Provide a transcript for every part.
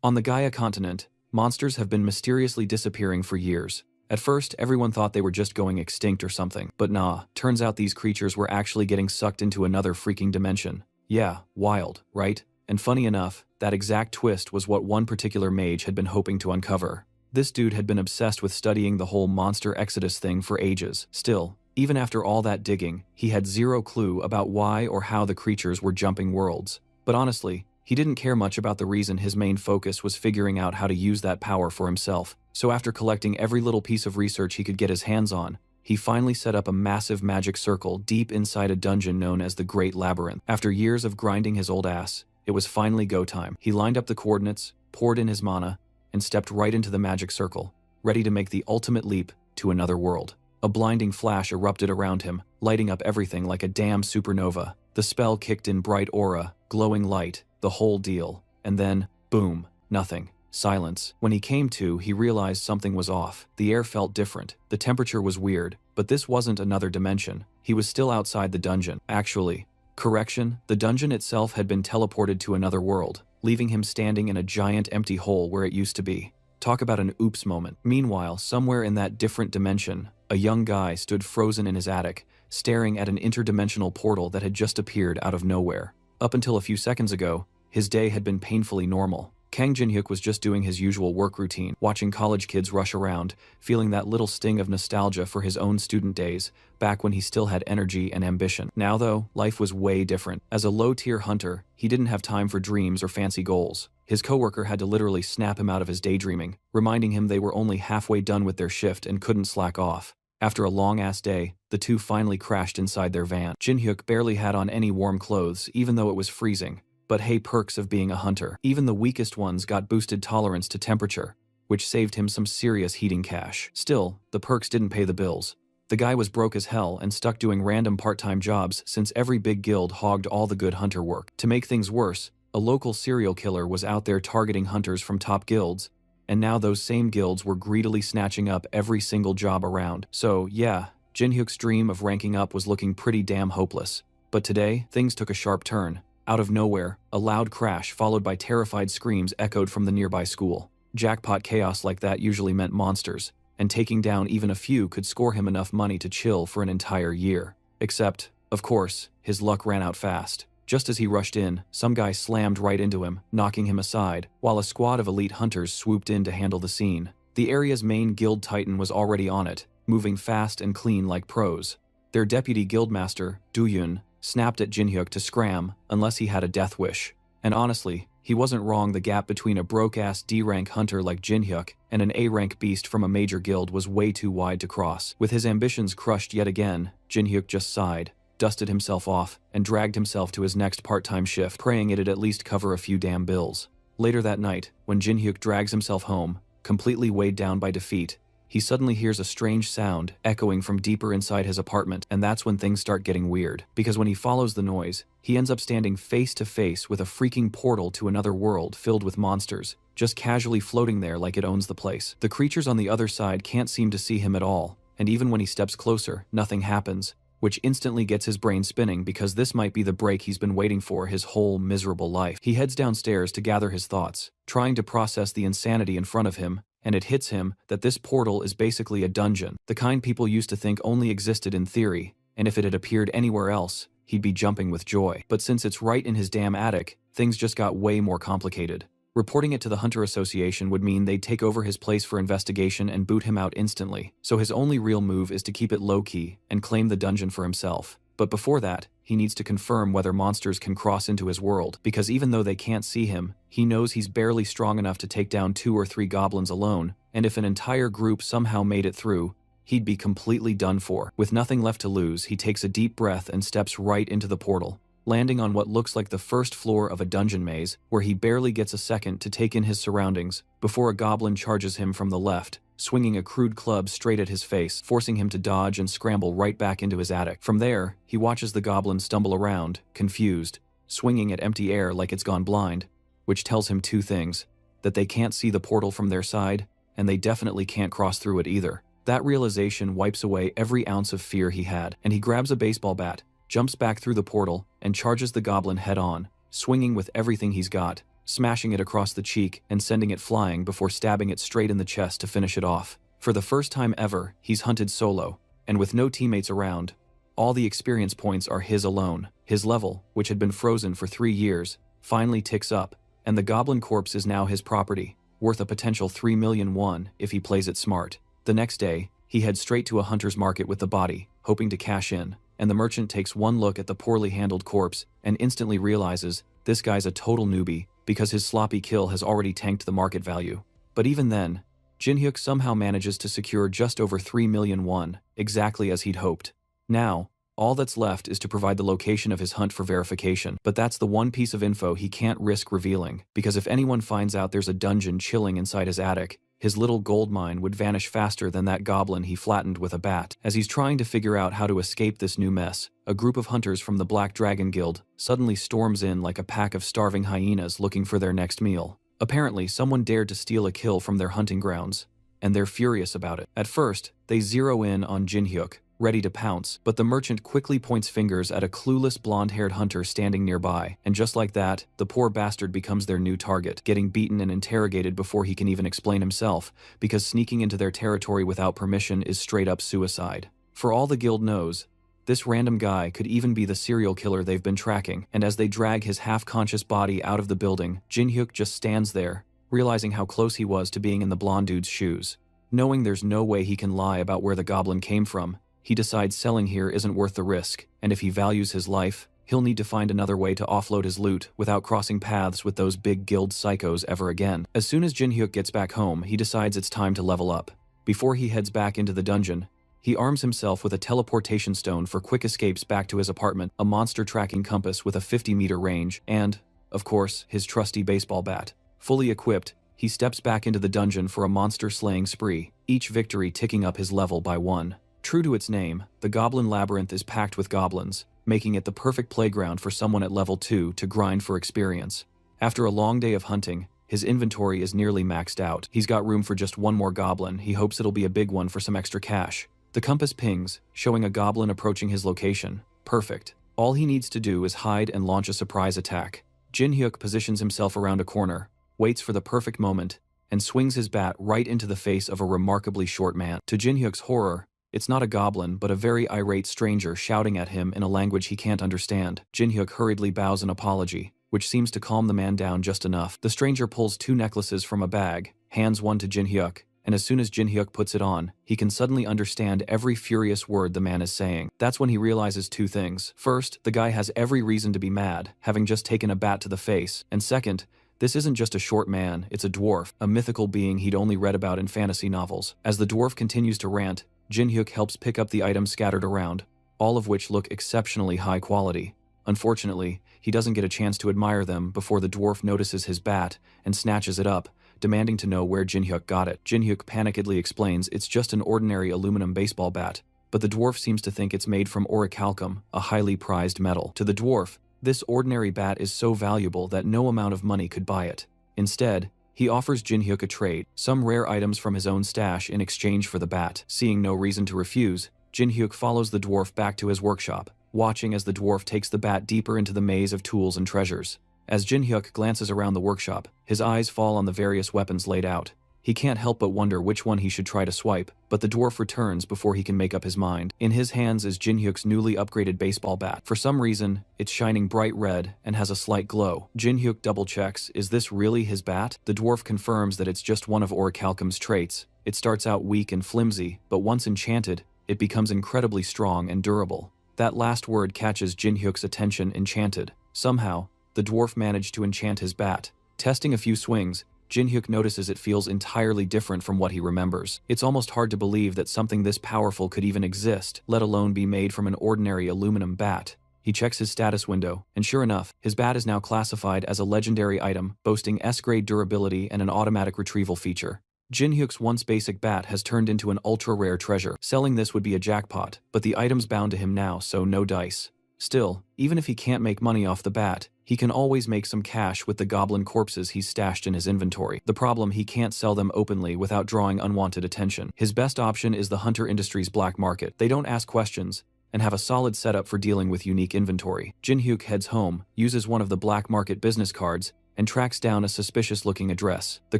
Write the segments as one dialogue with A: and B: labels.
A: On the Gaia continent, monsters have been mysteriously disappearing for years. At first, everyone thought they were just going extinct or something, but nah, turns out these creatures were actually getting sucked into another freaking dimension. Yeah, wild, right? And funny enough, that exact twist was what one particular mage had been hoping to uncover. This dude had been obsessed with studying the whole monster exodus thing for ages. Still, even after all that digging, he had zero clue about why or how the creatures were jumping worlds. But honestly, he didn't care much about the reason. His main focus was figuring out how to use that power for himself. So after collecting every little piece of research he could get his hands on, he finally set up a massive magic circle deep inside a dungeon known as the Great Labyrinth. After years of grinding his old ass, it was finally go time. He lined up the coordinates, poured in his mana, and stepped right into the magic circle, ready to make the ultimate leap to another world. A blinding flash erupted around him, lighting up everything like a damn supernova. The spell kicked in bright aura, glowing light, the whole deal. And then, boom, nothing. Silence. When he came to, he realized something was off. The air felt different. The temperature was weird, but this wasn't another dimension. He was still outside the dungeon. Actually, correction, the dungeon itself had been teleported to another world, leaving him standing in a giant empty hole where it used to be. Talk about an oops moment. Meanwhile, somewhere in that different dimension, a young guy stood frozen in his attic, staring at an interdimensional portal that had just appeared out of nowhere. Up until a few seconds ago, his day had been painfully normal. Kang Jinhyuk was just doing his usual work routine, watching college kids rush around, feeling that little sting of nostalgia for his own student days, back when he still had energy and ambition. Now though, life was way different. As a low-tier hunter, he didn't have time for dreams or fancy goals. His coworker had to literally snap him out of his daydreaming, reminding him they were only halfway done with their shift and couldn't slack off. After a long-ass day, the two finally crashed inside their van. Jinhyuk barely had on any warm clothes, even though it was freezing. But hey, perks of being a hunter. Even the weakest ones got boosted tolerance to temperature, which saved him some serious heating cash. Still, the perks didn't pay the bills. The guy was broke as hell and stuck doing random part-time jobs since every big guild hogged all the good hunter work. To make things worse, a local serial killer was out there targeting hunters from top guilds, and now those same guilds were greedily snatching up every single job around. So yeah, Jinhyuk's dream of ranking up was looking pretty damn hopeless. But today, things took a sharp turn. Out of nowhere, a loud crash followed by terrified screams echoed from the nearby school. Jackpot chaos like that usually meant monsters, and taking down even a few could score him enough money to chill for an entire year. Except, of course, his luck ran out fast. Just as he rushed in, some guy slammed right into him, knocking him aside, while a squad of elite hunters swooped in to handle the scene. The area's main guild titan was already on it, moving fast and clean like pros. Their deputy guildmaster, Duyun, snapped at Jinhyuk to scram unless he had a death wish. And honestly, he wasn't wrong. The gap between a broke-ass D-rank hunter like Jinhyuk and an A-rank beast from a major guild was way too wide to cross. With his ambitions crushed yet again, Jinhyuk just sighed, dusted himself off, and dragged himself to his next part-time shift, praying it'd at least cover a few damn bills. Later that night, when Jinhyuk drags himself home, completely weighed down by defeat, he suddenly hears a strange sound echoing from deeper inside his apartment, and that's when things start getting weird. Because when he follows the noise, he ends up standing face to face with a freaking portal to another world filled with monsters, just casually floating there like it owns the place. The creatures on the other side can't seem to see him at all, and even when he steps closer, nothing happens, which instantly gets his brain spinning because this might be the break he's been waiting for his whole miserable life. He heads downstairs to gather his thoughts, trying to process the insanity in front of him, and it hits him that this portal is basically a dungeon, the kind people used to think only existed in theory, and if it had appeared anywhere else, he'd be jumping with joy. But since it's right in his damn attic, things just got way more complicated. Reporting it to the Hunter Association would mean they'd take over his place for investigation and boot him out instantly, so his only real move is to keep it low-key and claim the dungeon for himself. But before that, he needs to confirm whether monsters can cross into his world, because even though they can't see him, he knows he's barely strong enough to take down 2 or 3 goblins alone, and if an entire group somehow made it through, he'd be completely done for. With nothing left to lose, he takes a deep breath and steps right into the portal, landing on what looks like the first floor of a dungeon maze, where he barely gets a second to take in his surroundings before a goblin charges him from the left, swinging a crude club straight at his face, forcing him to dodge and scramble right back into his attic. From there, he watches the goblin stumble around, confused, swinging at empty air like it's gone blind, which tells him 2 things: that they can't see the portal from their side, and they definitely can't cross through it either. That realization wipes away every ounce of fear he had, and he grabs a baseball bat, jumps back through the portal, and charges the goblin head-on, swinging with everything he's got, smashing it across the cheek and sending it flying before stabbing it straight in the chest to finish it off. For the first time ever, he's hunted solo, and with no teammates around. All the experience points are his alone. His level, which had been frozen for 3 years, finally ticks up, and the goblin corpse is now his property, worth a potential 3 million won if he plays it smart. The next day, he heads straight to a hunter's market with the body, hoping to cash in, and the merchant takes one look at the poorly handled corpse and instantly realizes this guy's a total newbie because his sloppy kill has already tanked the market value. But even then, Jin-hyuk somehow manages to secure just over 3 million won, exactly as he'd hoped. Now, all that's left is to provide the location of his hunt for verification, but that's the one piece of info he can't risk revealing, because if anyone finds out there's a dungeon chilling inside his attic, his little gold mine would vanish faster than that goblin he flattened with a bat. As he's trying to figure out how to escape this new mess, a group of hunters from the Black Dragon Guild suddenly storms in like a pack of starving hyenas looking for their next meal. Apparently, someone dared to steal a kill from their hunting grounds, and they're furious about it. At first, they zero in on Jin-hyuk, ready to pounce, but the merchant quickly points fingers at a clueless blonde-haired hunter standing nearby, and just like that, the poor bastard becomes their new target, getting beaten and interrogated before he can even explain himself, because sneaking into their territory without permission is straight-up suicide. For all the guild knows, this random guy could even be the serial killer they've been tracking, and as they drag his half-conscious body out of the building, Jin-hyuk just stands there, realizing how close he was to being in the blonde dude's shoes. Knowing there's no way he can lie about where the goblin came from, he decides selling here isn't worth the risk, and if he values his life, he'll need to find another way to offload his loot without crossing paths with those big guild psychos ever again. As soon as Jin-hyuk gets back home, he decides it's time to level up. Before he heads back into the dungeon, he arms himself with a teleportation stone for quick escapes back to his apartment, a monster tracking compass with a 50-meter range, and, of course, his trusty baseball bat. Fully equipped, he steps back into the dungeon for a monster-slaying spree, each victory ticking up his level by 1. True to its name, the Goblin Labyrinth is packed with goblins, making it the perfect playground for someone at level 2 to grind for experience. After a long day of hunting, his inventory is nearly maxed out. He's got room for just one more goblin. He hopes it'll be a big one for some extra cash. The compass pings, showing a goblin approaching his location. Perfect. All he needs to do is hide and launch a surprise attack. Jin-hyuk positions himself around a corner, waits for the perfect moment, and swings his bat right into the face of a remarkably short man. To Jin-hyuk's horror, it's not a goblin but a very irate stranger shouting at him in a language he can't understand. Jin-hyuk hurriedly bows an apology, which seems to calm the man down just enough. The stranger pulls 2 necklaces from a bag, hands one to Jin-hyuk, and as soon as Jin-hyuk puts it on, he can suddenly understand every furious word the man is saying. That's when he realizes 2 things. First, the guy has every reason to be mad, having just taken a bat to the face, and second, this isn't just a short man, it's a dwarf, a mythical being he'd only read about in fantasy novels. As the dwarf continues to rant, Jin-hyuk helps pick up the items scattered around, all of which look exceptionally high quality. Unfortunately, he doesn't get a chance to admire them before the dwarf notices his bat and snatches it up, demanding to know where Jin-hyuk got it. Jin-hyuk panickedly explains it's just an ordinary aluminum baseball bat, but the dwarf seems to think it's made from orichalcum, a highly prized metal. To the dwarf, this ordinary bat is so valuable that no amount of money could buy it. Instead, he offers Jin-hyuk a trade, some rare items from his own stash in exchange for the bat. Seeing no reason to refuse, Jin-hyuk follows the dwarf back to his workshop, watching as the dwarf takes the bat deeper into the maze of tools and treasures. As Jin-hyuk glances around the workshop, his eyes fall on the various weapons laid out. He can't help but wonder which one he should try to swipe, but the dwarf returns before he can make up his mind. In his hands is Jin-hyuk's newly upgraded baseball bat. For some reason, it's shining bright red and has a slight glow. Jin-hyuk double-checks, is this really his bat? The dwarf confirms that it's just one of orichalcum's traits. It starts out weak and flimsy, but once enchanted, it becomes incredibly strong and durable. That last word catches Jin-hyuk's attention, enchanted. Somehow, the dwarf managed to enchant his bat. Testing a few swings, Jin-hyuk notices it feels entirely different from what he remembers. It's almost hard to believe that something this powerful could even exist, let alone be made from an ordinary aluminum bat. He checks his status window, and sure enough, his bat is now classified as a legendary item, boasting S-grade durability and an automatic retrieval feature. Jin-hyuk's once basic bat has turned into an ultra-rare treasure. Selling this would be a jackpot, but the item's bound to him now, so no dice. Still, even if he can't make money off the bat, he can always make some cash with the goblin corpses he's stashed in his inventory. The problem, he can't sell them openly without drawing unwanted attention. His best option is the Hunter Industries black market. They don't ask questions, and have a solid setup for dealing with unique inventory. Jin-hyuk heads home, uses one of the black market business cards, and tracks down a suspicious-looking address. The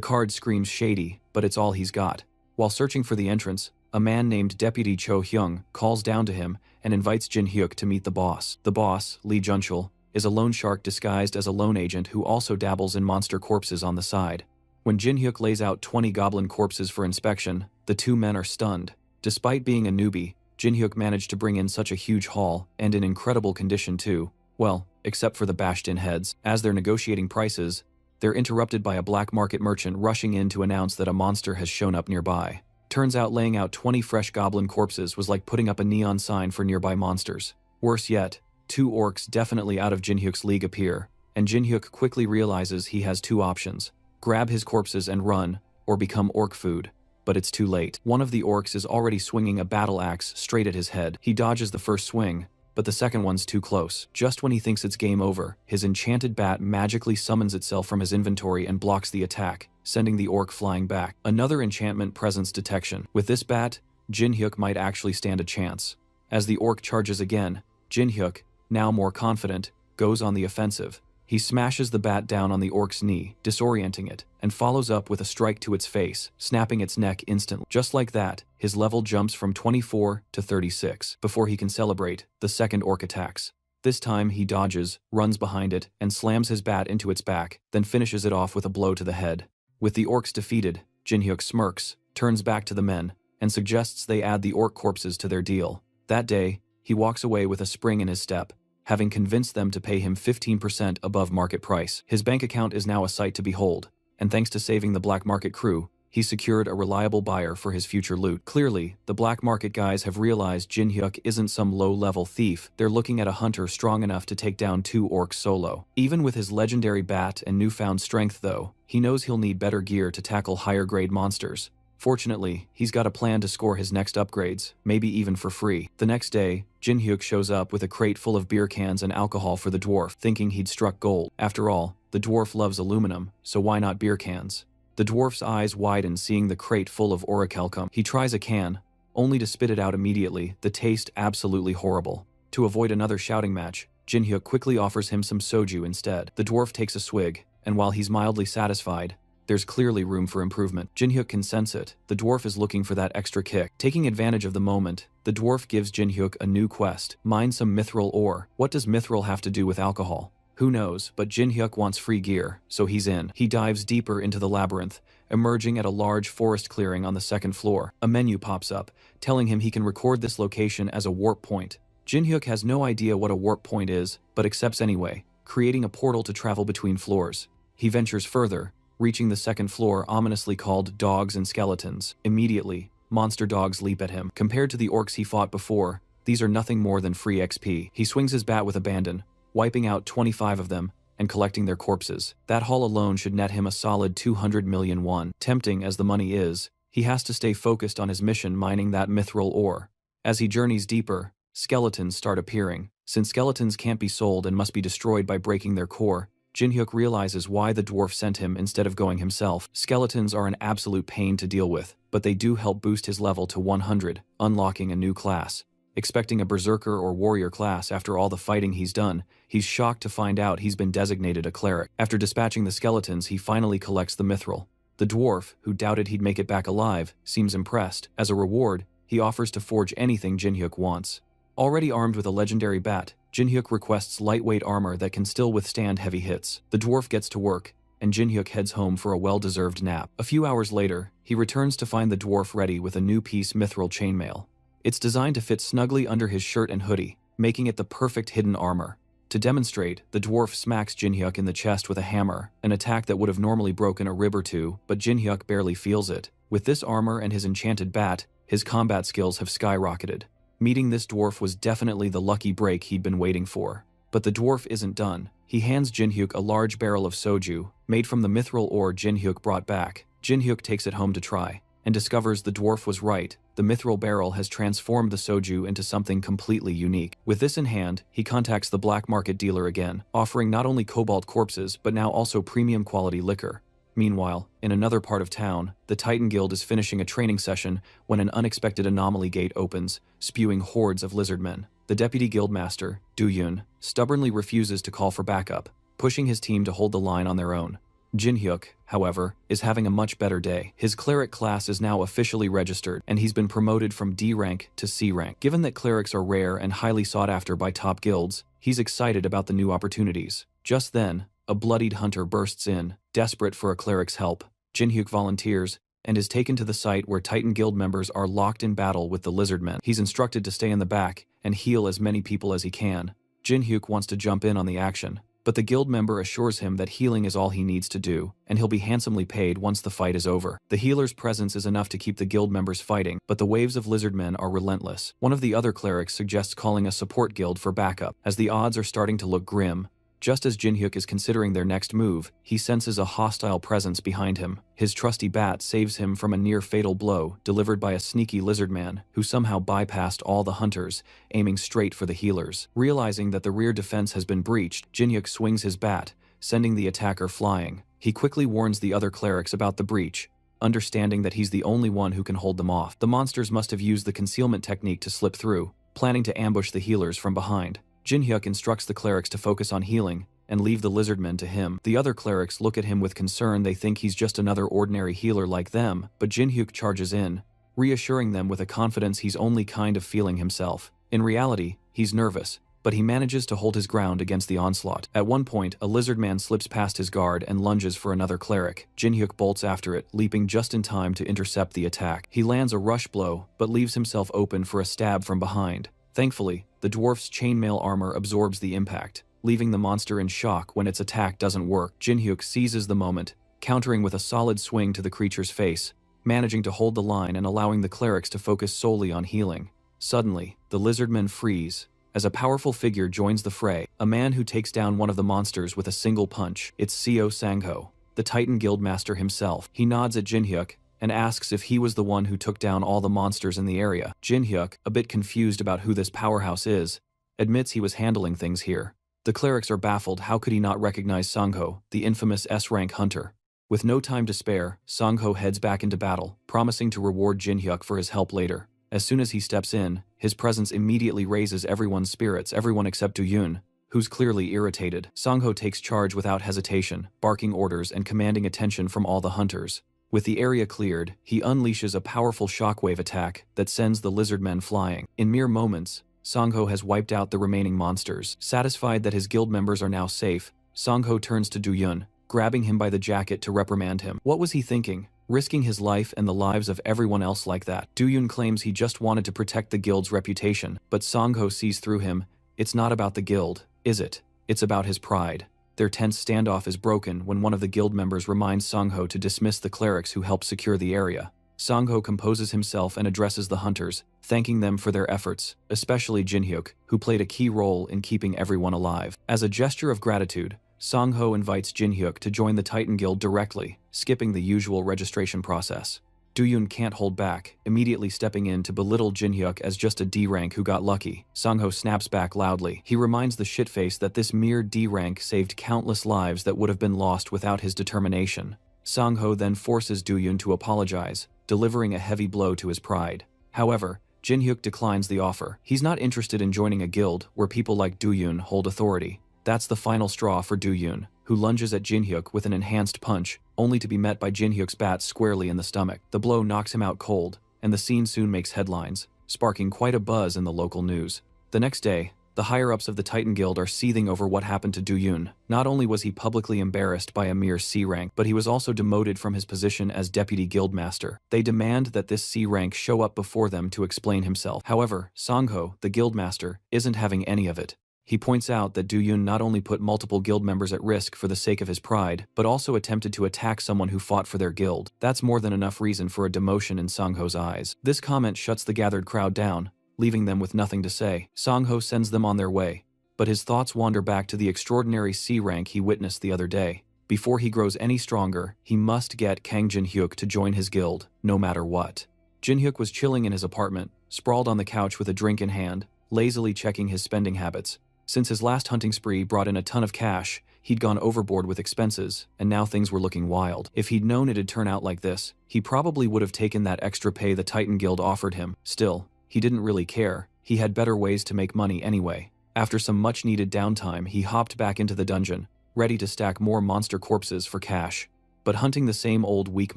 A: card screams shady, but it's all he's got. While searching for the entrance, a man named Deputy Cho Hyung calls down to him and invites Jin Hyuk to meet the boss. The boss, Lee Junchul, is a loan shark disguised as a loan agent who also dabbles in monster corpses on the side. When Jin Hyuk lays out 20 goblin corpses for inspection, the two men are stunned. Despite being a newbie, Jin Hyuk managed to bring in such a huge haul, and in incredible condition too. Well, except for the bashed-in heads. As they're negotiating prices, they're interrupted by a black market merchant rushing in to announce that a monster has shown up nearby. Turns out laying out 20 fresh goblin corpses was like putting up a neon sign for nearby monsters. Worse yet, two orcs definitely out of Jin Hyuk's league appear, and Jin Hyuk quickly realizes he has two options: grab his corpses and run, or become orc food. But it's too late. One of the orcs is already swinging a battle axe straight at his head. He dodges the first swing, but the second one's too close. Just when he thinks it's game over, his enchanted bat magically summons itself from his inventory and blocks the attack, sending the orc flying back. Another enchantment: presence detection. With this bat, Jin Hyuk might actually stand a chance. As the orc charges again, Jin Hyuk, now more confident, goes on the offensive. He smashes the bat down on the orc's knee, disorienting it, and follows up with a strike to its face, snapping its neck instantly. Just like that, his level jumps from 24 to 36. Before he can celebrate, the second orc attacks. This time he dodges, runs behind it, and slams his bat into its back, then finishes it off with a blow to the head. With the orcs defeated, Jin Hyuk smirks, turns back to the men, and suggests they add the orc corpses to their deal. That day, he walks away with a spring in his step, having convinced them to pay him 15% above market price. His bank account is now a sight to behold, and thanks to saving the black market crew, he secured a reliable buyer for his future loot. Clearly, the black market guys have realized Jin Hyuk isn't some low-level thief. They're looking at a hunter strong enough to take down two orcs solo. Even with his legendary bat and newfound strength though, he knows he'll need better gear to tackle higher-grade monsters. Fortunately, he's got a plan to score his next upgrades, maybe even for free. The next day, Jin Hyuk shows up with a crate full of beer cans and alcohol for the dwarf, thinking he'd struck gold. After all, the dwarf loves aluminum, so why not beer cans? The dwarf's eyes widen seeing the crate full of orichalcum. He tries a can, only to spit it out immediately, the taste absolutely horrible. To avoid another shouting match, Jin Hyuk quickly offers him some soju instead. The dwarf takes a swig, and while he's mildly satisfied, there's clearly room for improvement. Jin Hyuk can sense it. The dwarf is looking for that extra kick. Taking advantage of the moment, the dwarf gives Jin Hyuk a new quest: mine some mithril ore. What does mithril have to do with alcohol? Who knows, but Jin Hyuk wants free gear, so he's in. He dives deeper into the labyrinth, emerging at a large forest clearing on the second floor. A menu pops up, telling him he can record this location as a warp point. Jin Hyuk has no idea what a warp point is, but accepts anyway, creating a portal to travel between floors. He ventures further, reaching the second floor ominously called Dogs and Skeletons. Immediately, monster dogs leap at him. Compared to the orcs he fought before, these are nothing more than free XP. He swings his bat with abandon, wiping out 25 of them and collecting their corpses. That haul alone should net him a solid 200 million won. Tempting as the money is, he has to stay focused on his mission mining that mithril ore. As he journeys deeper, skeletons start appearing. Since skeletons can't be sold and must be destroyed by breaking their core, Jin Hyuk realizes why the dwarf sent him instead of going himself. Skeletons are an absolute pain to deal with, but they do help boost his level to 100, unlocking a new class. Expecting a berserker or warrior class after all the fighting he's done, he's shocked to find out he's been designated a cleric. After dispatching the skeletons, he finally collects the mithril. The dwarf, who doubted he'd make it back alive, seems impressed. As a reward, he offers to forge anything Jin Hyuk wants. Already armed with a legendary bat, Jin Hyuk requests lightweight armor that can still withstand heavy hits. The dwarf gets to work, and Jin Hyuk heads home for a well-deserved nap. A few hours later, he returns to find the dwarf ready with a new piece mithril chainmail. It's designed to fit snugly under his shirt and hoodie, making it the perfect hidden armor. To demonstrate, the dwarf smacks Jin Hyuk in the chest with a hammer, an attack that would have normally broken a rib or two, but Jin Hyuk barely feels it. With this armor and his enchanted bat, his combat skills have skyrocketed. Meeting this dwarf was definitely the lucky break he'd been waiting for. But the dwarf isn't done. He hands Jin Hyuk a large barrel of soju, made from the mithril ore Jin Hyuk brought back. Jin Hyuk takes it home to try, and discovers the dwarf was right. The mithril barrel has transformed the soju into something completely unique. With this in hand, he contacts the black market dealer again, offering not only cobalt corpses but now also premium quality liquor. Meanwhile, in another part of town, the Titan Guild is finishing a training session when an unexpected anomaly gate opens, spewing hordes of lizardmen. The deputy guildmaster, Du Yun, stubbornly refuses to call for backup, pushing his team to hold the line on their own. Jin-hyuk, however, is having a much better day. His cleric class is now officially registered, and he's been promoted from D rank to C rank. Given that clerics are rare and highly sought after by top guilds, he's excited about the new opportunities. Just then, a bloodied hunter bursts in, desperate for a cleric's help. Jin-hyuk volunteers, and is taken to the site where Titan Guild members are locked in battle with the lizard men. He's instructed to stay in the back and heal as many people as he can. Jin-hyuk wants to jump in on the action, but the guild member assures him that healing is all he needs to do, and he'll be handsomely paid once the fight is over. The healer's presence is enough to keep the guild members fighting, but the waves of lizard men are relentless. One of the other clerics suggests calling a support guild for backup, as the odds are starting to look grim. Just as Jin-hyuk is considering their next move, he senses a hostile presence behind him. His trusty bat saves him from a near-fatal blow delivered by a sneaky lizard man who somehow bypassed all the hunters, aiming straight for the healers. Realizing that the rear defense has been breached, Jin-hyuk swings his bat, sending the attacker flying. He quickly warns the other clerics about the breach, understanding that he's the only one who can hold them off. The monsters must have used the concealment technique to slip through, planning to ambush the healers from behind. Jin-hyuk instructs the clerics to focus on healing and leave the lizardmen to him. The other clerics look at him with concern. They think he's just another ordinary healer like them, but Jin-hyuk charges in, reassuring them with a confidence he's only kind of feeling himself. In reality, he's nervous, but he manages to hold his ground against the onslaught. At one point, a lizard man slips past his guard and lunges for another cleric. Jin-hyuk bolts after it, leaping just in time to intercept the attack. He lands a rush blow, but leaves himself open for a stab from behind. Thankfully, the dwarf's chainmail armor absorbs the impact, leaving the monster in shock when its attack doesn't work. Jin-hyuk seizes the moment, countering with a solid swing to the creature's face, managing to hold the line and allowing the clerics to focus solely on healing. Suddenly, the lizardmen freeze, as a powerful figure joins the fray, a man who takes down one of the monsters with a single punch. It's Seo Sangho, the Titan Guildmaster himself. He nods at Jin-hyuk and asks if he was the one who took down all the monsters in the area. Jin-hyuk, a bit confused about who this powerhouse is, admits he was handling things here. The clerics are baffled. How could he not recognize Sangho, the infamous S-rank hunter? With no time to spare, Sangho heads back into battle, promising to reward Jin-hyuk for his help later. As soon as he steps in, his presence immediately raises everyone's spirits, everyone except Do-yoon, who's clearly irritated. Sangho takes charge without hesitation, barking orders and commanding attention from all the hunters. With the area cleared, he unleashes a powerful shockwave attack that sends the lizard men flying. In mere moments, Sangho has wiped out the remaining monsters. Satisfied that his guild members are now safe, Sangho turns to Do-yoon, grabbing him by the jacket to reprimand him. What was he thinking? Risking his life and the lives of everyone else like that? Do-yoon claims he just wanted to protect the guild's reputation, but Sangho sees through him. It's not about the guild, is it? It's about his pride. Their tense standoff is broken when one of the guild members reminds Sangho to dismiss the clerics who helped secure the area. Sangho composes himself and addresses the hunters, thanking them for their efforts, especially Jin-hyuk, who played a key role in keeping everyone alive. As a gesture of gratitude, Sangho invites Jin-hyuk to join the Titan Guild directly, skipping the usual registration process. Do-yoon can't hold back, immediately stepping in to belittle Jin-hyuk as just a D-rank who got lucky. Sangho snaps back loudly. He reminds the shitface that this mere D-rank saved countless lives that would have been lost without his determination. Sangho then forces Do-yoon to apologize, delivering a heavy blow to his pride. However, Jin-hyuk declines the offer. He's not interested in joining a guild where people like Do-yoon hold authority. That's the final straw for Do-yoon, who lunges at Jin-hyuk with an enhanced punch, only to be met by Jin-hyuk's bat squarely in the stomach. The blow knocks him out cold, and the scene soon makes headlines, sparking quite a buzz in the local news. The next day, the higher-ups of the Titan Guild are seething over what happened to Do-yoon. Not only was he publicly embarrassed by a mere C rank, but he was also demoted from his position as Deputy Guildmaster. They demand that this C rank show up before them to explain himself. However, Sangho, the Guildmaster, isn't having any of it. He points out that Do-yoon not only put multiple guild members at risk for the sake of his pride, but also attempted to attack someone who fought for their guild. That's more than enough reason for a demotion in Sangho's eyes. This comment shuts the gathered crowd down, leaving them with nothing to say. Sangho sends them on their way, but his thoughts wander back to the extraordinary C rank he witnessed the other day. Before he grows any stronger, he must get Kang Jin-hyuk to join his guild, no matter what. Jin-hyuk was chilling in his apartment, sprawled on the couch with a drink in hand, lazily checking his spending habits. Since his last hunting spree brought in a ton of cash, he'd gone overboard with expenses, and now things were looking wild. If he'd known it'd turn out like this, he probably would have taken that extra pay the Titan Guild offered him. Still, he didn't really care. He had better ways to make money anyway. After some much-needed downtime, he hopped back into the dungeon, ready to stack more monster corpses for cash. But hunting the same old weak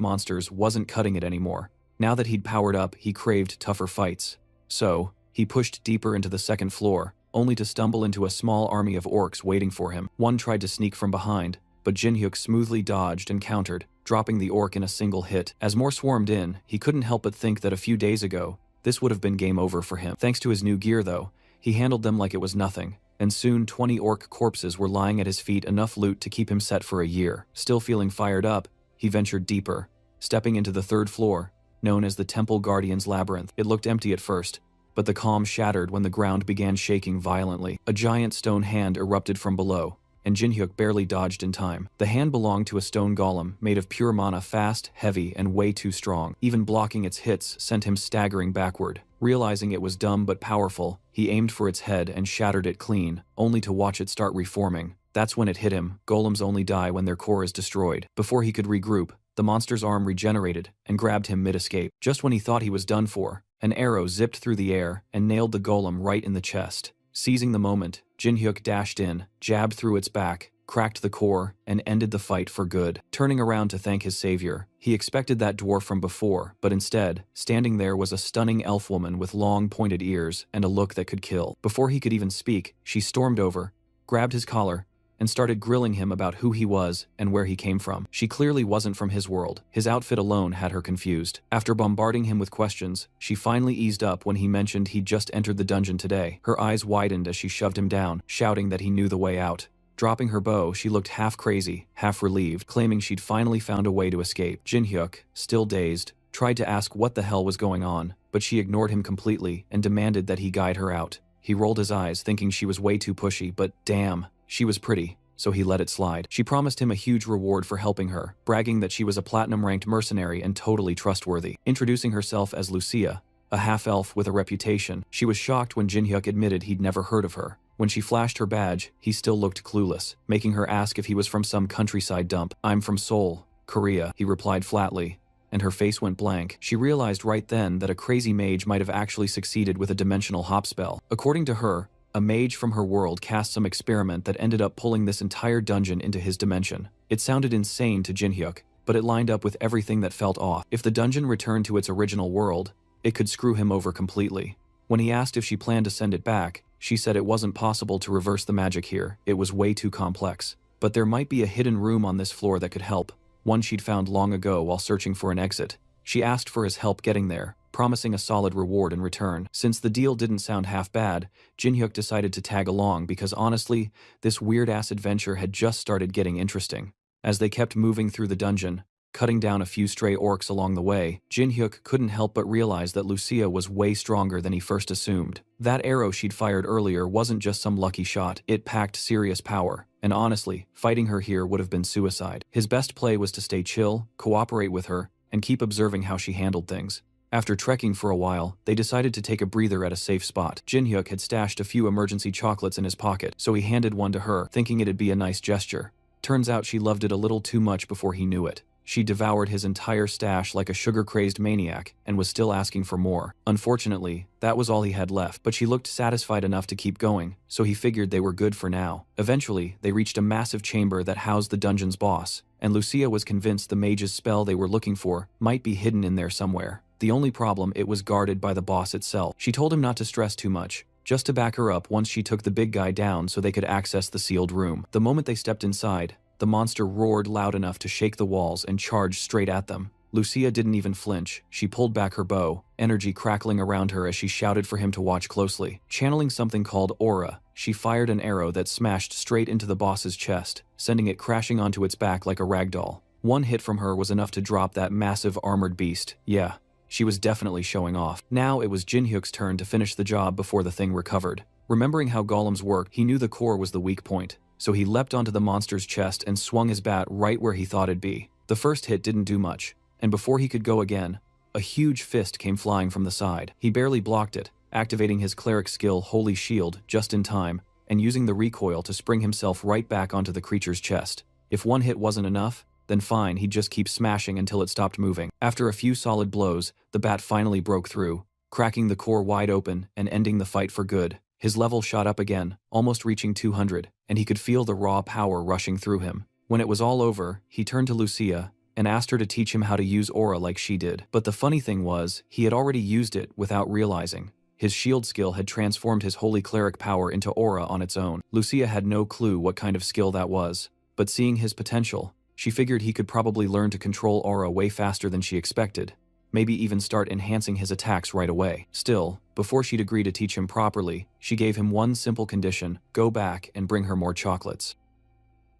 A: monsters wasn't cutting it anymore. Now that he'd powered up, he craved tougher fights. So, he pushed deeper into the second floor, only to stumble into a small army of orcs waiting for him. One tried to sneak from behind, but Jinhyuk smoothly dodged and countered, dropping the orc in a single hit. As more swarmed in, he couldn't help but think that a few days ago, this would have been game over for him. Thanks to his new gear though, he handled them like it was nothing, and soon 20 orc corpses were lying at his feet, enough loot to keep him set for a year. Still feeling fired up, he ventured deeper, stepping into the third floor, known as the Temple Guardian's Labyrinth. It looked empty at first, but the calm shattered when the ground began shaking violently. A giant stone hand erupted from below, and Jinhyuk barely dodged in time. The hand belonged to a stone golem made of pure mana, fast, heavy, and way too strong. Even blocking its hits sent him staggering backward. Realizing it was dumb but powerful, he aimed for its head and shattered it clean, only to watch it start reforming. That's when it hit him. Golems only die when their core is destroyed. Before he could regroup, the monster's arm regenerated and grabbed him mid-escape. Just when he thought he was done for, an arrow zipped through the air and nailed the golem right in the chest. Seizing the moment, Jinhyuk dashed in, jabbed through its back, cracked the core, and ended the fight for good. Turning around to thank his savior, he expected that dwarf from before, but instead, standing there was a stunning elf woman with long pointed ears and a look that could kill. Before he could even speak, she stormed over, grabbed his collar, and started grilling him about who he was and where he came from. She clearly wasn't from his world. His outfit alone had her confused. After bombarding him with questions, she finally eased up when he mentioned he'd just entered the dungeon today. Her eyes widened as she shoved him down, shouting that he knew the way out. Dropping her bow, she looked half crazy, half relieved, claiming she'd finally found a way to escape. Jinhyuk, still dazed, tried to ask what the hell was going on, but she ignored him completely and demanded that he guide her out. He rolled his eyes, thinking she was way too pushy, but damn, she was pretty, so he let it slide. She promised him a huge reward for helping her, bragging that she was a platinum-ranked mercenary and totally trustworthy. Introducing herself as Lucia, a half-elf with a reputation, she was shocked when Jinhyuk admitted he'd never heard of her. When she flashed her badge, he still looked clueless, making her ask if he was from some countryside dump. "I'm from Seoul, Korea," he replied flatly, and her face went blank. She realized right then that a crazy mage might have actually succeeded with a dimensional hop spell. According to her, a mage from her world cast some experiment that ended up pulling this entire dungeon into his dimension. It sounded insane to Jinhyuk, but it lined up with everything that felt off. If the dungeon returned to its original world, it could screw him over completely. When he asked if she planned to send it back, she said it wasn't possible to reverse the magic here. It was way too complex. But there might be a hidden room on this floor that could help, one she'd found long ago while searching for an exit. She asked for his help getting there, promising a solid reward in return. Since the deal didn't sound half bad, Jinhyuk decided to tag along because honestly, this weird-ass adventure had just started getting interesting. As they kept moving through the dungeon, cutting down a few stray orcs along the way, Jinhyuk couldn't help but realize that Lucia was way stronger than he first assumed. That arrow she'd fired earlier wasn't just some lucky shot, it packed serious power, and honestly, fighting her here would have been suicide. His best play was to stay chill, cooperate with her, and keep observing how she handled things. After trekking for a while, they decided to take a breather at a safe spot. Jinhyuk had stashed a few emergency chocolates in his pocket, so he handed one to her, thinking it'd be a nice gesture. Turns out she loved it a little too much before he knew it. She devoured his entire stash like a sugar-crazed maniac and was still asking for more. Unfortunately, that was all he had left, but she looked satisfied enough to keep going, so he figured they were good for now. Eventually, they reached a massive chamber that housed the dungeon's boss, and Lucia was convinced the mage's spell they were looking for might be hidden in there somewhere. The only problem, it was guarded by the boss itself. She told him not to stress too much, just to back her up once she took the big guy down so they could access the sealed room. The moment they stepped inside, the monster roared loud enough to shake the walls and charged straight at them. Lucia didn't even flinch. She pulled back her bow, energy crackling around her as she shouted for him to watch closely. Channeling something called aura, she fired an arrow that smashed straight into the boss's chest, sending it crashing onto its back like a ragdoll. One hit from her was enough to drop that massive armored beast. Yeah, she was definitely showing off. Now it was Jinhyuk's turn to finish the job before the thing recovered. Remembering how golems work, he knew the core was the weak point. So he leapt onto the monster's chest and swung his bat right where he thought it'd be. The first hit didn't do much, and before he could go again, a huge fist came flying from the side. He barely blocked it, activating his cleric skill Holy Shield just in time, and using the recoil to spring himself right back onto the creature's chest. If one hit wasn't enough, then fine, he'd just keep smashing until it stopped moving. After a few solid blows, the bat finally broke through, cracking the core wide open and ending the fight for good. His level shot up again, almost reaching 200, and he could feel the raw power rushing through him. When it was all over, he turned to Lucia and asked her to teach him how to use aura like she did. But the funny thing was, he had already used it without realizing. His shield skill had transformed his holy cleric power into aura on its own. Lucia had no clue what kind of skill that was, but seeing his potential, she figured he could probably learn to control aura way faster than she expected, maybe even start enhancing his attacks right away. Still, before she'd agree to teach him properly, she gave him one simple condition: go back and bring her more chocolates.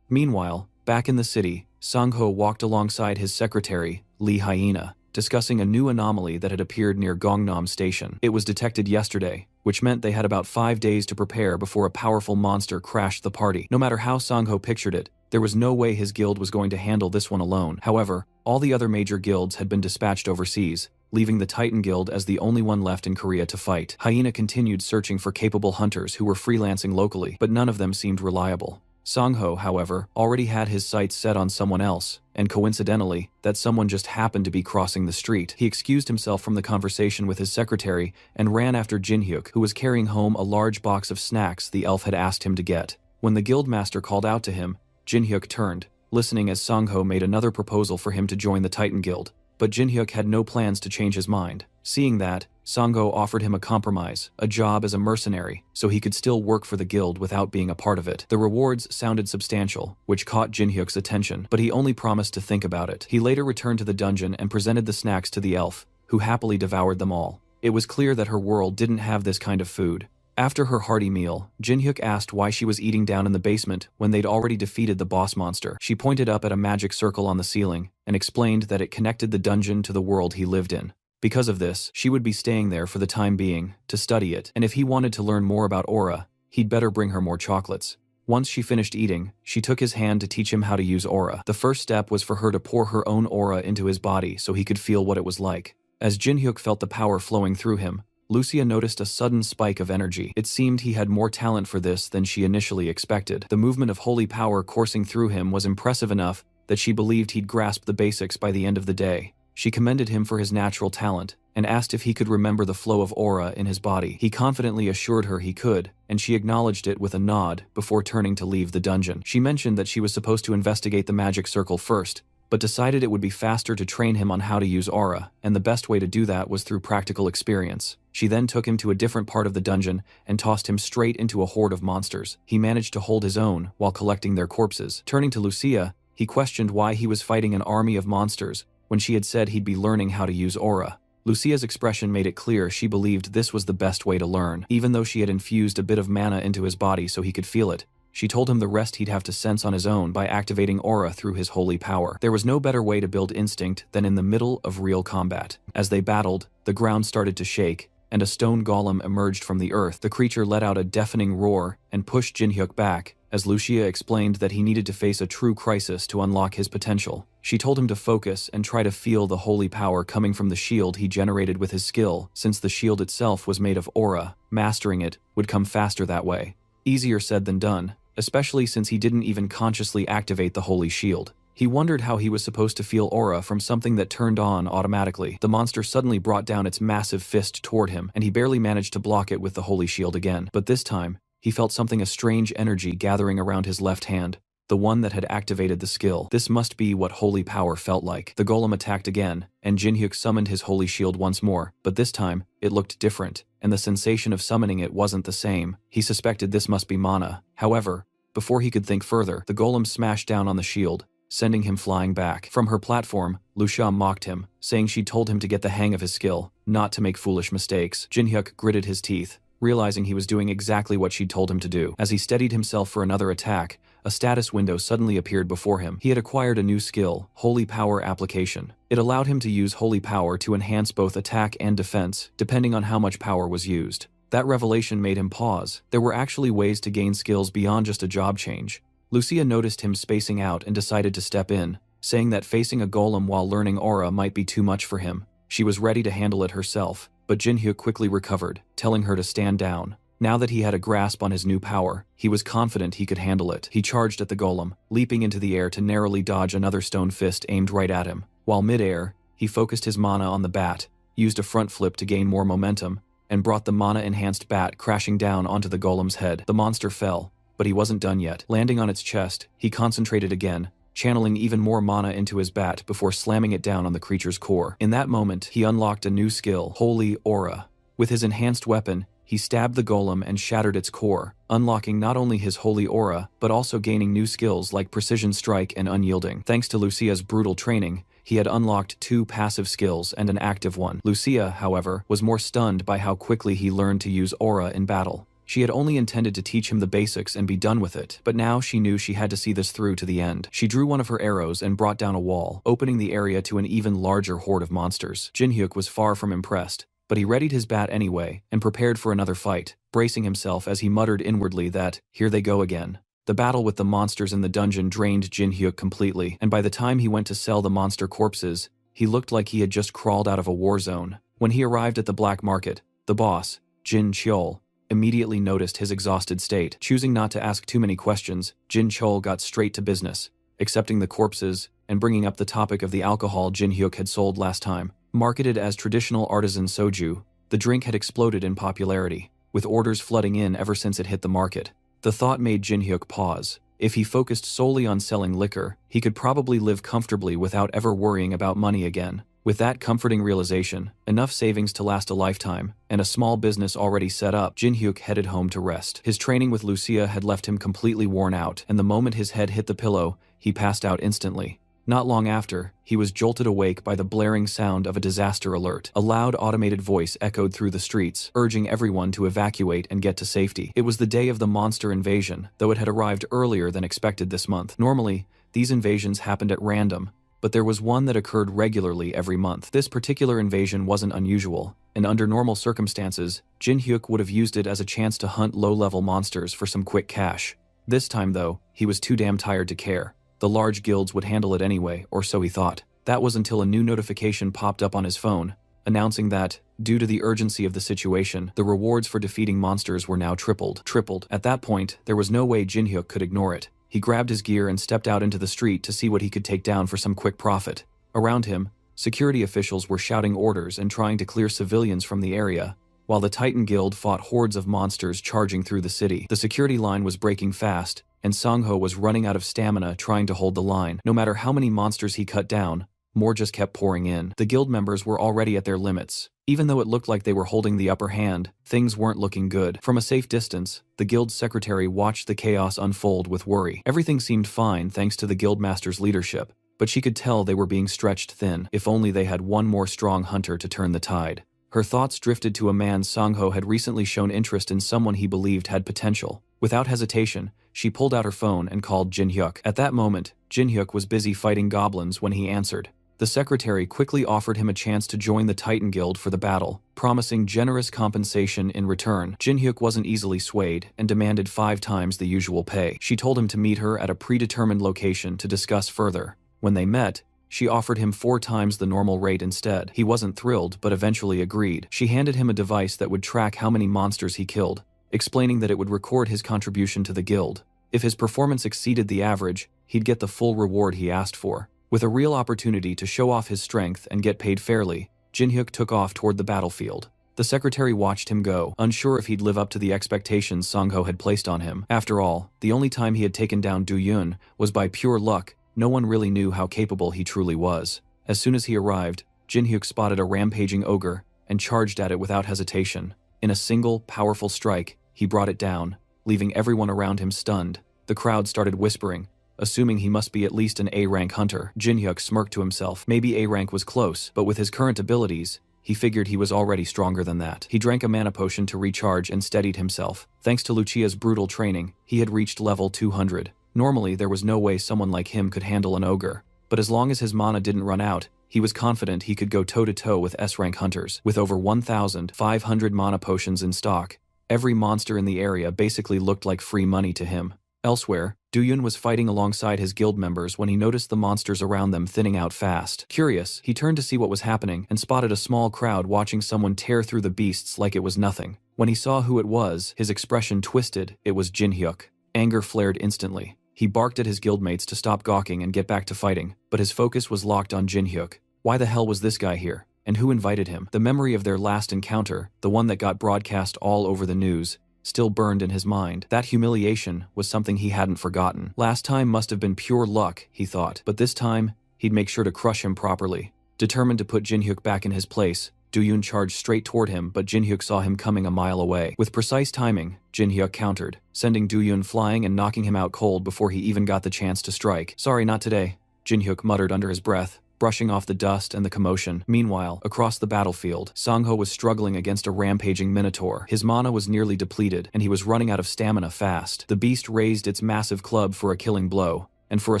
A: Meanwhile, back in the city, Sang-ho walked alongside his secretary, Lee Hyena, discussing a new anomaly that had appeared near Gangnam Station. It was detected yesterday, which meant they had about 5 days to prepare before a powerful monster crashed the party. No matter how Sang-ho pictured it, there was no way his guild was going to handle this one alone. However, all the other major guilds had been dispatched overseas, leaving the Titan Guild as the only one left in Korea to fight. Hyena continued searching for capable hunters who were freelancing locally, but none of them seemed reliable. Sang-ho, however, already had his sights set on someone else, and coincidentally, that someone just happened to be crossing the street. He excused himself from the conversation with his secretary and ran after Jin-hyuk, who was carrying home a large box of snacks the elf had asked him to get. When the guildmaster called out to him, Jin-hyuk turned, listening as Sang-ho made another proposal for him to join the Titan Guild. But Jin-hyuk had no plans to change his mind. Seeing that, Sang-ho offered him a compromise, a job as a mercenary, so he could still work for the guild without being a part of it. The rewards sounded substantial, which caught Jin-hyuk's attention, but he only promised to think about it. He later returned to the dungeon and presented the snacks to the elf, who happily devoured them all. It was clear that her world didn't have this kind of food. After her hearty meal, Jin-hyuk asked why she was eating down in the basement when they'd already defeated the boss monster. She pointed up at a magic circle on the ceiling and explained that it connected the dungeon to the world he lived in. Because of this, she would be staying there for the time being, to study it, and if he wanted to learn more about aura, he'd better bring her more chocolates. Once she finished eating, she took his hand to teach him how to use aura. The first step was for her to pour her own aura into his body so he could feel what it was like. As Jin-hyuk felt the power flowing through him, Lucia noticed a sudden spike of energy. It seemed he had more talent for this than she initially expected. The movement of holy power coursing through him was impressive enough that she believed he'd grasp the basics by the end of the day. She commended him for his natural talent and asked if he could remember the flow of aura in his body. He confidently assured her he could, and she acknowledged it with a nod before turning to leave the dungeon. She mentioned that she was supposed to investigate the magic circle first, but decided it would be faster to train him on how to use aura, and the best way to do that was through practical experience. She then took him to a different part of the dungeon and tossed him straight into a horde of monsters. He managed to hold his own while collecting their corpses. Turning to Lucia, he questioned why he was fighting an army of monsters when she had said he'd be learning how to use aura. Lucia's expression made it clear she believed this was the best way to learn. Even though she had infused a bit of mana into his body so he could feel it, she told him the rest he'd have to sense on his own by activating aura through his holy power. There was no better way to build instinct than in the middle of real combat. As they battled, the ground started to shake, and a stone golem emerged from the earth. The creature let out a deafening roar and pushed Jin-hyuk back, as Lucia explained that he needed to face a true crisis to unlock his potential. She told him to focus and try to feel the holy power coming from the shield he generated with his skill. Since the shield itself was made of aura, mastering it would come faster that way. Easier said than done, especially since he didn't even consciously activate the holy shield. He wondered how he was supposed to feel aura from something that turned on automatically. The monster suddenly brought down its massive fist toward him, and he barely managed to block it with the holy shield again. But this time, he felt a strange energy gathering around his left hand, the one that had activated the skill. This must be what holy power felt like. The golem attacked again, and Jin-hyuk summoned his holy shield once more, but this time, it looked different, and the sensation of summoning it wasn't the same. He suspected this must be mana. However, before he could think further, the golem smashed down on the shield, sending him flying back. From her platform, Lucia mocked him, saying she'd told him to get the hang of his skill, not to make foolish mistakes. Jin-hyuk gritted his teeth, realizing he was doing exactly what she'd told him to do. As he steadied himself for another attack, a status window suddenly appeared before him. He had acquired a new skill, Holy Power Application. It allowed him to use Holy Power to enhance both attack and defense, depending on how much power was used. That revelation made him pause. There were actually ways to gain skills beyond just a job change. Lucia noticed him spacing out and decided to step in, saying that facing a golem while learning aura might be too much for him. She was ready to handle it herself, but Jin-hyuk quickly recovered, telling her to stand down. Now that he had a grasp on his new power, he was confident he could handle it. He charged at the golem, leaping into the air to narrowly dodge another stone fist aimed right at him. While mid-air, he focused his mana on the bat, used a front flip to gain more momentum, and brought the mana-enhanced bat crashing down onto the golem's head. The monster fell, but he wasn't done yet. Landing on its chest, he concentrated again, channeling even more mana into his bat before slamming it down on the creature's core. In that moment, he unlocked a new skill, Holy Aura. With his enhanced weapon, he stabbed the golem and shattered its core, unlocking not only his Holy Aura, but also gaining new skills like Precision Strike and Unyielding. Thanks to Lucia's brutal training, he had unlocked 2 passive skills and an active one. Lucia, however, was more stunned by how quickly he learned to use Aura in battle. She had only intended to teach him the basics and be done with it, but now she knew she had to see this through to the end. She drew one of her arrows and brought down a wall, opening the area to an even larger horde of monsters. Jinhyuk was far from impressed, but he readied his bat anyway and prepared for another fight, bracing himself as he muttered inwardly that, here they go again. The battle with the monsters in the dungeon drained Jinhyuk completely, and by the time he went to sell the monster corpses, he looked like he had just crawled out of a war zone. When he arrived at the black market, the boss, Jin Cheol, immediately noticed his exhausted state. Choosing not to ask too many questions, Jin Cheol got straight to business, accepting the corpses and bringing up the topic of the alcohol Jinhyuk had sold last time. Marketed as traditional artisan soju, the drink had exploded in popularity, with orders flooding in ever since it hit the market. The thought made Jinhyuk pause. If he focused solely on selling liquor, he could probably live comfortably without ever worrying about money again. With that comforting realization, enough savings to last a lifetime, and a small business already set up, Jinhyuk headed home to rest. His training with Lucia had left him completely worn out, and the moment his head hit the pillow, he passed out instantly. Not long after, he was jolted awake by the blaring sound of a disaster alert. A loud automated voice echoed through the streets, urging everyone to evacuate and get to safety. It was the day of the monster invasion, though it had arrived earlier than expected this month. Normally, these invasions happened at random, but there was one that occurred regularly every month. This particular invasion wasn't unusual, and under normal circumstances, Jinhyuk would have used it as a chance to hunt low-level monsters for some quick cash. This time though, he was too damn tired to care. The large guilds would handle it anyway, or so he thought. That was until a new notification popped up on his phone, announcing that, due to the urgency of the situation, the rewards for defeating monsters were now tripled. At that point, there was no way Jinhyuk could ignore it. He grabbed his gear and stepped out into the street to see what he could take down for some quick profit. Around him, security officials were shouting orders and trying to clear civilians from the area, while the Titan Guild fought hordes of monsters charging through the city. The security line was breaking fast, and Sangho was running out of stamina trying to hold the line. No matter how many monsters he cut down, more just kept pouring in. The guild members were already at their limits. Even though it looked like they were holding the upper hand, things weren't looking good. From a safe distance, the guild secretary watched the chaos unfold with worry. Everything seemed fine thanks to the guildmaster's leadership, but she could tell they were being stretched thin. If only they had one more strong hunter to turn the tide. Her thoughts drifted to a man Sangho had recently shown interest in, someone he believed had potential. Without hesitation, she pulled out her phone and called Jinhyuk. At that moment, Jinhyuk was busy fighting goblins when he answered. The secretary quickly offered him a chance to join the Titan Guild for the battle, promising generous compensation in return. Jinhyuk wasn't easily swayed and demanded 5 times the usual pay. She told him to meet her at a predetermined location to discuss further. When they met, she offered him 4 times the normal rate instead. He wasn't thrilled, but eventually agreed. She handed him a device that would track how many monsters he killed, explaining that it would record his contribution to the guild. If his performance exceeded the average, he'd get the full reward he asked for. With a real opportunity to show off his strength and get paid fairly, Jinhyuk took off toward the battlefield. The secretary watched him go, unsure if he'd live up to the expectations Sangho had placed on him. After all, the only time he had taken down Du Yun was by pure luck. No one really knew how capable he truly was. As soon as he arrived, Jinhyuk spotted a rampaging ogre and charged at it without hesitation. In a single, powerful strike, he brought it down, leaving everyone around him stunned. The crowd started whispering, assuming he must be at least an A-rank hunter. Jinhyuk smirked to himself. Maybe A-rank was close, but with his current abilities, he figured he was already stronger than that. He drank a mana potion to recharge and steadied himself. Thanks to Lucia's brutal training, he had reached level 200. Normally, there was no way someone like him could handle an ogre, but as long as his mana didn't run out, he was confident he could go toe-to-toe with S-rank hunters. With over 1,500 mana potions in stock, every monster in the area basically looked like free money to him. Elsewhere, Du Yun was fighting alongside his guild members when he noticed the monsters around them thinning out fast. Curious, he turned to see what was happening and spotted a small crowd watching someone tear through the beasts like it was nothing. When he saw who it was, his expression twisted. It was Jinhyuk. Anger flared instantly. He barked at his guildmates to stop gawking and get back to fighting, but his focus was locked on Jinhyuk. Why the hell was this guy here? And who invited him? The memory of their last encounter, the one that got broadcast all over the news, still burned in his mind. That humiliation was something he hadn't forgotten. Last time must have been pure luck, he thought, but this time, he'd make sure to crush him properly. Determined to put Jin-hyuk back in his place, Do-yoon charged straight toward him, but Jin-hyuk saw him coming a mile away. With precise timing, Jin-hyuk countered, sending Do-yoon flying and knocking him out cold before he even got the chance to strike. Sorry, not today, Jin-hyuk muttered under his breath, brushing off the dust and the commotion. Meanwhile, across the battlefield, Sang-ho was struggling against a rampaging minotaur. His mana was nearly depleted, and he was running out of stamina fast. The beast raised its massive club for a killing blow, and for a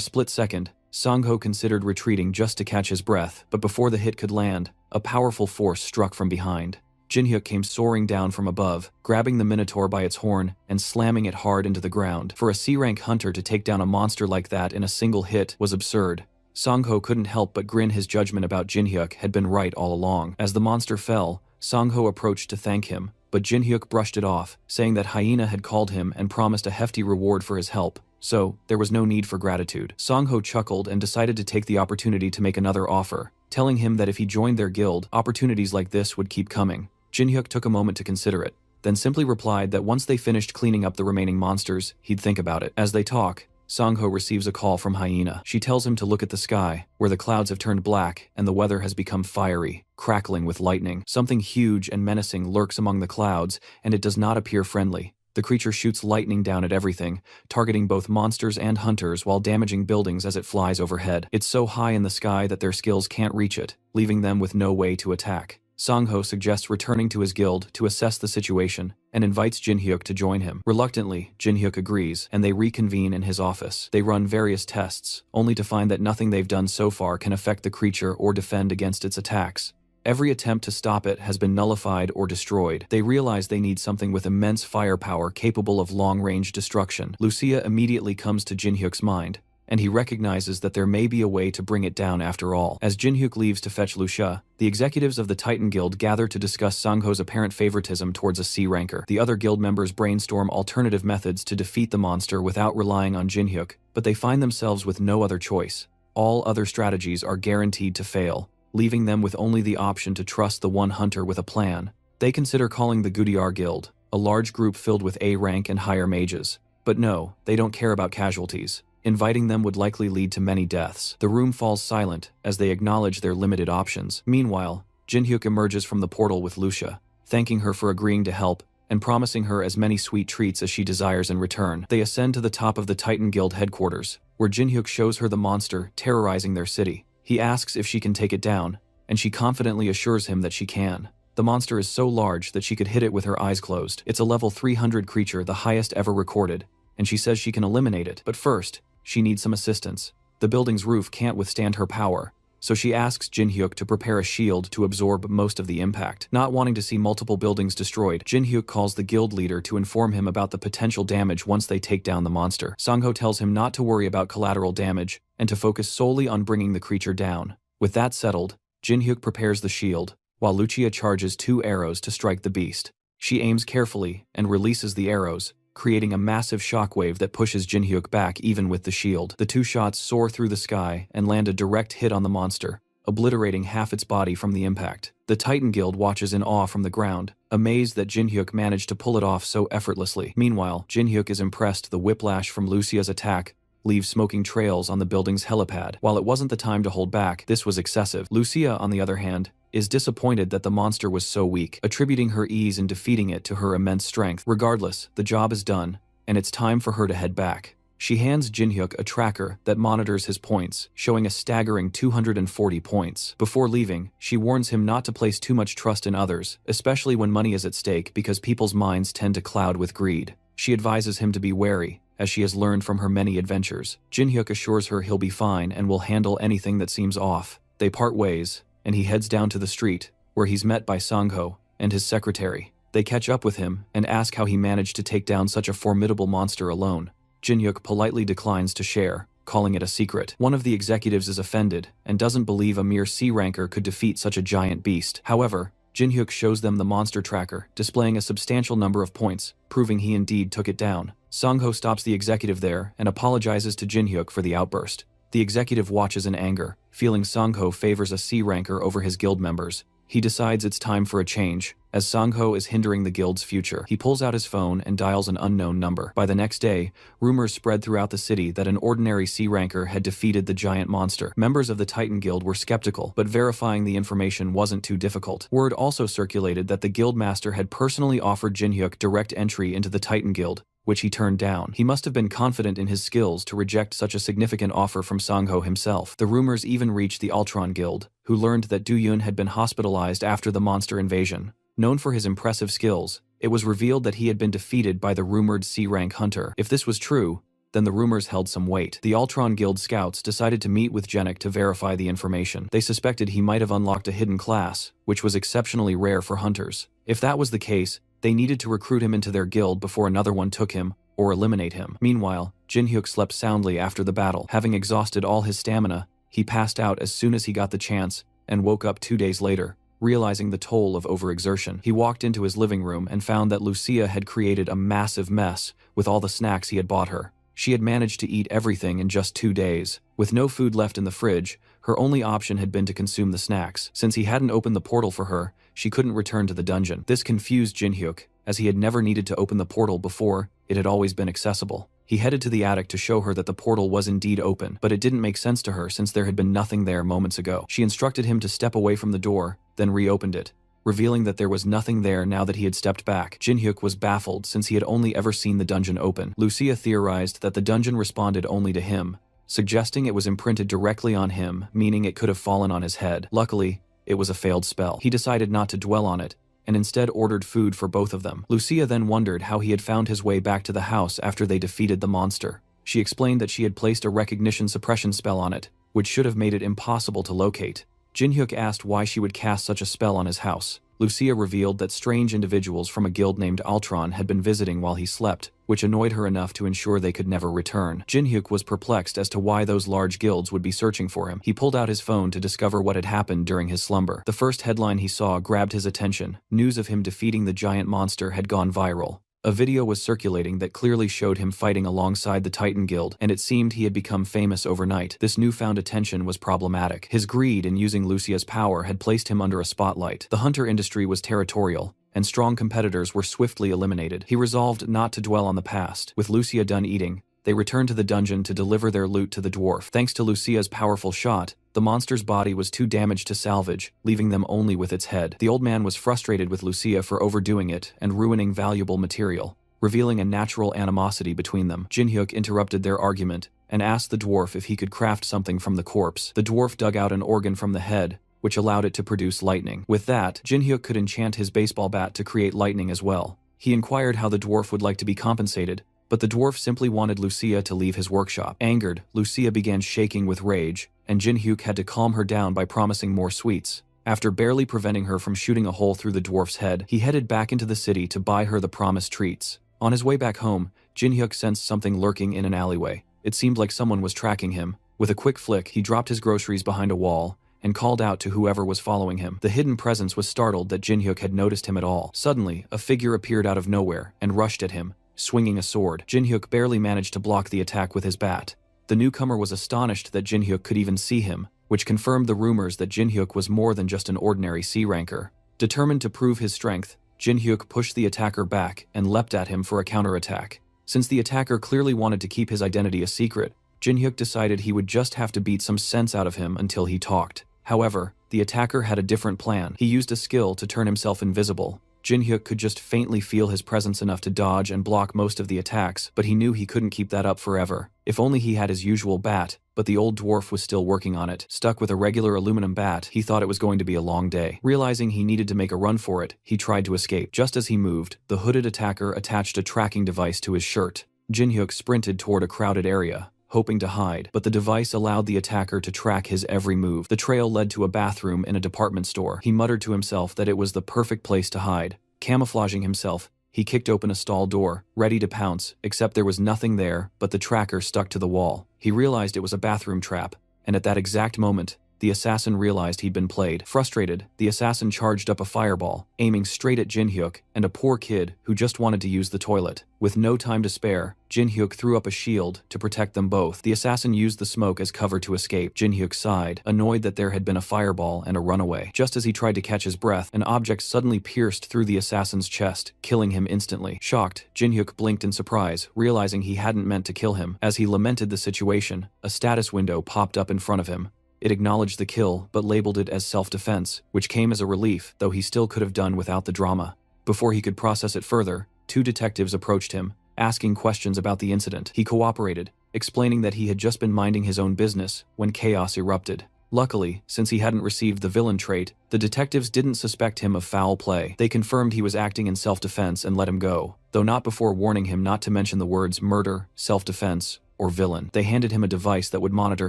A: split second, Sang-ho considered retreating just to catch his breath, but before the hit could land, a powerful force struck from behind. Jin-hyuk came soaring down from above, grabbing the minotaur by its horn and slamming it hard into the ground. For a C-rank hunter to take down a monster like that in a single hit was absurd. Sang-ho couldn't help but grin. His judgment about Jin-hyuk had been right all along. As the monster fell, Sang-ho approached to thank him, but Jin-hyuk brushed it off, saying that Hyena had called him and promised a hefty reward for his help, so there was no need for gratitude. Sang-ho chuckled and decided to take the opportunity to make another offer, telling him that if he joined their guild, opportunities like this would keep coming. Jin-hyuk took a moment to consider it, then simply replied that once they finished cleaning up the remaining monsters, he'd think about it. As they talk, Sang-ho receives a call from Hyena. She tells him to look at the sky, where the clouds have turned black and the weather has become fiery, crackling with lightning. Something huge and menacing lurks among the clouds, and it does not appear friendly. The creature shoots lightning down at everything, targeting both monsters and hunters while damaging buildings as it flies overhead. It's so high in the sky that their skills can't reach it, leaving them with no way to attack. Sang-ho suggests returning to his guild to assess the situation and invites Jin-hyuk to join him. Reluctantly, Jin-hyuk agrees, and they reconvene in his office. They run various tests, only to find that nothing they've done so far can affect the creature or defend against its attacks. Every attempt to stop it has been nullified or destroyed. They realize they need something with immense firepower capable of long-range destruction. Lucia immediately comes to Jin-hyuk's mind, and he recognizes that there may be a way to bring it down after all. As Jin-hyuk leaves to fetch Lucia, the executives of the Titan Guild gather to discuss Sang-ho's apparent favoritism towards a C-ranker. The other guild members brainstorm alternative methods to defeat the monster without relying on Jin-hyuk, but they find themselves with no other choice. All other strategies are guaranteed to fail, leaving them with only the option to trust the one hunter with a plan. They consider calling the Gudiyar Guild, a large group filled with A-rank and higher mages. But no, they don't care about casualties. Inviting them would likely lead to many deaths. The room falls silent as they acknowledge their limited options. Meanwhile, Jin-hyuk emerges from the portal with Lucia, thanking her for agreeing to help and promising her as many sweet treats as she desires in return. They ascend to the top of the Titan Guild headquarters, where Jin-hyuk shows her the monster terrorizing their city. He asks if she can take it down, and she confidently assures him that she can. The monster is so large that she could hit it with her eyes closed. It's a level 300 creature, the highest ever recorded, and she says she can eliminate it. But first, she needs some assistance. The building's roof can't withstand her power, so she asks Jin-hyuk to prepare a shield to absorb most of the impact. Not wanting to see multiple buildings destroyed, Jin-hyuk calls the guild leader to inform him about the potential damage once they take down the monster. Sang-ho tells him not to worry about collateral damage and to focus solely on bringing the creature down. With that settled, Jin-hyuk prepares the shield, while Lucia charges 2 arrows to strike the beast. She aims carefully and releases the arrows, creating a massive shockwave that pushes Jin-hyuk back even with the shield. The 2 shots soar through the sky and land a direct hit on the monster, obliterating half its body from the impact. The Titan Guild watches in awe from the ground, amazed that Jin-hyuk managed to pull it off so effortlessly. Meanwhile, Jin-hyuk is impressed the whiplash from Lucia's attack leaves smoking trails on the building's helipad. While it wasn't the time to hold back, this was excessive. Lucia, on the other hand, is disappointed that the monster was so weak, attributing her ease in defeating it to her immense strength. Regardless, the job is done, and it's time for her to head back. She hands Jin-hyuk a tracker that monitors his points, showing a staggering 240 points. Before leaving, she warns him not to place too much trust in others, especially when money is at stake, because people's minds tend to cloud with greed. She advises him to be wary, as she has learned from her many adventures. Jin-hyuk assures her he'll be fine and will handle anything that seems off. They part ways, and he heads down to the street, where he's met by Sang-ho and his secretary. They catch up with him and ask how he managed to take down such a formidable monster alone. Jin-hyuk politely declines to share, calling it a secret. One of the executives is offended and doesn't believe a mere C-ranker could defeat such a giant beast. However, Jin-hyuk shows them the monster tracker, displaying a substantial number of points, proving he indeed took it down. Sang-ho stops the executive there and apologizes to Jin-hyuk for the outburst. The executive watches in anger, feeling Sang-ho favors a C-ranker over his guild members, He decides it's time for a change, as Sangho is hindering the guild's future. He pulls out his phone and dials an unknown number. By the next day, rumors spread throughout the city that an ordinary C-ranker had defeated the giant monster. Members of the Titan Guild were skeptical, but verifying the information wasn't too difficult. Word also circulated that the guildmaster had personally offered Jinhyuk direct entry into the Titan Guild, which he turned down. He must have been confident in his skills to reject such a significant offer from Sangho himself. The rumors even reached the Ultron Guild, who learned that Do-yoon had been hospitalized after the monster invasion. Known for his impressive skills, it was revealed that he had been defeated by the rumored C-rank hunter. If this was true, then the rumors held some weight. The Ultron Guild scouts decided to meet with Genik to verify the information. They suspected he might have unlocked a hidden class, which was exceptionally rare for hunters. If that was the case, they needed to recruit him into their guild before another one took him, or eliminate him. Meanwhile, Jinhyuk slept soundly after the battle. Having exhausted all his stamina, he passed out as soon as he got the chance, and woke up 2 days later, realizing the toll of overexertion. He walked into his living room and found that Lucia had created a massive mess with all the snacks he had bought her. She had managed to eat everything in just 2 days. With no food left in the fridge, her only option had been to consume the snacks. Since he hadn't opened the portal for her, she couldn't return to the dungeon. This confused Jinhyuk, as he had never needed to open the portal before. It had always been accessible. He headed to the attic to show her that the portal was indeed open, but it didn't make sense to her since there had been nothing there moments ago. She instructed him to step away from the door, then reopened it, revealing that there was nothing there now that he had stepped back. Jinhyuk was baffled since he had only ever seen the dungeon open. Lucia theorized that the dungeon responded only to him, suggesting it was imprinted directly on him, meaning it could have fallen on his head. Luckily, it was a failed spell. He decided not to dwell on it, and instead ordered food for both of them. Lucia then wondered how he had found his way back to the house after they defeated the monster. She explained that she had placed a recognition suppression spell on it, which should have made it impossible to locate. Jinhyuk asked why she would cast such a spell on his house. Lucia revealed that strange individuals from a guild named Ultron had been visiting while he slept, which annoyed her enough to ensure they could never return. Jinhyuk was perplexed as to why those large guilds would be searching for him. He pulled out his phone to discover what had happened during his slumber. The first headline he saw grabbed his attention. News of him defeating the giant monster had gone viral. A video was circulating that clearly showed him fighting alongside the Titan Guild, and it seemed he had become famous overnight. This newfound attention was problematic. His greed in using Lucia's power had placed him under a spotlight. The hunter industry was territorial, and strong competitors were swiftly eliminated. He resolved not to dwell on the past. With Lucia done eating, they returned to the dungeon to deliver their loot to the dwarf. Thanks to Lucia's powerful shot, the monster's body was too damaged to salvage, leaving them only with its head. The old man was frustrated with Lucia for overdoing it and ruining valuable material, revealing a natural animosity between them. Jinhyuk interrupted their argument and asked the dwarf if he could craft something from the corpse. The dwarf dug out an organ from the head, which allowed it to produce lightning. With that, Jinhyuk could enchant his baseball bat to create lightning as well. He inquired how the dwarf would like to be compensated, but the dwarf simply wanted Lucia to leave his workshop. Angered, Lucia began shaking with rage, and Jinhyuk had to calm her down by promising more sweets. After barely preventing her from shooting a hole through the dwarf's head, he headed back into the city to buy her the promised treats. On his way back home, Jinhyuk sensed something lurking in an alleyway. It seemed like someone was tracking him. With a quick flick, he dropped his groceries behind a wall and called out to whoever was following him. The hidden presence was startled that Jinhyuk had noticed him at all. Suddenly, a figure appeared out of nowhere and rushed at him, swinging a sword. Jinhyuk barely managed to block the attack with his bat. The newcomer was astonished that Jinhyuk could even see him, which confirmed the rumors that Jinhyuk was more than just an ordinary C-ranker. Determined to prove his strength, Jinhyuk pushed the attacker back and leapt at him for a counterattack. Since the attacker clearly wanted to keep his identity a secret, Jinhyuk decided he would just have to beat some sense out of him until he talked. However, the attacker had a different plan. He used a skill to turn himself invisible. Jinhyuk could just faintly feel his presence enough to dodge and block most of the attacks, but he knew he couldn't keep that up forever. If only he had his usual bat, but the old dwarf was still working on it. Stuck with a regular aluminum bat, he thought it was going to be a long day. Realizing he needed to make a run for it, he tried to escape. Just as he moved, the hooded attacker attached a tracking device to his shirt. Jinhyuk sprinted toward a crowded area, hoping to hide, but the device allowed the attacker to track his every move. The trail led to a bathroom in a department store. He muttered to himself that it was the perfect place to hide. Camouflaging himself, he kicked open a stall door, ready to pounce, except there was nothing there but the tracker stuck to the wall. He realized it was a bathroom trap, and at that exact moment, the assassin realized he'd been played. Frustrated, the assassin charged up a fireball, aiming straight at Jin-hyuk and a poor kid who just wanted to use the toilet. With no time to spare, Jin-hyuk threw up a shield to protect them both. The assassin used the smoke as cover to escape. Jin-hyuk sighed, annoyed that there had been a fireball and a runaway. Just as he tried to catch his breath, an object suddenly pierced through the assassin's chest, killing him instantly. Shocked, Jin-hyuk blinked in surprise, realizing he hadn't meant to kill him. As he lamented the situation, a status window popped up in front of him. It acknowledged the kill, but labeled it as self-defense, which came as a relief, though he still could have done without the drama. Before he could process it further, 2 detectives approached him, asking questions about the incident. He cooperated, explaining that he had just been minding his own business when chaos erupted. Luckily, since he hadn't received the villain trait, the detectives didn't suspect him of foul play. They confirmed he was acting in self-defense and let him go, though not before warning him not to mention the words murder, self-defense, or villain. They handed him a device that would monitor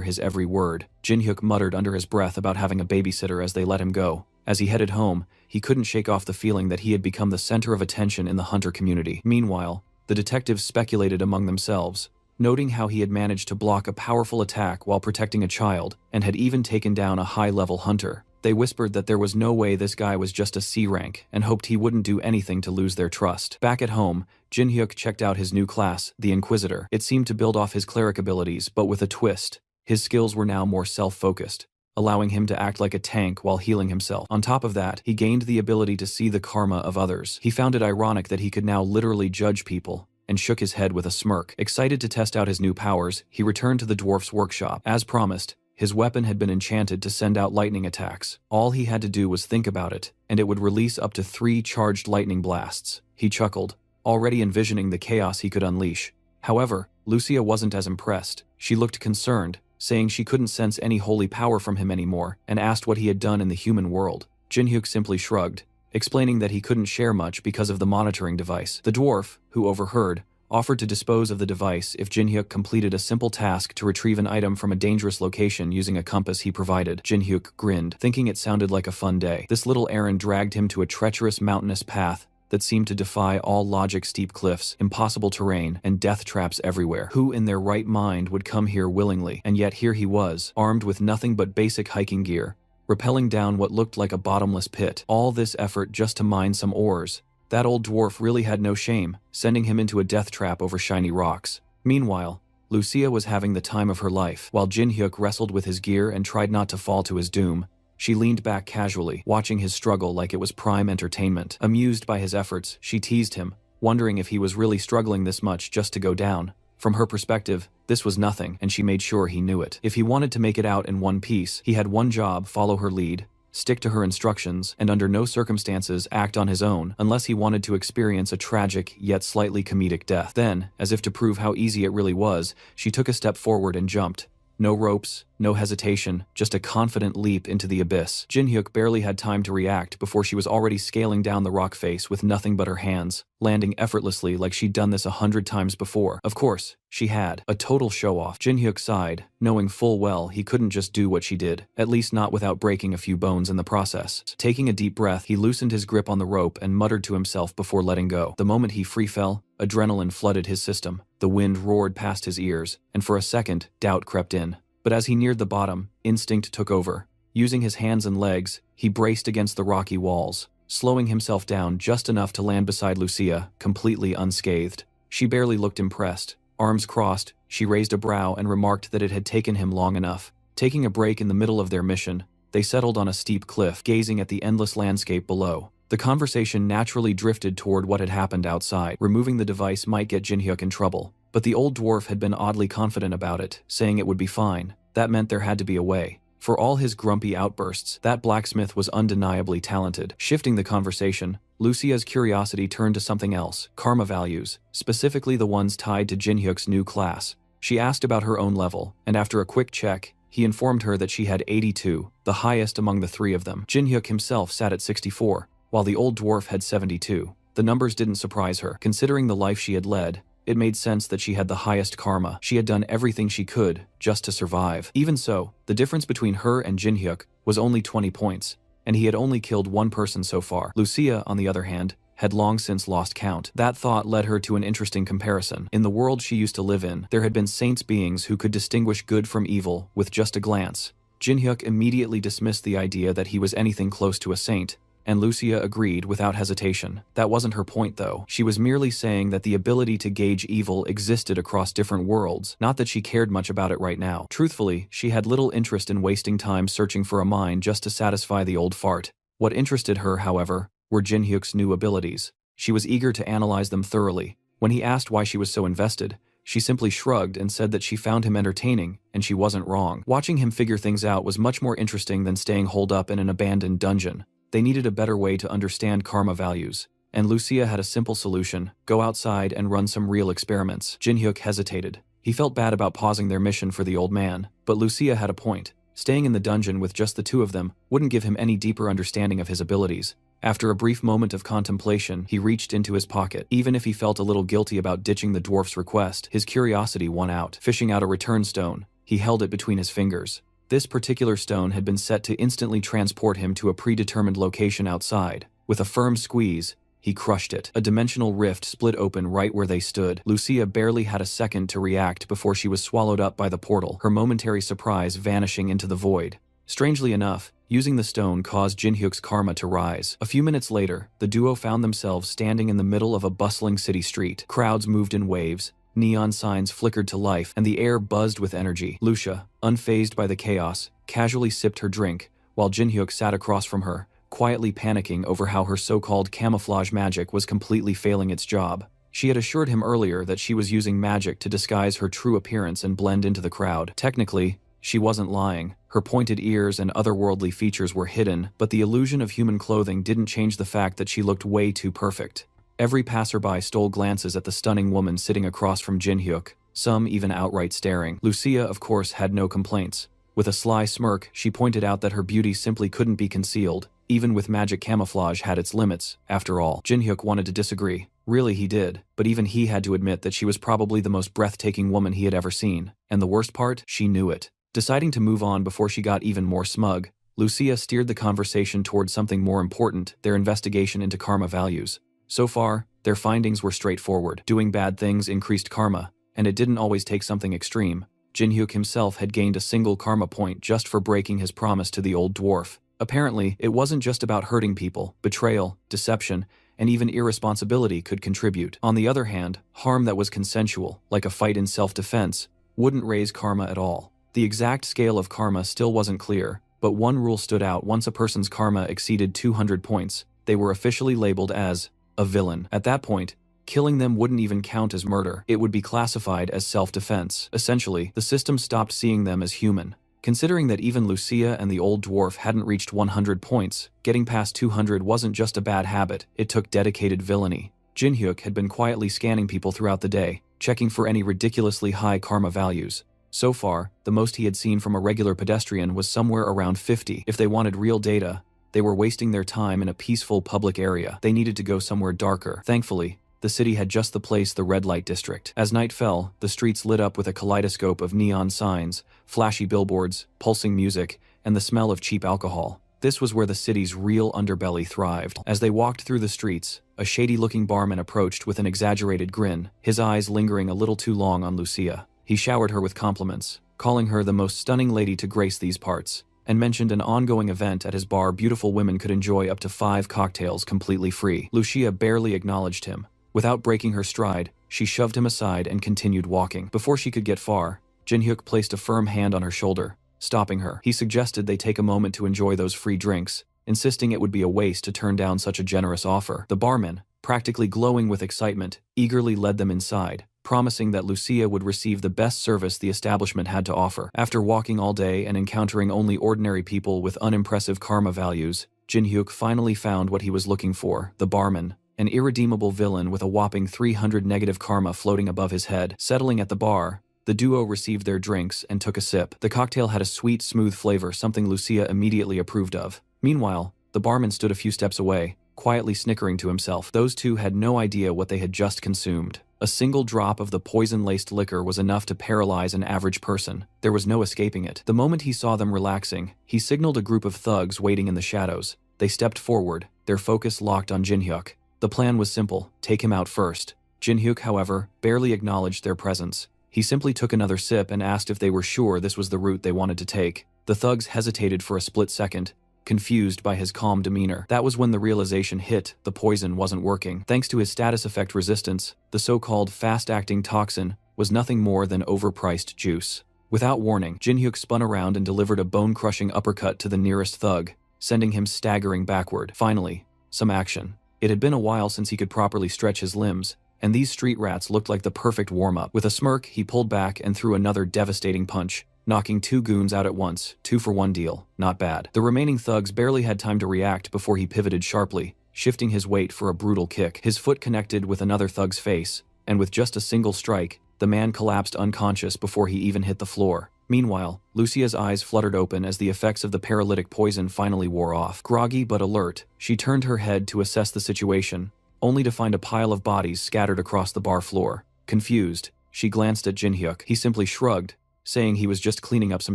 A: his every word. Jin-hyuk muttered under his breath about having a babysitter as they let him go. As he headed home, he couldn't shake off the feeling that he had become the center of attention in the hunter community. Meanwhile, the detectives speculated among themselves, noting how he had managed to block a powerful attack while protecting a child, and had even taken down a high-level hunter. They whispered that there was no way this guy was just a C rank, and hoped he wouldn't do anything to lose their trust. Back at home, Jin-hyuk checked out his new class, the Inquisitor. It seemed to build off his cleric abilities, but with a twist. His skills were now more self-focused, allowing him to act like a tank while healing himself. On top of that, he gained the ability to see the karma of others. He found it ironic that he could now literally judge people, and shook his head with a smirk. Excited to test out his new powers, he returned to the dwarf's workshop. As promised, his weapon had been enchanted to send out lightning attacks. All he had to do was think about it, and it would release up to 3 charged lightning blasts. He chuckled, already envisioning the chaos he could unleash. However, Lucia wasn't as impressed. She looked concerned, saying she couldn't sense any holy power from him anymore, and asked what he had done in the human world. Jin-hyuk simply shrugged, explaining that he couldn't share much because of the monitoring device. The dwarf, who overheard, offered to dispose of the device if Jin-hyuk completed a simple task to retrieve an item from a dangerous location using a compass he provided. Jin-hyuk grinned, thinking it sounded like a fun day. This little errand dragged him to a treacherous mountainous path that seemed to defy all logic. Steep cliffs, impossible terrain, and death traps everywhere. Who in their right mind would come here willingly? And yet here he was, armed with nothing but basic hiking gear, rappelling down what looked like a bottomless pit. All this effort just to mine some ores. That old dwarf really had no shame, sending him into a death trap over shiny rocks. Meanwhile, Lucia was having the time of her life. While Jin-hyuk wrestled with his gear and tried not to fall to his doom, she leaned back casually, watching his struggle like it was prime entertainment. Amused by his efforts, she teased him, wondering if he was really struggling this much just to go down. From her perspective, this was nothing, and she made sure he knew it. If he wanted to make it out in one piece, he had one job: follow her lead, stick to her instructions, and under no circumstances act on his own unless he wanted to experience a tragic yet slightly comedic death. Then, as if to prove how easy it really was, she took a step forward and jumped. No ropes, no hesitation, just a confident leap into the abyss. Jin-hyuk barely had time to react before she was already scaling down the rock face with nothing but her hands, landing effortlessly like she'd done this 100 times before. Of course, she had. A total show-off. Jin-hyuk sighed, knowing full well he couldn't just do what she did, at least not without breaking a few bones in the process. Taking a deep breath, he loosened his grip on the rope and muttered to himself before letting go. The moment he free fell, adrenaline flooded his system. The wind roared past his ears, and for a second, doubt crept in. But as he neared the bottom, instinct took over. Using his hands and legs, he braced against the rocky walls, slowing himself down just enough to land beside Lucia, completely unscathed. She barely looked impressed. Arms crossed, she raised a brow and remarked that it had taken him long enough. Taking a break in the middle of their mission, they settled on a steep cliff, gazing at the endless landscape below. The conversation naturally drifted toward what had happened outside. Removing the device might get Jin-hyuk in trouble, but the old dwarf had been oddly confident about it, saying it would be fine. That meant there had to be a way. For all his grumpy outbursts, that blacksmith was undeniably talented. Shifting the conversation, Lucia's curiosity turned to something else: karma values, specifically the ones tied to Jin-hyuk's new class. She asked about her own level, and after a quick check, he informed her that she had 82, the highest among the 3 of them. Jin-hyuk himself sat at 64, while the old dwarf had 72. The numbers didn't surprise her. Considering the life she had led, it made sense that she had the highest karma. She had done everything she could just to survive. Even so, the difference between her and Jin-hyuk was only 20 points, and he had only killed 1 person so far. Lucia, on the other hand, had long since lost count. That thought led her to an interesting comparison. In the world she used to live in, there had been saints, beings who could distinguish good from evil with just a glance. Jin-hyuk immediately dismissed the idea that he was anything close to a saint, and Lucia agreed without hesitation. That wasn't her point though. She was merely saying that the ability to gauge evil existed across different worlds, not that she cared much about it right now. Truthfully, she had little interest in wasting time searching for a mine just to satisfy the old fart. What interested her, however, were Jin-hyuk's new abilities. She was eager to analyze them thoroughly. When he asked why she was so invested, she simply shrugged and said that she found him entertaining, and she wasn't wrong. Watching him figure things out was much more interesting than staying holed up in an abandoned dungeon. They needed a better way to understand karma values, and Lucia had a simple solution: go outside and run some real experiments. Jin-hyuk hesitated. He felt bad about pausing their mission for the old man, but Lucia had a point. Staying in the dungeon with just the two of them wouldn't give him any deeper understanding of his abilities. After a brief moment of contemplation, he reached into his pocket. Even if he felt a little guilty about ditching the dwarf's request, his curiosity won out. Fishing out a return stone, he held it between his fingers. This particular stone had been set to instantly transport him to a predetermined location outside. With a firm squeeze, he crushed it. A dimensional rift split open right where they stood. Lucia barely had a second to react before she was swallowed up by the portal, her momentary surprise vanishing into the void. Strangely enough, using the stone caused Jin-hyuk's karma to rise. A few minutes later, the duo found themselves standing in the middle of a bustling city street. Crowds moved in waves, neon signs flickered to life, and the air buzzed with energy. Lucia, unfazed by the chaos, casually sipped her drink, while Jin-hyuk sat across from her, quietly panicking over how her so-called camouflage magic was completely failing its job. She had assured him earlier that she was using magic to disguise her true appearance and blend into the crowd. Technically, she wasn't lying. Her pointed ears and otherworldly features were hidden, but the illusion of human clothing didn't change the fact that she looked way too perfect. Every passerby stole glances at the stunning woman sitting across from Jin-hyuk, some even outright staring. Lucia, of course, had no complaints. With a sly smirk, she pointed out that her beauty simply couldn't be concealed. Even with magic, camouflage had its limits, after all. Jin-hyuk wanted to disagree. Really, he did, but even he had to admit that she was probably the most breathtaking woman he had ever seen. And the worst part, she knew it. Deciding to move on before she got even more smug, Lucia steered the conversation towards something more important: their investigation into karma values. So far, their findings were straightforward. Doing bad things increased karma, and it didn't always take something extreme. Jin-hyuk himself had gained a single karma point just for breaking his promise to the old dwarf. Apparently, it wasn't just about hurting people. Betrayal, deception, and even irresponsibility could contribute. On the other hand, harm that was consensual, like a fight in self-defense, wouldn't raise karma at all. The exact scale of karma still wasn't clear, but one rule stood out: once a person's karma exceeded 200 points, they were officially labeled as a villain. At that point, killing them wouldn't even count as murder. It would be classified as self-defense. Essentially, the system stopped seeing them as human. Considering that even Lucia and the old dwarf hadn't reached 100 points, getting past 200 wasn't just a bad habit, it took dedicated villainy. Jin-hyuk had been quietly scanning people throughout the day, checking for any ridiculously high karma values. So far, the most he had seen from a regular pedestrian was somewhere around 50. If they wanted real data, they were wasting their time in a peaceful public area. They needed to go somewhere darker. Thankfully, the city had just the place: the red light district. As night fell, the streets lit up with a kaleidoscope of neon signs, flashy billboards, pulsing music, and the smell of cheap alcohol. This was where the city's real underbelly thrived. As they walked through the streets, a shady-looking barman approached with an exaggerated grin, his eyes lingering a little too long on Lucia. He showered her with compliments, calling her the most stunning lady to grace these parts, and mentioned an ongoing event at his bar: beautiful women could enjoy up to 5 cocktails completely free. Lucia barely acknowledged him. Without breaking her stride, she shoved him aside and continued walking. Before she could get far, Jin-hyuk placed a firm hand on her shoulder, stopping her. He suggested they take a moment to enjoy those free drinks, insisting it would be a waste to turn down such a generous offer. The barman, practically glowing with excitement, eagerly led them inside, promising that Lucia would receive the best service the establishment had to offer. After walking all day and encountering only ordinary people with unimpressive karma values, Jin-hyuk finally found what he was looking for: the barman, an irredeemable villain with a whopping 300 negative karma floating above his head. Settling at the bar, the duo received their drinks and took a sip. The cocktail had a sweet, smooth flavor, something Lucia immediately approved of. Meanwhile, the barman stood a few steps away, quietly snickering to himself. Those two had no idea what they had just consumed. A single drop of the poison-laced liquor was enough to paralyze an average person. There was no escaping it. The moment he saw them relaxing, he signaled a group of thugs waiting in the shadows. They stepped forward, their focus locked on Jin-hyuk. The plan was simple: take him out first. Jin-hyuk, however, barely acknowledged their presence. He simply took another sip and asked if they were sure this was the route they wanted to take. The thugs hesitated for a split second, confused by his calm demeanor. That was when the realization hit: the poison wasn't working. Thanks to his status effect resistance, the so-called fast-acting toxin was nothing more than overpriced juice. Without warning, Jin-hyuk spun around and delivered a bone-crushing uppercut to the nearest thug, sending him staggering backward. Finally, some action. It had been a while since he could properly stretch his limbs, and these street rats looked like the perfect warm-up. With a smirk, he pulled back and threw another devastating punch, knocking 2 goons out at once. 2-for-1 deal. Not bad. The remaining thugs barely had time to react before he pivoted sharply, shifting his weight for a brutal kick. His foot connected with another thug's face, and with just a single strike, the man collapsed unconscious before he even hit the floor. Meanwhile, Lucia's eyes fluttered open as the effects of the paralytic poison finally wore off. Groggy but alert, she turned her head to assess the situation, only to find a pile of bodies scattered across the bar floor. Confused, she glanced at Jin-hyuk. He simply shrugged, saying he was just cleaning up some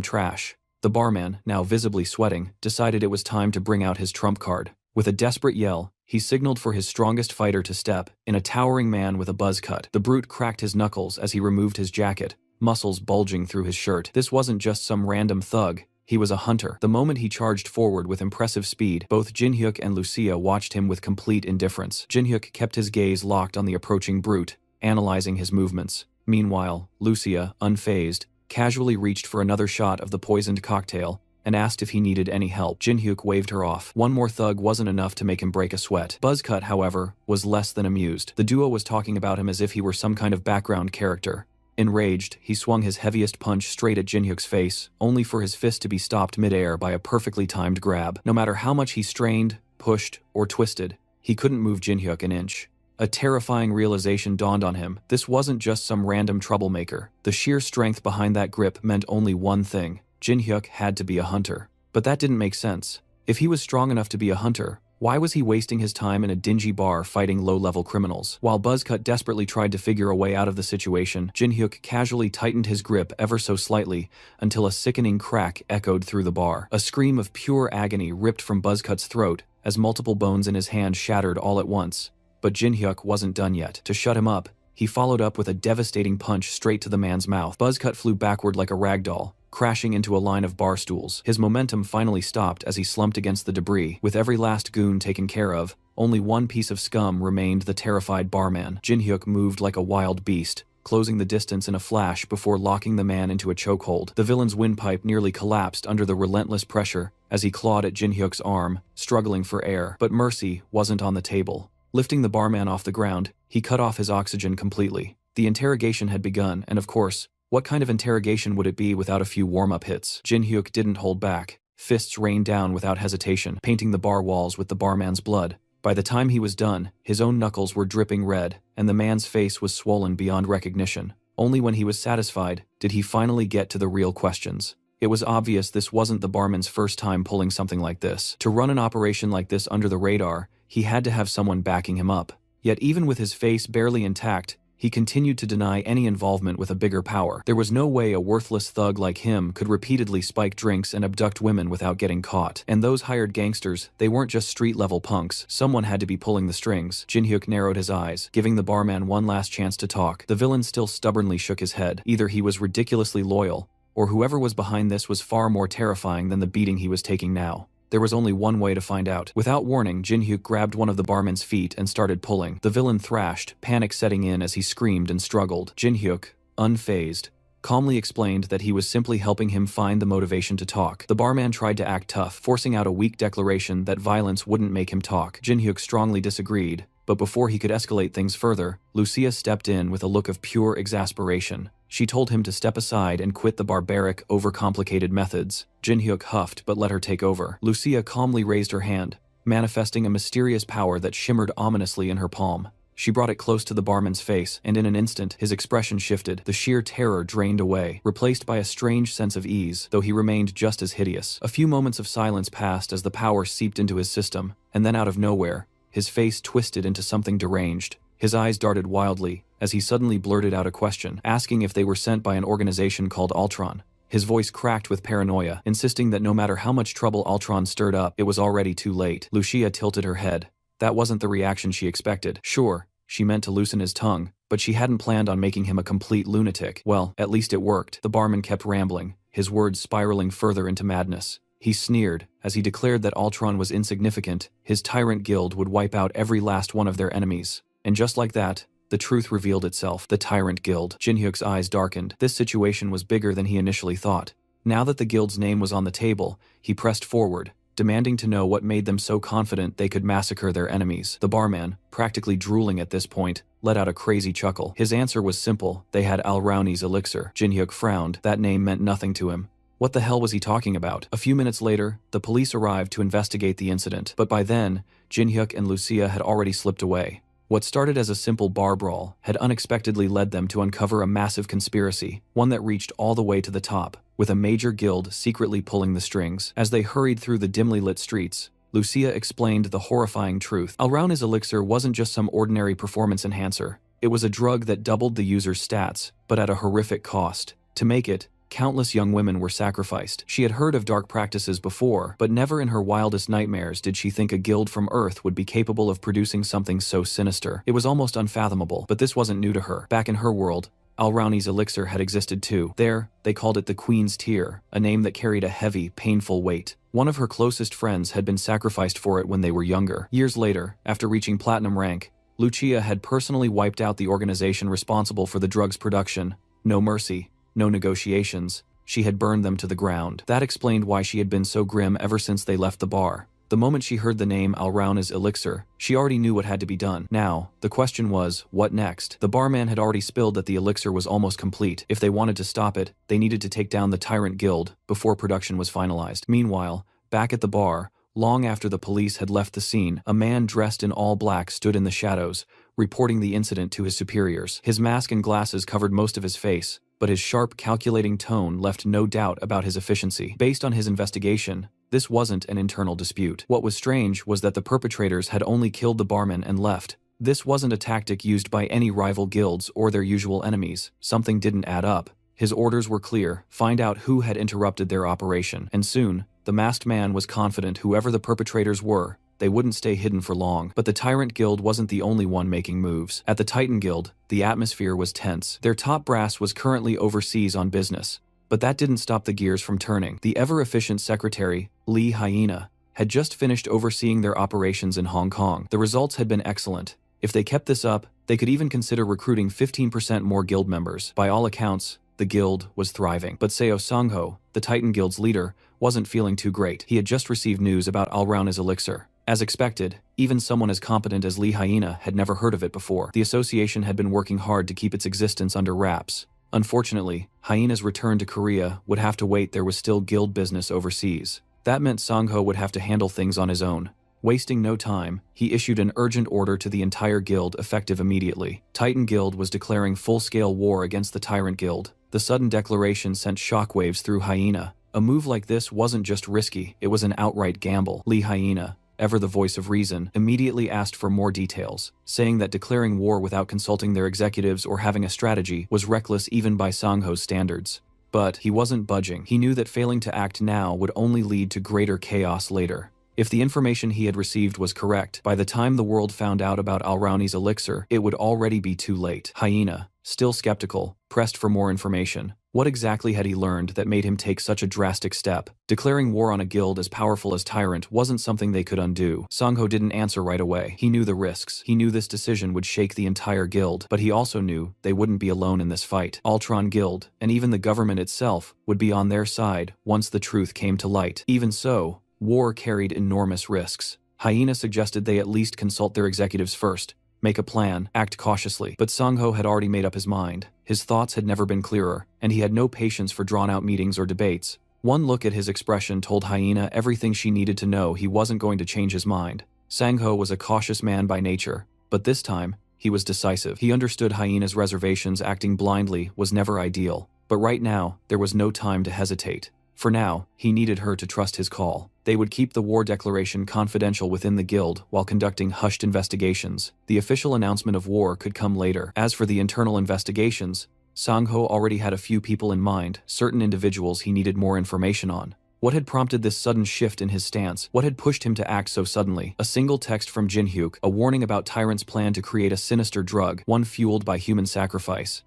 A: trash. The barman, now visibly sweating, decided it was time to bring out his trump card. With a desperate yell, he signaled for his strongest fighter to step in, a towering man with a buzz cut. The brute cracked his knuckles as he removed his jacket, muscles bulging through his shirt. This wasn't just some random thug, he was a hunter. The moment he charged forward with impressive speed, both Jin-hyuk and Lucia watched him with complete indifference. Jin-hyuk kept his gaze locked on the approaching brute, analyzing his movements. Meanwhile, Lucia, unfazed, casually reached for another shot of the poisoned cocktail and asked if he needed any help. Jin-hyuk waved her off. One more thug wasn't enough to make him break a sweat. Buzzcut, however, was less than amused. The duo was talking about him as if he were some kind of background character. Enraged, he swung his heaviest punch straight at Jin-hyuk's face, only for his fist to be stopped mid-air by a perfectly timed grab. No matter how much he strained, pushed, or twisted, he couldn't move Jin-hyuk an inch. A terrifying realization dawned on him. This wasn't just some random troublemaker. The sheer strength behind that grip meant only one thing: Jin-hyuk had to be a hunter. But that didn't make sense. If he was strong enough to be a hunter, why was he wasting his time in a dingy bar fighting low-level criminals? While Buzzcut desperately tried to figure a way out of the situation, Jin-hyuk casually tightened his grip ever so slightly until a sickening crack echoed through the bar. A scream of pure agony ripped from Buzzcut's throat as multiple bones in his hand shattered all at once. But Jin-hyuk wasn't done yet. To shut him up, he followed up with a devastating punch straight to the man's mouth. Buzzcut flew backward like a ragdoll, crashing into a line of bar stools. His momentum finally stopped as he slumped against the debris. With every last goon taken care of, only one piece of scum remained: the terrified barman. Jin-hyuk moved like a wild beast, closing the distance in a flash before locking the man into a chokehold. The villain's windpipe nearly collapsed under the relentless pressure as he clawed at Jin-hyuk's arm, struggling for air. But mercy wasn't on the table. Lifting the barman off the ground, he cut off his oxygen completely. The interrogation had begun, and of course, what kind of interrogation would it be without a few warm-up hits? Jin-hyuk didn't hold back. Fists rained down without hesitation, painting the bar walls with the barman's blood. By the time he was done, his own knuckles were dripping red, and the man's face was swollen beyond recognition. Only when he was satisfied did he finally get to the real questions. It was obvious this wasn't the barman's first time pulling something like this. To run an operation like this under the radar, he had to have someone backing him up. Yet even with his face barely intact, he continued to deny any involvement with a bigger power. There was no way a worthless thug like him could repeatedly spike drinks and abduct women without getting caught. And those hired gangsters, they weren't just street-level punks. Someone had to be pulling the strings. Jin-hyuk narrowed his eyes, giving the barman one last chance to talk. The villain still stubbornly shook his head. Either he was ridiculously loyal, or whoever was behind this was far more terrifying than the beating he was taking now. There was only one way to find out. Without warning, Jin-hyuk grabbed one of the barman's feet and started pulling. The villain thrashed, panic setting in as he screamed and struggled. Jin-hyuk, unfazed, calmly explained that he was simply helping him find the motivation to talk. The barman tried to act tough, forcing out a weak declaration that violence wouldn't make him talk. Jin-hyuk strongly disagreed, but before he could escalate things further, Lucia stepped in with a look of pure exasperation. She told him to step aside and quit the barbaric, overcomplicated methods. Jin-hyuk huffed but let her take over. Lucia calmly raised her hand, manifesting a mysterious power that shimmered ominously in her palm. She brought it close to the barman's face, and in an instant, his expression shifted. The sheer terror drained away, replaced by a strange sense of ease, though he remained just as hideous. A few moments of silence passed as the power seeped into his system, and then out of nowhere, his face twisted into something deranged. His eyes darted wildly as he suddenly blurted out a question, asking if they were sent by an organization called Ultron. His voice cracked with paranoia, insisting that no matter how much trouble Ultron stirred up, it was already too late. Lucia tilted her head. That wasn't the reaction she expected. Sure, she meant to loosen his tongue, but she hadn't planned on making him a complete lunatic. Well, at least it worked. The barman kept rambling, his words spiraling further into madness. He sneered as he declared that Ultron was insignificant, his tyrant guild would wipe out every last one of their enemies. And just like that, the truth revealed itself. The Tyrant Guild. Jin-hyuk's eyes darkened. This situation was bigger than he initially thought. Now that the guild's name was on the table, he pressed forward, demanding to know what made them so confident they could massacre their enemies. The barman, practically drooling at this point, let out a crazy chuckle. His answer was simple: they had Al-Rauni's elixir. Jin-hyuk frowned. That name meant nothing to him. What the hell was he talking about? A few minutes later, the police arrived to investigate the incident, but by then, Jin-hyuk and Lucia had already slipped away. What started as a simple bar brawl had unexpectedly led them to uncover a massive conspiracy, one that reached all the way to the top, with a major guild secretly pulling the strings. As they hurried through the dimly lit streets, Lucia explained the horrifying truth. Al-Rauni's elixir wasn't just some ordinary performance enhancer. It was a drug that doubled the user's stats, but at a horrific cost. To make it, countless young women were sacrificed. She had heard of dark practices before, but never in her wildest nightmares did she think a guild from Earth would be capable of producing something so sinister. It was almost unfathomable, but this wasn't new to her. Back in her world, Al-Rauni's elixir had existed too. There, they called it the Queen's Tear, a name that carried a heavy, painful weight. One of her closest friends had been sacrificed for it when they were younger. Years later, after reaching platinum rank, Lucia had personally wiped out the organization responsible for the drug's production. No mercy. No negotiations, she had burned them to the ground. That explained why she had been so grim ever since they left the bar. The moment she heard the name Al-Rauni's elixir, she already knew what had to be done. Now, the question was, what next? The barman had already spilled that the elixir was almost complete. If they wanted to stop it, they needed to take down the Tyrant Guild before production was finalized. Meanwhile, back at the bar, long after the police had left the scene, a man dressed in all black stood in the shadows, reporting the incident to his superiors. His mask and glasses covered most of his face, but his sharp, calculating tone left no doubt about his efficiency. Based on his investigation, this wasn't an internal dispute. What was strange was that the perpetrators had only killed the barman and left. This wasn't a tactic used by any rival guilds or their usual enemies. Something didn't add up. His orders were clear: find out who had interrupted their operation. And soon, the masked man was confident whoever the perpetrators were, they wouldn't stay hidden for long. But the Tyrant Guild wasn't the only one making moves. At the Titan Guild, the atmosphere was tense. Their top brass was currently overseas on business, but that didn't stop the gears from turning. The ever-efficient secretary, Lee Hyena, had just finished overseeing their operations in Hong Kong. The results had been excellent. If they kept this up, they could even consider recruiting 15% more guild members. By all accounts, the guild was thriving. But Seo Sangho, the Titan Guild's leader, wasn't feeling too great. He had just received news about Al-Rauni's elixir. As expected, even someone as competent as Lee Hyena had never heard of it before. The association had been working hard to keep its existence under wraps. Unfortunately, Hyena's return to Korea would have to wait. There was still guild business overseas. That meant Sangho would have to handle things on his own. Wasting no time, he issued an urgent order to the entire guild effective immediately. Titan Guild was declaring full-scale war against the Tyrant Guild. The sudden declaration sent shockwaves through Hyena. A move like this wasn't just risky, it was an outright gamble. Lee Hyena, ever the voice of reason, immediately asked for more details, saying that declaring war without consulting their executives or having a strategy was reckless even by Sangho's standards. But he wasn't budging. He knew that failing to act now would only lead to greater chaos later. If the information he had received was correct, by the time the world found out about Al-Rauni's elixir, it would already be too late. Hyena, still skeptical, pressed for more information. What exactly had he learned that made him take such a drastic step? Declaring war on a guild as powerful as Tyrant wasn't something they could undo. Sangho didn't answer right away. He knew the risks. He knew this decision would shake the entire guild, but he also knew they wouldn't be alone in this fight. Ultron Guild, and even the government itself, would be on their side once the truth came to light. Even so, war carried enormous risks. Hyena suggested they at least consult their executives first, make a plan, act cautiously. But Sangho had already made up his mind. His thoughts had never been clearer, and he had no patience for drawn-out meetings or debates. One look at his expression told Hyena everything she needed to know. He wasn't going to change his mind. Sangho was a cautious man by nature, but this time, he was decisive. He understood Hyena's reservations. Acting blindly was never ideal, but right now, there was no time to hesitate. For now, he needed her to trust his call. They would keep the war declaration confidential within the guild while conducting hushed investigations. The official announcement of war could come later. As for the internal investigations, Sangho already had a few people in mind, certain individuals he needed more information on. What had prompted this sudden shift in his stance? What had pushed him to act so suddenly? A single text from Jin-hyuk, a warning about Tyrant's plan to create a sinister drug, one fueled by human sacrifice.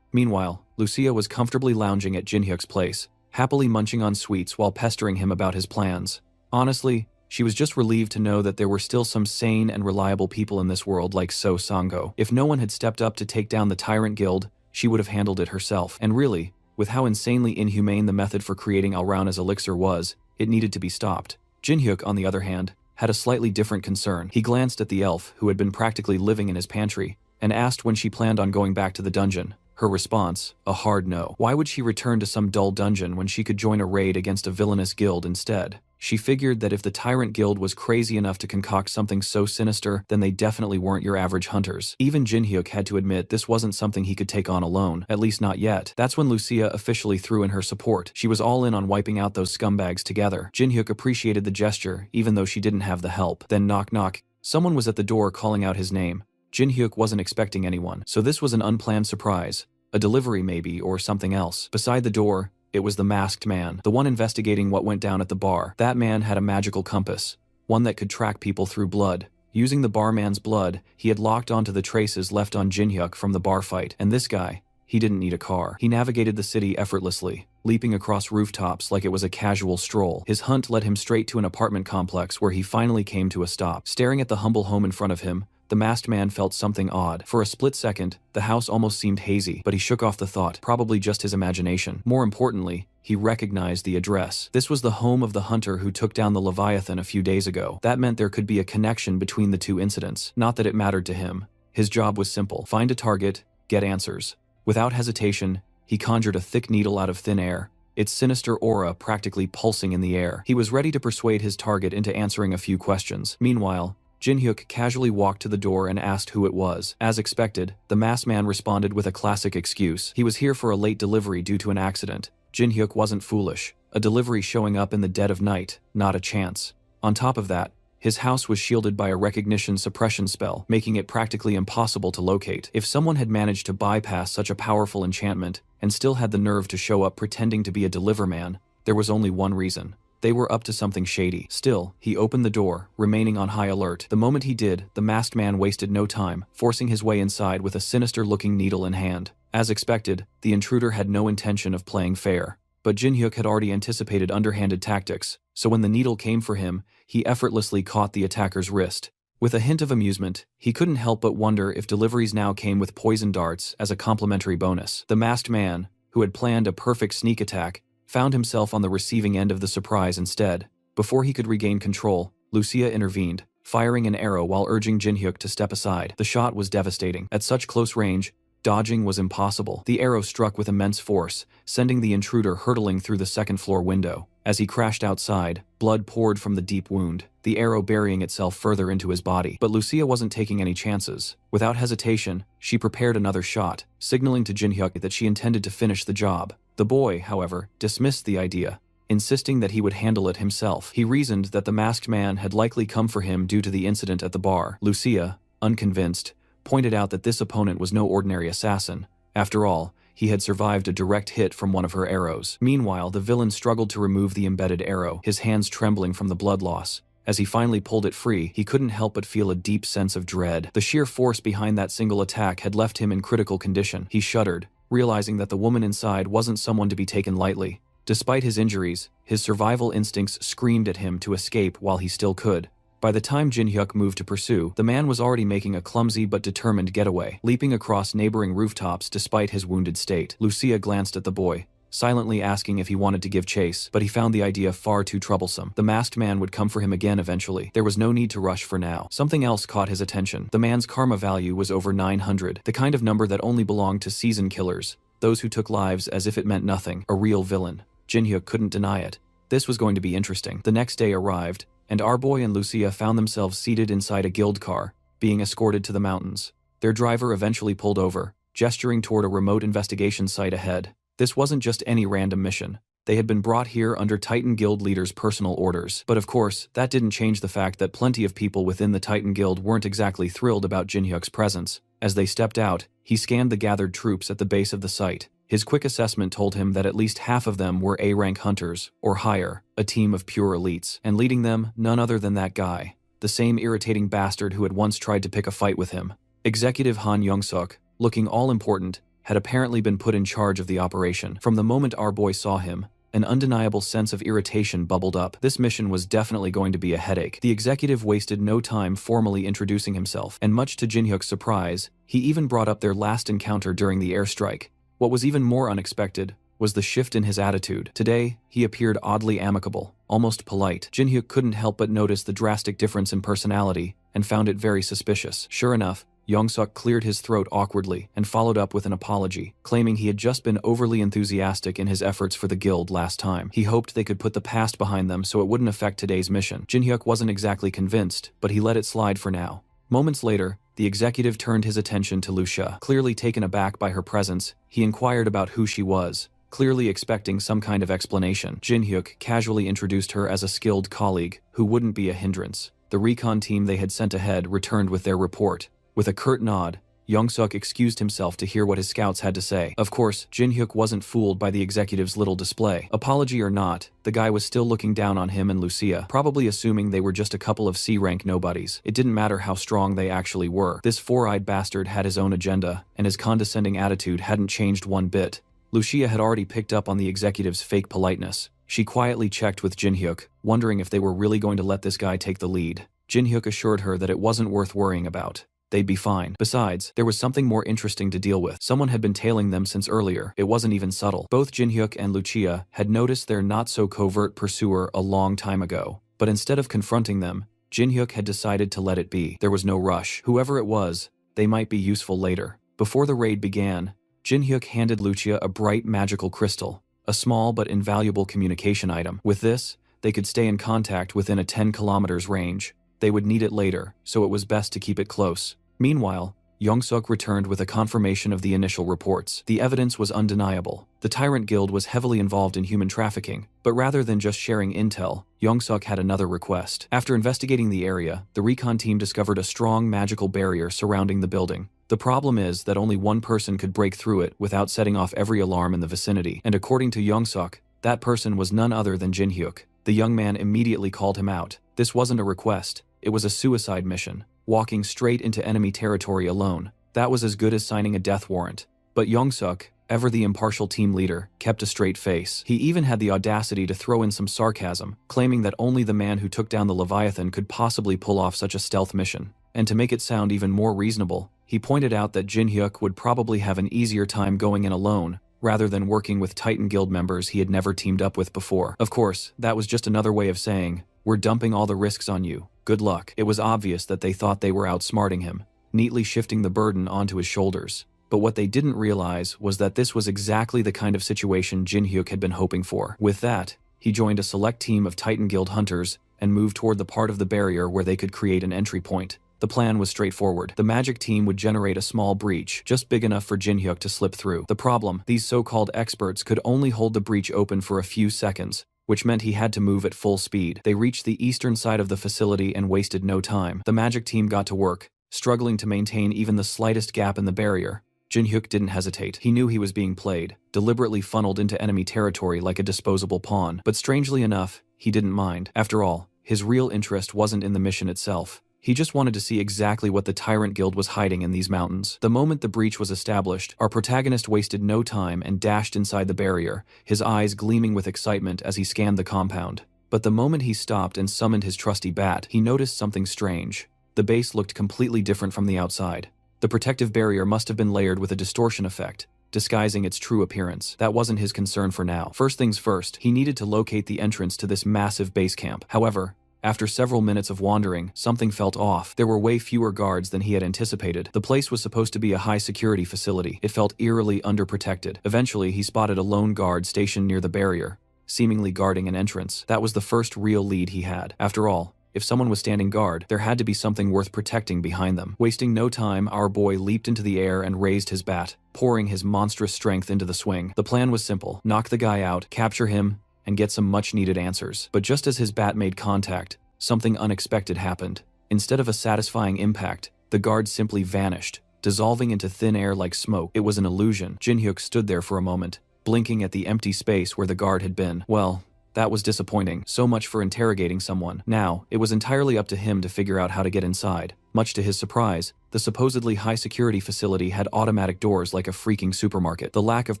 A: Meanwhile, Lucia was comfortably lounging at Jinhyuk's place, happily munching on sweets while pestering him about his plans. Honestly, she was just relieved to know that there were still some sane and reliable people in this world like So Sango. If no one had stepped up to take down the Tyrant Guild, she would have handled it herself. And really, with how insanely inhumane the method for creating Alrauna's elixir was, it needed to be stopped. Jinhyuk, on the other hand, had a slightly different concern. He glanced at the elf, who had been practically living in his pantry, and asked when she planned on going back to the dungeon. Her response, a hard no. Why would she return to some dull dungeon when she could join a raid against a villainous guild instead? She figured that if the Tyrant Guild was crazy enough to concoct something so sinister, then they definitely weren't your average hunters. Even Jinhyuk had to admit this wasn't something he could take on alone, at least not yet. That's when Lucia officially threw in her support. She was all in on wiping out those scumbags together. Jinhyuk appreciated the gesture, even though she didn't have the help. Then knock knock. Someone was at the door calling out his name. Jinhyuk wasn't expecting anyone, so this was an unplanned surprise. A delivery maybe, or something else. Beside the door, it was the masked man, the one investigating what went down at the bar. That man had a magical compass, one that could track people through blood. Using the barman's blood, he had locked onto the traces left on Jinhyuk from the bar fight. And this guy, he didn't need a car. He navigated the city effortlessly, leaping across rooftops like it was a casual stroll. His hunt led him straight to an apartment complex where he finally came to a stop. Staring at the humble home in front of him, the masked man felt something odd. For a split second, the house almost seemed hazy, but he shook off the thought, probably just his imagination. More importantly, he recognized the address. This was the home of the hunter who took down the Leviathan a few days ago. That meant there could be a connection between the two incidents. Not that it mattered to him. His job was simple. Find a target, get answers. Without hesitation, he conjured a thick needle out of thin air, its sinister aura practically pulsing in the air. He was ready to persuade his target into answering a few questions. Meanwhile, Jinhyuk casually walked to the door and asked who it was. As expected, the masked man responded with a classic excuse. He was here for a late delivery due to an accident. Jinhyuk wasn't foolish. A delivery showing up in the dead of night, not a chance. On top of that, his house was shielded by a recognition suppression spell, making it practically impossible to locate. If someone had managed to bypass such a powerful enchantment and still had the nerve to show up pretending to be a deliverman, there was only one reason. They were up to something shady. Still, he opened the door, remaining on high alert. The moment he did, the masked man wasted no time, forcing his way inside with a sinister-looking needle in hand. As expected, the intruder had no intention of playing fair. But Jinhyuk had already anticipated underhanded tactics, so when the needle came for him, he effortlessly caught the attacker's wrist. With a hint of amusement, he couldn't help but wonder if deliveries now came with poison darts as a complimentary bonus. The masked man, who had planned a perfect sneak attack, found himself on the receiving end of the surprise instead. Before he could regain control, Lucia intervened, firing an arrow while urging Jinhyuk to step aside. The shot was devastating. At such close range, dodging was impossible. The arrow struck with immense force, sending the intruder hurtling through the second-floor window. As he crashed outside, blood poured from the deep wound, the arrow burying itself further into his body. But Lucia wasn't taking any chances. Without hesitation, she prepared another shot, signaling to Jinhyuk that she intended to finish the job. The boy, however, dismissed the idea, insisting that he would handle it himself. He reasoned that the masked man had likely come for him due to the incident at the bar. Lucia, unconvinced, pointed out that this opponent was no ordinary assassin. After all, he had survived a direct hit from one of her arrows. Meanwhile, the villain struggled to remove the embedded arrow, his hands trembling from the blood loss. As he finally pulled it free, he couldn't help but feel a deep sense of dread. The sheer force behind that single attack had left him in critical condition. He shuddered, realizing that the woman inside wasn't someone to be taken lightly. Despite his injuries, his survival instincts screamed at him to escape while he still could. By the time Jinhyuk moved to pursue, the man was already making a clumsy but determined getaway, leaping across neighboring rooftops despite his wounded state. Lucia glanced at the boy, silently asking if he wanted to give chase, but he found the idea far too troublesome. The masked man would come for him again eventually. There was no need to rush for now. Something else caught his attention. The man's karma value was over 900, the kind of number that only belonged to seasoned killers, those who took lives as if it meant nothing, a real villain. Jinhyuk couldn't deny it. This was going to be interesting. The next day arrived, and our boy and Lucia found themselves seated inside a guild car, being escorted to the mountains. Their driver eventually pulled over, gesturing toward a remote investigation site ahead. This wasn't just any random mission. They had been brought here under Titan Guild leaders' personal orders. But of course, that didn't change the fact that plenty of people within the Titan Guild weren't exactly thrilled about Jinhyuk's presence. As they stepped out, he scanned the gathered troops at the base of the site. His quick assessment told him that at least half of them were A-rank hunters, or higher, a team of pure elites, and leading them, none other than that guy, the same irritating bastard who had once tried to pick a fight with him. Executive Han Young-suk, looking all-important, had apparently been put in charge of the operation. From the moment our boy saw him, an undeniable sense of irritation bubbled up. This mission was definitely going to be a headache. The executive wasted no time formally introducing himself, and much to Jin-hyuk's surprise, he even brought up their last encounter during the airstrike. What was even more unexpected was the shift in his attitude. Today, he appeared oddly amicable, almost polite. Jin-hyuk couldn't help but notice the drastic difference in personality and found it very suspicious. Sure enough, Young-suk cleared his throat awkwardly and followed up with an apology, claiming he had just been overly enthusiastic in his efforts for the guild last time. He hoped they could put the past behind them so it wouldn't affect today's mission. Jin-hyuk wasn't exactly convinced, but he let it slide for now. Moments later, the executive turned his attention to Lucia. Clearly taken aback by her presence, he inquired about who she was, clearly expecting some kind of explanation. Jin-hyuk casually introduced her as a skilled colleague who wouldn't be a hindrance. The recon team they had sent ahead returned with their report. With a curt nod, Young-suk excused himself to hear what his scouts had to say. Of course, Jin-hyuk wasn't fooled by the executive's little display. Apology or not, the guy was still looking down on him and Lucia, probably assuming they were just a couple of C-rank nobodies. It didn't matter how strong they actually were. This four-eyed bastard had his own agenda, and his condescending attitude hadn't changed one bit. Lucia had already picked up on the executive's fake politeness. She quietly checked with Jin-hyuk, wondering if they were really going to let this guy take the lead. Jin-hyuk assured her that it wasn't worth worrying about. They'd be fine. Besides, there was something more interesting to deal with. Someone had been tailing them since earlier. It wasn't even subtle. Both Jin-hyuk and Lucia had noticed their not-so-covert pursuer a long time ago. But instead of confronting them, Jin-hyuk had decided to let it be. There was no rush. Whoever it was, they might be useful later. Before the raid began, Jin-hyuk handed Lucia a bright magical crystal, a small but invaluable communication item. With this, they could stay in contact within a 10 kilometers range. They would need it later, so it was best to keep it close. Meanwhile, Young-suk returned with a confirmation of the initial reports. The evidence was undeniable. The Tyrant Guild was heavily involved in human trafficking, but rather than just sharing intel, Young-suk had another request. After investigating the area, the recon team discovered a strong magical barrier surrounding the building. The problem is that only one person could break through it without setting off every alarm in the vicinity, and according to Young-suk, that person was none other than Jin-hyuk. The young man immediately called him out. This wasn't a request, it was a suicide mission. Walking straight into enemy territory alone. That was as good as signing a death warrant. But Young-suk, ever the impartial team leader, kept a straight face. He even had the audacity to throw in some sarcasm, claiming that only the man who took down the Leviathan could possibly pull off such a stealth mission. And to make it sound even more reasonable, he pointed out that Jin-hyuk would probably have an easier time going in alone, rather than working with Titan Guild members he had never teamed up with before. Of course, that was just another way of saying, "We're dumping all the risks on you. Good luck." It was obvious that they thought they were outsmarting him, neatly shifting the burden onto his shoulders. But what they didn't realize was that this was exactly the kind of situation Jin-hyuk had been hoping for. With that, he joined a select team of Titan Guild hunters and moved toward the part of the barrier where they could create an entry point. The plan was straightforward. The magic team would generate a small breach, just big enough for Jin-hyuk to slip through. The problem, these so-called experts could only hold the breach open for a few seconds, which meant he had to move at full speed. They reached the eastern side of the facility and wasted no time. The magic team got to work, struggling to maintain even the slightest gap in the barrier. Jin-hyuk didn't hesitate. He knew he was being played, deliberately funneled into enemy territory like a disposable pawn. But strangely enough, he didn't mind. After all, his real interest wasn't in the mission itself. He just wanted to see exactly what the Tyrant Guild was hiding in these mountains. The moment the breach was established, our protagonist wasted no time and dashed inside the barrier, his eyes gleaming with excitement as he scanned the compound. But the moment he stopped and summoned his trusty bat, he noticed something strange. The base looked completely different from the outside. The protective barrier must have been layered with a distortion effect, disguising its true appearance. That wasn't his concern for now. First things first, he needed to locate the entrance to this massive base camp. However, after several minutes of wandering, something felt off. There were way fewer guards than he had anticipated. The place was supposed to be a high-security facility. It felt eerily underprotected. Eventually, he spotted a lone guard stationed near the barrier, seemingly guarding an entrance. That was the first real lead he had. After all, if someone was standing guard, there had to be something worth protecting behind them. Wasting no time, our boy leaped into the air and raised his bat, pouring his monstrous strength into the swing. The plan was simple: knock the guy out, capture him, and get some much-needed answers. But just as his bat made contact, something unexpected happened. Instead of a satisfying impact, the guard simply vanished, dissolving into thin air like smoke. It was an illusion. Jin-hyuk stood there for a moment, blinking at the empty space where the guard had been. Well, that was disappointing. So much for interrogating someone. Now, it was entirely up to him to figure out how to get inside. Much to his surprise, the supposedly high-security facility had automatic doors like a freaking supermarket. The lack of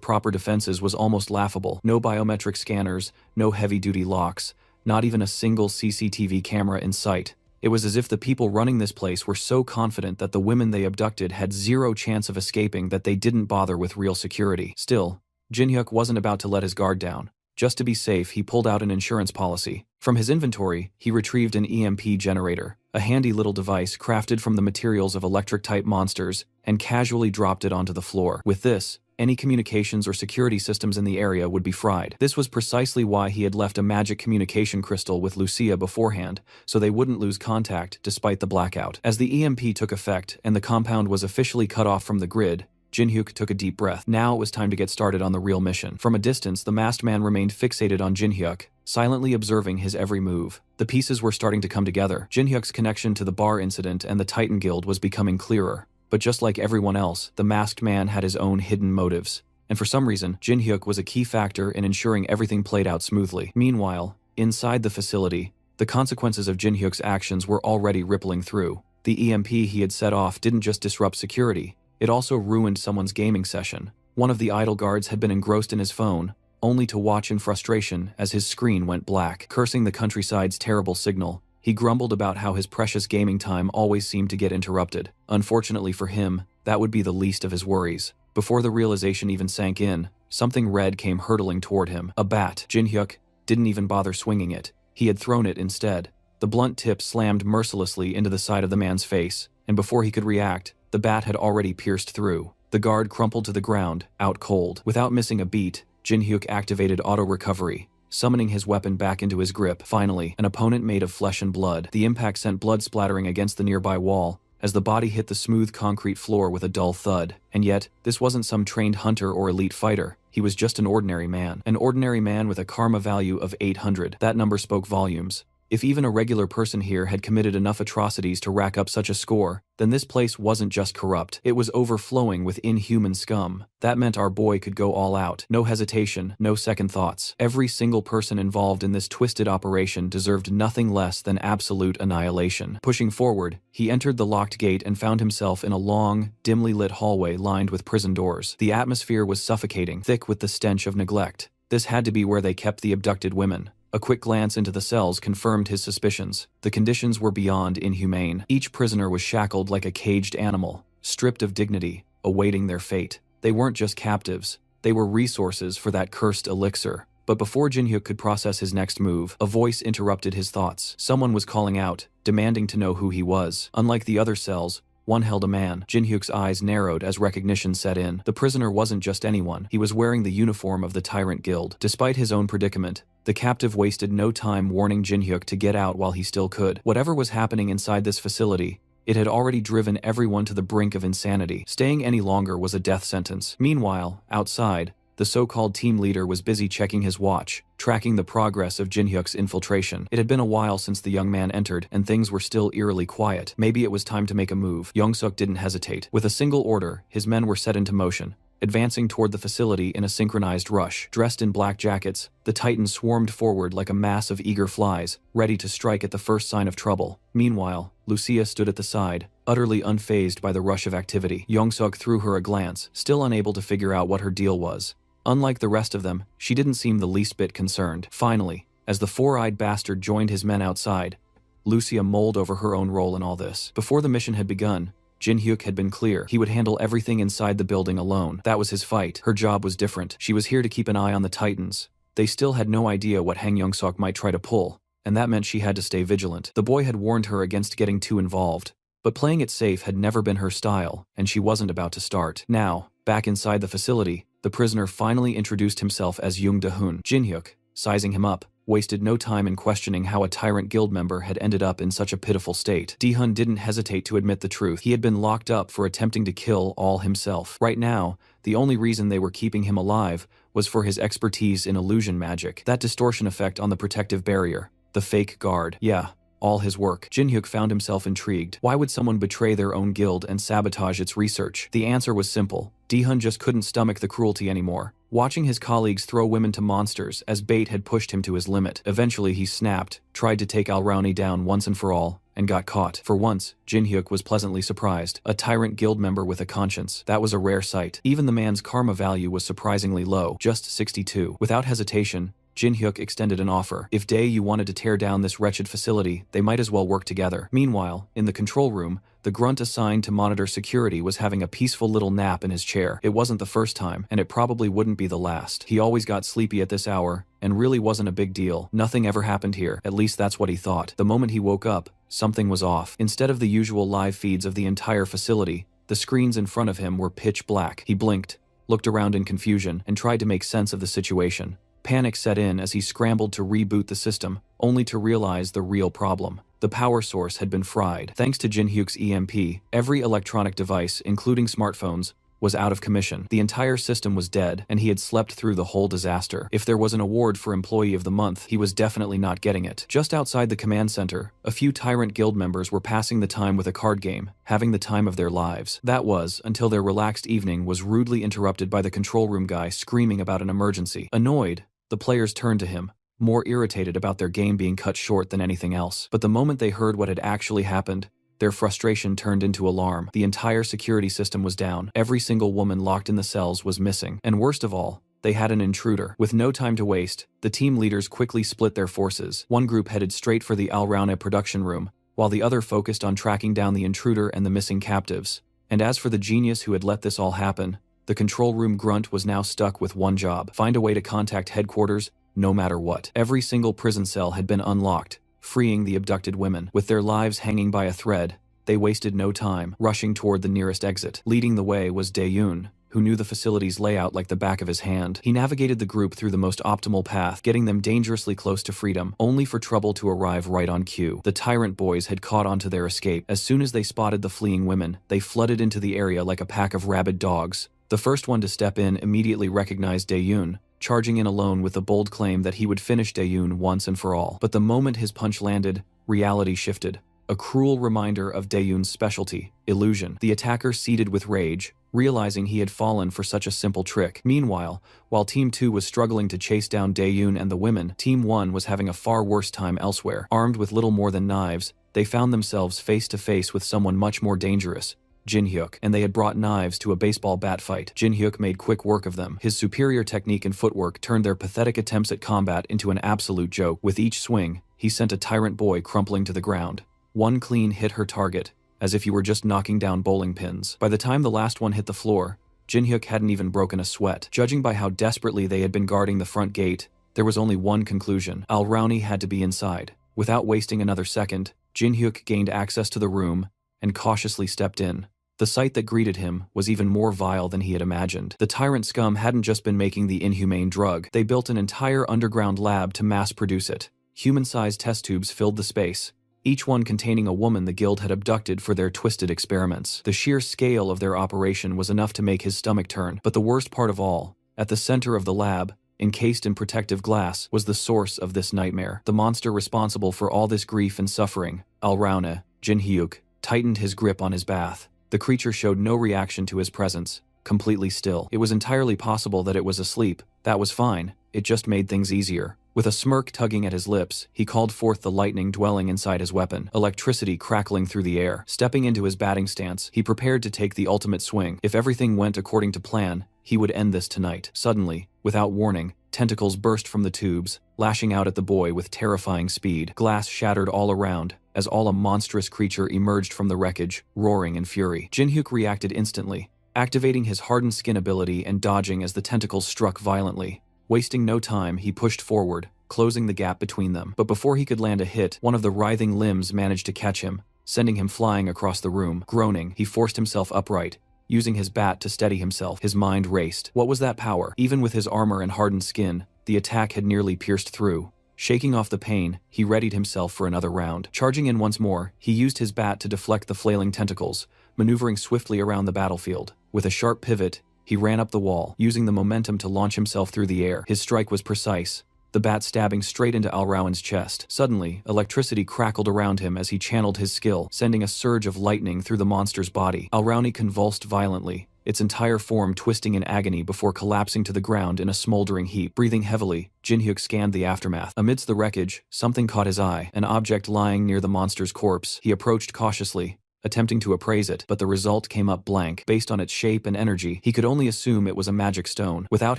A: proper defenses was almost laughable. No biometric scanners, no heavy-duty locks, not even a single CCTV camera in sight. It was as if the people running this place were so confident that the women they abducted had zero chance of escaping that they didn't bother with real security. Still, Jin-hyuk wasn't about to let his guard down. Just to be safe, he pulled out an insurance policy. From his inventory, he retrieved an EMP generator, a handy little device crafted from the materials of electric-type monsters, and casually dropped it onto the floor. With this, any communications or security systems in the area would be fried. This was precisely why he had left a magic communication crystal with Lucia beforehand, so they wouldn't lose contact despite the blackout. As the EMP took effect and the compound was officially cut off from the grid, Jin-hyuk took a deep breath. Now it was time to get started on the real mission. From a distance, the masked man remained fixated on Jin-hyuk, silently observing his every move. The pieces were starting to come together. Jin-hyuk's connection to the bar incident and the Titan Guild was becoming clearer. But just like everyone else, the masked man had his own hidden motives. And for some reason, Jin-hyuk was a key factor in ensuring everything played out smoothly. Meanwhile, inside the facility, the consequences of Jin-hyuk's actions were already rippling through. The EMP he had set off didn't just disrupt security, it also ruined someone's gaming session. One of the idle guards had been engrossed in his phone, only to watch in frustration as his screen went black. Cursing the countryside's terrible signal, he grumbled about how his precious gaming time always seemed to get interrupted. Unfortunately for him, that would be the least of his worries. Before the realization even sank in, something red came hurtling toward him. A bat. Jin-hyuk didn't even bother swinging it. He had thrown it instead. The blunt tip slammed mercilessly into the side of the man's face, and before he could react, the bat had already pierced through. The guard crumpled to the ground, out cold. Without missing a beat, Jin-hyuk activated auto-recovery, summoning his weapon back into his grip. Finally, an opponent made of flesh and blood. The impact sent blood splattering against the nearby wall, as the body hit the smooth concrete floor with a dull thud. And yet, this wasn't some trained hunter or elite fighter. He was just an ordinary man. An ordinary man with a karma value of 800. That number spoke volumes. If even a regular person here had committed enough atrocities to rack up such a score, then this place wasn't just corrupt, it was overflowing with inhuman scum. That meant our boy could go all out. No hesitation, no second thoughts. Every single person involved in this twisted operation deserved nothing less than absolute annihilation. Pushing forward, he entered the locked gate and found himself in a long, dimly lit hallway lined with prison doors. The atmosphere was suffocating, thick with the stench of neglect. This had to be where they kept the abducted women. A quick glance into the cells confirmed his suspicions. The conditions were beyond inhumane. Each prisoner was shackled like a caged animal, stripped of dignity, awaiting their fate. They weren't just captives, they were resources for that cursed elixir. But before Jin-hyuk could process his next move, a voice interrupted his thoughts. Someone was calling out, demanding to know who he was. Unlike the other cells, one held a man. Jin-hyuk's eyes narrowed as recognition set in. The prisoner wasn't just anyone. He was wearing the uniform of the Tyrant Guild. Despite his own predicament, the captive wasted no time warning Jin-hyuk to get out while he still could. Whatever was happening inside this facility, it had already driven everyone to the brink of insanity. Staying any longer was a death sentence. Meanwhile, outside, the so-called team leader was busy checking his watch, tracking the progress of Jin-hyuk's infiltration. It had been a while since the young man entered, and things were still eerily quiet. Maybe it was time to make a move. Young-suk didn't hesitate. With a single order, his men were set into motion, advancing toward the facility in a synchronized rush. Dressed in black jackets, the Titans swarmed forward like a mass of eager flies, ready to strike at the first sign of trouble. Meanwhile, Lucia stood at the side, utterly unfazed by the rush of activity. Young-suk threw her a glance, still unable to figure out what her deal was. Unlike the rest of them, she didn't seem the least bit concerned. Finally, as the four-eyed bastard joined his men outside, Lucia mulled over her own role in all this. Before the mission had begun, Jin-hyuk had been clear. He would handle everything inside the building alone. That was his fight. Her job was different. She was here to keep an eye on the Titans. They still had no idea what Han Young-suk might try to pull, and that meant she had to stay vigilant. The boy had warned her against getting too involved, but playing it safe had never been her style, and she wasn't about to start. Now, back inside the facility, the prisoner finally introduced himself as Young Da-hoon. Jin-hyuk, sizing him up, wasted no time in questioning how a Tyrant Guild member had ended up in such a pitiful state. Da-hoon didn't hesitate to admit the truth. He had been locked up for attempting to kill all himself. Right now, the only reason they were keeping him alive was for his expertise in illusion magic. That distortion effect on the protective barrier. The fake guard. Yeah, all his work. Jin-hyuk found himself intrigued. Why would someone betray their own guild and sabotage its research? The answer was simple. Da-hoon just couldn't stomach the cruelty anymore. Watching his colleagues throw women to monsters as bait had pushed him to his limit. Eventually he snapped, tried to take Al-Rauni down once and for all, and got caught. For once, Jin-hyuk was pleasantly surprised. A tyrant guild member with a conscience. That was a rare sight. Even the man's karma value was surprisingly low, just 62. Without hesitation, Jin-hyuk extended an offer. If Dae-yu wanted to tear down this wretched facility, they might as well work together. Meanwhile, in the control room, the grunt assigned to monitor security was having a peaceful little nap in his chair. It wasn't the first time, and it probably wouldn't be the last. He always got sleepy at this hour, and really wasn't a big deal. Nothing ever happened here, at least that's what he thought. The moment he woke up, something was off. Instead of the usual live feeds of the entire facility, the screens in front of him were pitch black. He blinked, looked around in confusion, and tried to make sense of the situation. Panic set in as he scrambled to reboot the system, only to realize the real problem. The power source had been fried. Thanks to Jin-hyuk's EMP, every electronic device, including smartphones, was out of commission. The entire system was dead, and he had slept through the whole disaster. If there was an award for Employee of the Month, he was definitely not getting it. Just outside the command center, a few Tyrant Guild members were passing the time with a card game, having the time of their lives. That was, until their relaxed evening was rudely interrupted by the control room guy screaming about an emergency. Annoyed, the players turned to him, more irritated about their game being cut short than anything else. But the moment they heard what had actually happened, their frustration turned into alarm. The entire security system was down. Every single woman locked in the cells was missing. And worst of all, they had an intruder. With no time to waste, the team leaders quickly split their forces. One group headed straight for the Al Rauna production room, while the other focused on tracking down the intruder and the missing captives. And as for the genius who had let this all happen, the control room grunt was now stuck with one job: find a way to contact headquarters, no matter what. Every single prison cell had been unlocked, freeing the abducted women. With their lives hanging by a thread, they wasted no time, rushing toward the nearest exit. Leading the way was Dae-yoon, who knew the facility's layout like the back of his hand. He navigated the group through the most optimal path, getting them dangerously close to freedom, only for trouble to arrive right on cue. The tyrant boys had caught on to their escape. As soon as they spotted the fleeing women, they flooded into the area like a pack of rabid dogs. The first one to step in immediately recognized Dae-yoon, charging in alone with the bold claim that he would finish Dae-yoon once and for all. But the moment his punch landed, reality shifted. A cruel reminder of Dae-yoon's specialty, illusion. The attacker seethed with rage, realizing he had fallen for such a simple trick. Meanwhile, while Team 2 was struggling to chase down Dae-yoon and the women, Team 1 was having a far worse time elsewhere. Armed with little more than knives, they found themselves face to face with someone much more dangerous: Jin-hyuk, and they had brought knives to a baseball bat fight. Jin-hyuk made quick work of them. His superior technique and footwork turned their pathetic attempts at combat into an absolute joke. With each swing, he sent a tyrant boy crumpling to the ground. One clean hit her target, as if you were just knocking down bowling pins. By the time the last one hit the floor, Jin-hyuk hadn't even broken a sweat. Judging by how desperately they had been guarding the front gate, there was only one conclusion: Al Rauna had to be inside. Without wasting another second, Jin-hyuk gained access to the room and cautiously stepped in. The sight that greeted him was even more vile than he had imagined. The tyrant scum hadn't just been making the inhumane drug. They built an entire underground lab to mass-produce it. Human-sized test tubes filled the space, each one containing a woman the guild had abducted for their twisted experiments. The sheer scale of their operation was enough to make his stomach turn. But the worst part of all, at the center of the lab, encased in protective glass, was the source of this nightmare. The monster responsible for all this grief and suffering, Al Rauna, Jin-hyuk, tightened his grip on his bath. The creature showed no reaction to his presence, completely still. It was entirely possible that it was asleep. That was fine. It just made things easier. With a smirk tugging at his lips, he called forth the lightning dwelling inside his weapon, electricity crackling through the air. Stepping into his batting stance, he prepared to take the ultimate swing. If everything went according to plan, he would end this tonight. Suddenly, without warning, tentacles burst from the tubes, lashing out at the boy with terrifying speed. Glass shattered all around, as a monstrous creature emerged from the wreckage, roaring in fury. Jin-hyuk reacted instantly, activating his hardened skin ability and dodging as the tentacles struck violently. Wasting no time, he pushed forward, closing the gap between them. But before he could land a hit, one of the writhing limbs managed to catch him, sending him flying across the room. Groaning, he forced himself upright, using his bat to steady himself. His mind raced. What was that power? Even with his armor and hardened skin, the attack had nearly pierced through. Shaking off the pain, he readied himself for another round. Charging in once more, he used his bat to deflect the flailing tentacles, maneuvering swiftly around the battlefield. With a sharp pivot, he ran up the wall, using the momentum to launch himself through the air. His strike was precise, the bat stabbing straight into Al Rauna's chest. Suddenly, electricity crackled around him as he channeled his skill, sending a surge of lightning through the monster's body. Al Rauna convulsed violently, its entire form twisting in agony before collapsing to the ground in a smoldering heap. Breathing heavily, Jin-hyuk scanned the aftermath. Amidst the wreckage, something caught his eye, an object lying near the monster's corpse. He approached cautiously, attempting to appraise it, but the result came up blank. Based on its shape and energy, he could only assume it was a magic stone. Without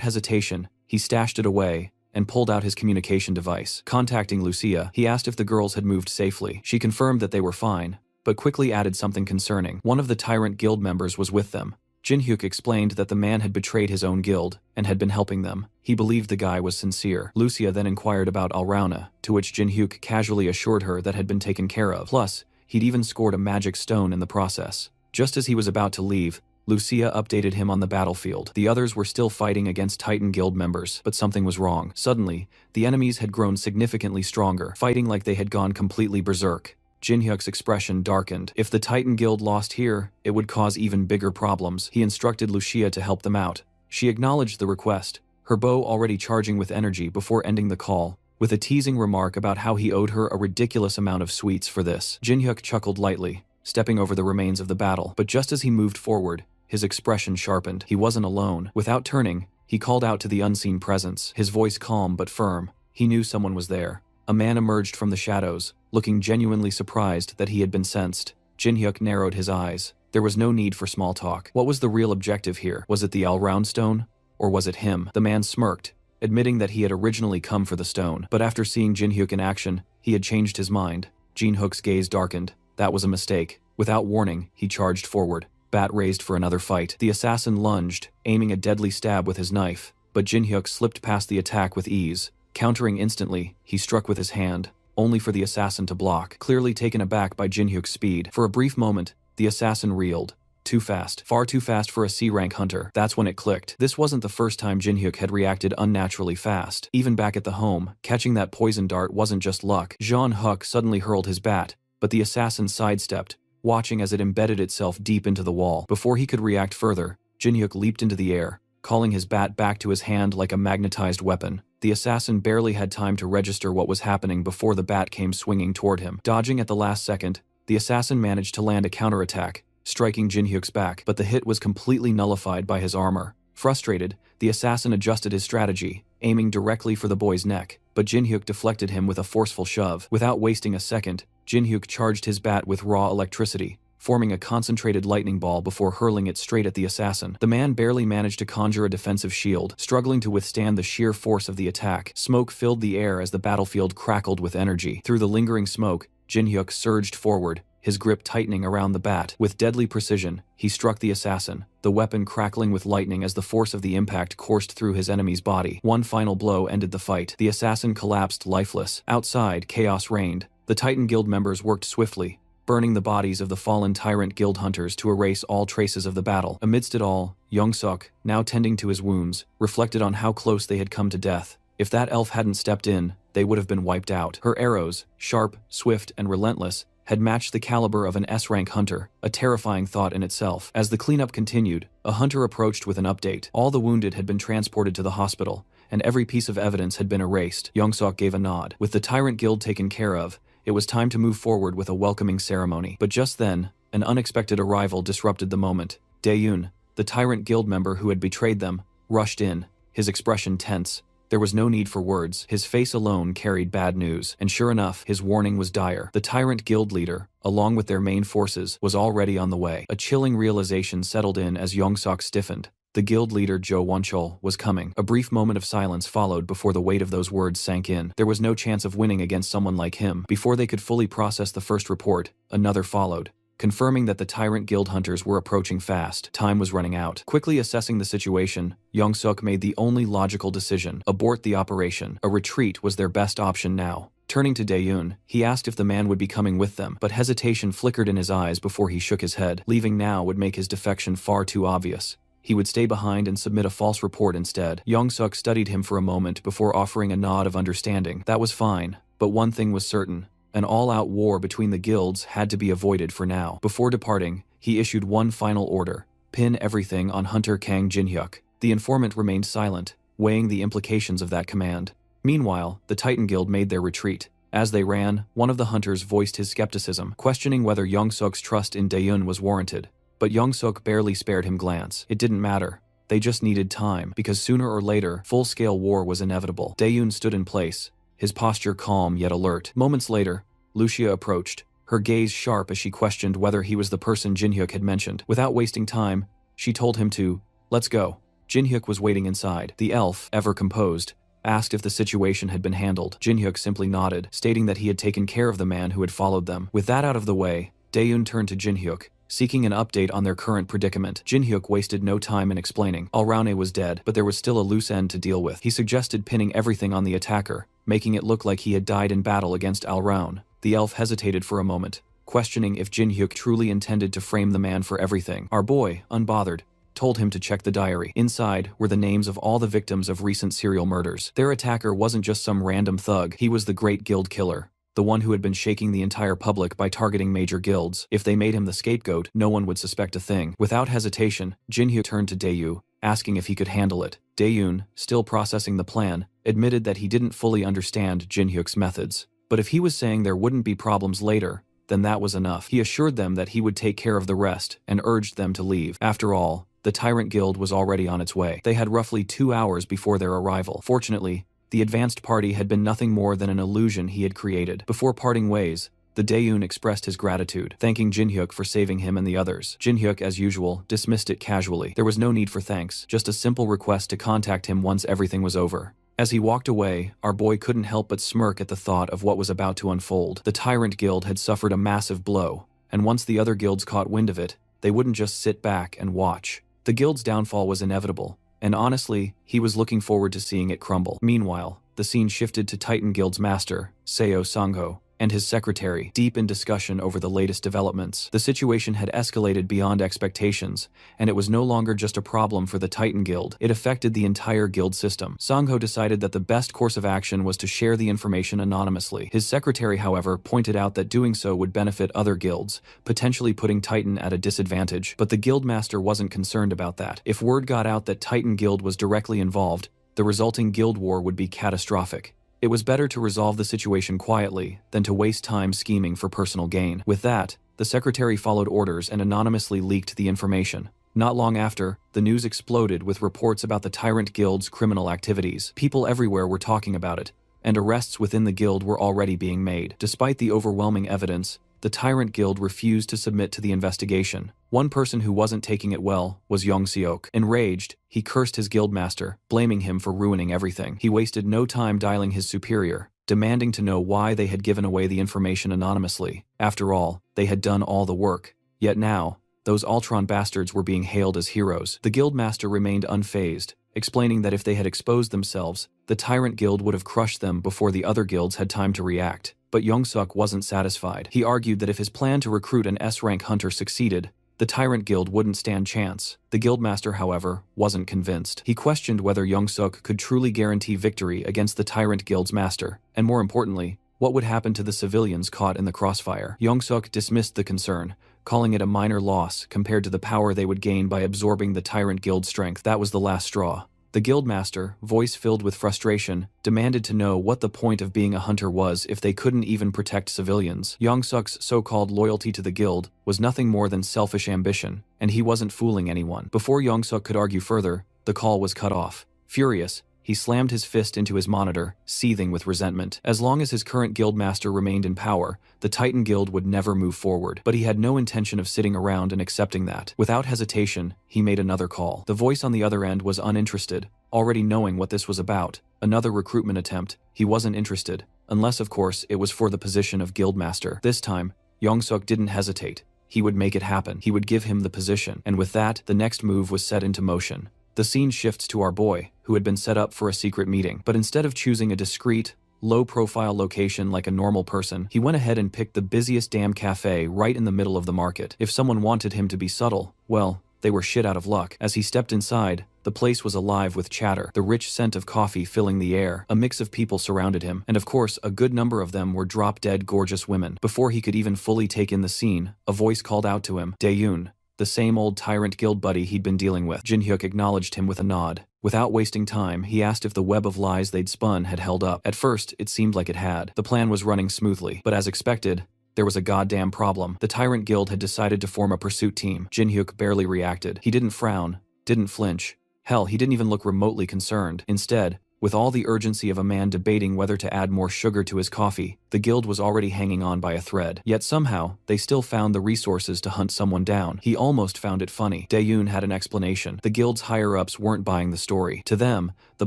A: hesitation, he stashed it away and pulled out his communication device. Contacting Lucia, he asked if the girls had moved safely. She confirmed that they were fine, but quickly added something concerning. One of the Tyrant Guild members was with them. Jin-hyuk explained that the man had betrayed his own guild and had been helping them. He believed the guy was sincere. Lucia then inquired about Alrauna, to which Jin-hyuk casually assured her that had been taken care of. Plus, he'd even scored a magic stone in the process. Just as he was about to leave, Lucia updated him on the battlefield. The others were still fighting against Titan Guild members, but something was wrong. Suddenly, the enemies had grown significantly stronger, fighting like they had gone completely berserk. Jin-hyuk's expression darkened. If the Titan Guild lost here, it would cause even bigger problems. He instructed Lucia to help them out. She acknowledged the request, her bow already charging with energy before ending the call, with a teasing remark about how he owed her a ridiculous amount of sweets for this. Jin-hyuk chuckled lightly, stepping over the remains of the battle. But just as he moved forward, his expression sharpened. He wasn't alone. Without turning, he called out to the unseen presence, his voice calm but firm. He knew someone was there. A man emerged from the shadows, looking genuinely surprised that he had been sensed. Jin-hyuk narrowed his eyes. There was no need for small talk. What was the real objective here? Was it the Alraun stone? Or was it him? The man smirked, admitting that he had originally come for the stone. But after seeing Jin-hyuk in action, he had changed his mind. Jin-hyuk's gaze darkened. That was a mistake. Without warning, he charged forward, bat raised for another fight. The assassin lunged, aiming a deadly stab with his knife, but Jin-hyuk slipped past the attack with ease. Countering instantly, he struck with his hand, only for the assassin to block. Clearly taken aback by Jin-hyuk's speed, for a brief moment, the assassin reeled. Too fast. Far too fast for a C-rank hunter. That's when it clicked. This wasn't the first time Jin-hyuk had reacted unnaturally fast. Even back at the home, catching that poison dart wasn't just luck. Jean-hyuk suddenly hurled his bat, but the assassin sidestepped, watching as it embedded itself deep into the wall. Before he could react further, Jin-hyuk leaped into the air, calling his bat back to his hand like a magnetized weapon. The assassin barely had time to register what was happening before the bat came swinging toward him. Dodging at the last second, the assassin managed to land a counterattack, striking Jin-hyuk's back, but the hit was completely nullified by his armor. Frustrated, the assassin adjusted his strategy, aiming directly for the boy's neck, but Jin-hyuk deflected him with a forceful shove. Without wasting a second, Jin-hyuk charged his bat with raw electricity, forming a concentrated lightning ball before hurling it straight at the assassin. The man barely managed to conjure a defensive shield, struggling to withstand the sheer force of the attack. Smoke filled the air as the battlefield crackled with energy. Through the lingering smoke, Jin-hyuk surged forward, his grip tightening around the bat. With deadly precision, he struck the assassin, the weapon crackling with lightning as the force of the impact coursed through his enemy's body. One final blow ended the fight. The assassin collapsed lifeless. Outside, chaos reigned. The Titan Guild members worked swiftly, burning the bodies of the fallen Tyrant Guild hunters to erase all traces of the battle. Amidst it all, Young-suk, now tending to his wounds, reflected on how close they had come to death. If that elf hadn't stepped in, they would have been wiped out. Her arrows, sharp, swift, and relentless, had matched the caliber of an S-rank hunter, a terrifying thought in itself. As the cleanup continued, a hunter approached with an update. All the wounded had been transported to the hospital, and every piece of evidence had been erased. Young-suk gave a nod. With the Tyrant Guild taken care of, it was time to move forward with a welcoming ceremony. But just then, an unexpected arrival disrupted the moment. Dae-yoon, the Tyrant Guild member who had betrayed them, rushed in, his expression tense. There was no need for words. His face alone carried bad news. And sure enough, his warning was dire. The Tyrant Guild leader, along with their main forces, was already on the way. A chilling realization settled in as Young-suk stiffened. The guild leader Jo Won-chul was coming. A brief moment of silence followed before the weight of those words sank in. There was no chance of winning against someone like him. Before they could fully process the first report, another followed, confirming that the Tyrant Guild hunters were approaching fast. Time was running out. Quickly assessing the situation, Young-suk made the only logical decision: abort the operation. A retreat was their best option now. Turning to Dae-yoon, he asked if the man would be coming with them, but hesitation flickered in his eyes before he shook his head. Leaving now would make his defection far too obvious. He would stay behind and submit a false report instead. Young-suk studied him for a moment before offering a nod of understanding. That was fine, but one thing was certain: an all-out war between the guilds had to be avoided for now. Before departing, he issued one final order: pin everything on Hunter Kang Jin-hyuk. The informant remained silent, weighing the implications of that command. Meanwhile, the Titan Guild made their retreat. As they ran, one of the hunters voiced his skepticism, questioning whether Young-suk's trust in Dae-yoon was warranted. But Young-suk barely spared him glance. It didn't matter. They just needed time, because sooner or later, full-scale war was inevitable. Dae-yoon stood in place, his posture calm yet alert. Moments later, Lucia approached, her gaze sharp as she questioned whether he was the person Jin-hyuk had mentioned. Without wasting time, she told him to, "Let's go." Jin-hyuk was waiting inside. The elf, ever composed, asked if the situation had been handled. Jin-hyuk simply nodded, stating that he had taken care of the man who had followed them. With that out of the way, Dae-yoon turned to Jin-hyuk, seeking an update on their current predicament. Jin-hyuk wasted no time in explaining. Alraune was dead, but there was still a loose end to deal with. He suggested pinning everything on the attacker, making it look like he had died in battle against Alraune. The elf hesitated for a moment, questioning if Jin-hyuk truly intended to frame the man for everything. Our boy, unbothered, told him to check the diary. Inside were the names of all the victims of recent serial murders. Their attacker wasn't just some random thug, he was the great guild killer, the one who had been shaking the entire public by targeting major guilds. If they made him the scapegoat, no one would suspect a thing. Without hesitation, Jin-hyuk turned to Dae-yoon, asking if he could handle it. Dae-yoon, still processing the plan, admitted that he didn't fully understand Jin-hyuk's methods. But if he was saying there wouldn't be problems later, then that was enough. He assured them that he would take care of the rest, and urged them to leave. After all, the Tyrant Guild was already on its way. They had roughly 2 hours before their arrival. Fortunately, the advanced party had been nothing more than an illusion he had created. Before parting ways, the Dae-yoon expressed his gratitude, thanking Jin-hyuk for saving him and the others. Jin-hyuk, as usual, dismissed it casually. There was no need for thanks, just a simple request to contact him once everything was over. As he walked away, our boy couldn't help but smirk at the thought of what was about to unfold. The Tyrant Guild had suffered a massive blow, and once the other guilds caught wind of it, they wouldn't just sit back and watch. The guild's downfall was inevitable, and honestly, he was looking forward to seeing it crumble. Meanwhile, the scene shifted to Titan Guild's master, Seo Sangho, and his secretary, deep in discussion over the latest developments. The situation had escalated beyond expectations, and it was no longer just a problem for the Titan Guild. It affected the entire guild system. Sangho decided that the best course of action was to share the information anonymously. His secretary, however, pointed out that doing so would benefit other guilds, potentially putting Titan at a disadvantage. But the guildmaster wasn't concerned about that. If word got out that Titan Guild was directly involved, the resulting guild war would be catastrophic. It was better to resolve the situation quietly than to waste time scheming for personal gain. With that, the secretary followed orders and anonymously leaked the information. Not long after, the news exploded with reports about the Tyrant Guild's criminal activities. People everywhere were talking about it, and arrests within the guild were already being made. Despite the overwhelming evidence, the Tyrant Guild refused to submit to the investigation. One person who wasn't taking it well was Young-seok. Enraged, he cursed his guildmaster, blaming him for ruining everything. He wasted no time dialing his superior, demanding to know why they had given away the information anonymously. After all, they had done all the work. Yet now, those Ultron bastards were being hailed as heroes. The guildmaster remained unfazed, explaining that if they had exposed themselves, the Tyrant Guild would have crushed them before the other guilds had time to react. But Young-suk wasn't satisfied. He argued that if his plan to recruit an S-rank hunter succeeded, the Tyrant Guild wouldn't stand chance. The guildmaster, however, wasn't convinced. He questioned whether Young-suk could truly guarantee victory against the Tyrant Guild's master, and more importantly, what would happen to the civilians caught in the crossfire. Young-suk dismissed the concern, calling it a minor loss compared to the power they would gain by absorbing the Tyrant Guild's strength. That was the last straw. The guildmaster, voice filled with frustration, demanded to know what the point of being a hunter was if they couldn't even protect civilians. Young-suk's so-called loyalty to the guild was nothing more than selfish ambition, and he wasn't fooling anyone. Before Young-suk could argue further, the call was cut off. Furious, he slammed his fist into his monitor, seething with resentment. As long as his current guildmaster remained in power, the Titan Guild would never move forward. But he had no intention of sitting around and accepting that. Without hesitation, he made another call. The voice on the other end was uninterested, already knowing what this was about. Another recruitment attempt. He wasn't interested, unless of course it was for the position of guildmaster. This time, Young-suk didn't hesitate. He would make it happen. He would give him the position. And with that, the next move was set into motion. The scene shifts to our boy, who had been set up for a secret meeting. But instead of choosing a discreet, low-profile location like a normal person, he went ahead and picked the busiest damn cafe right in the middle of the market. If someone wanted him to be subtle, well, they were shit out of luck. As he stepped inside, the place was alive with chatter, the rich scent of coffee filling the air. A mix of people surrounded him, and of course, a good number of them were drop-dead gorgeous women. Before he could even fully take in the scene, a voice called out to him, Dae-yoon, the same old Tyrant Guild buddy he'd been dealing with. Jin-hyuk acknowledged him with a nod. Without wasting time, he asked if the web of lies they'd spun had held up. At first, it seemed like it had. The plan was running smoothly, but as expected, there was a goddamn problem. The Tyrant Guild had decided to form a pursuit team. Jin-hyuk barely reacted. He didn't frown, didn't flinch. Hell, he didn't even look remotely concerned. Instead, with all the urgency of a man debating whether to add more sugar to his coffee, the guild was already hanging on by a thread. Yet somehow, they still found the resources to hunt someone down. He almost found it funny. Dae-yoon had an explanation. The guild's higher-ups weren't buying the story. To them, the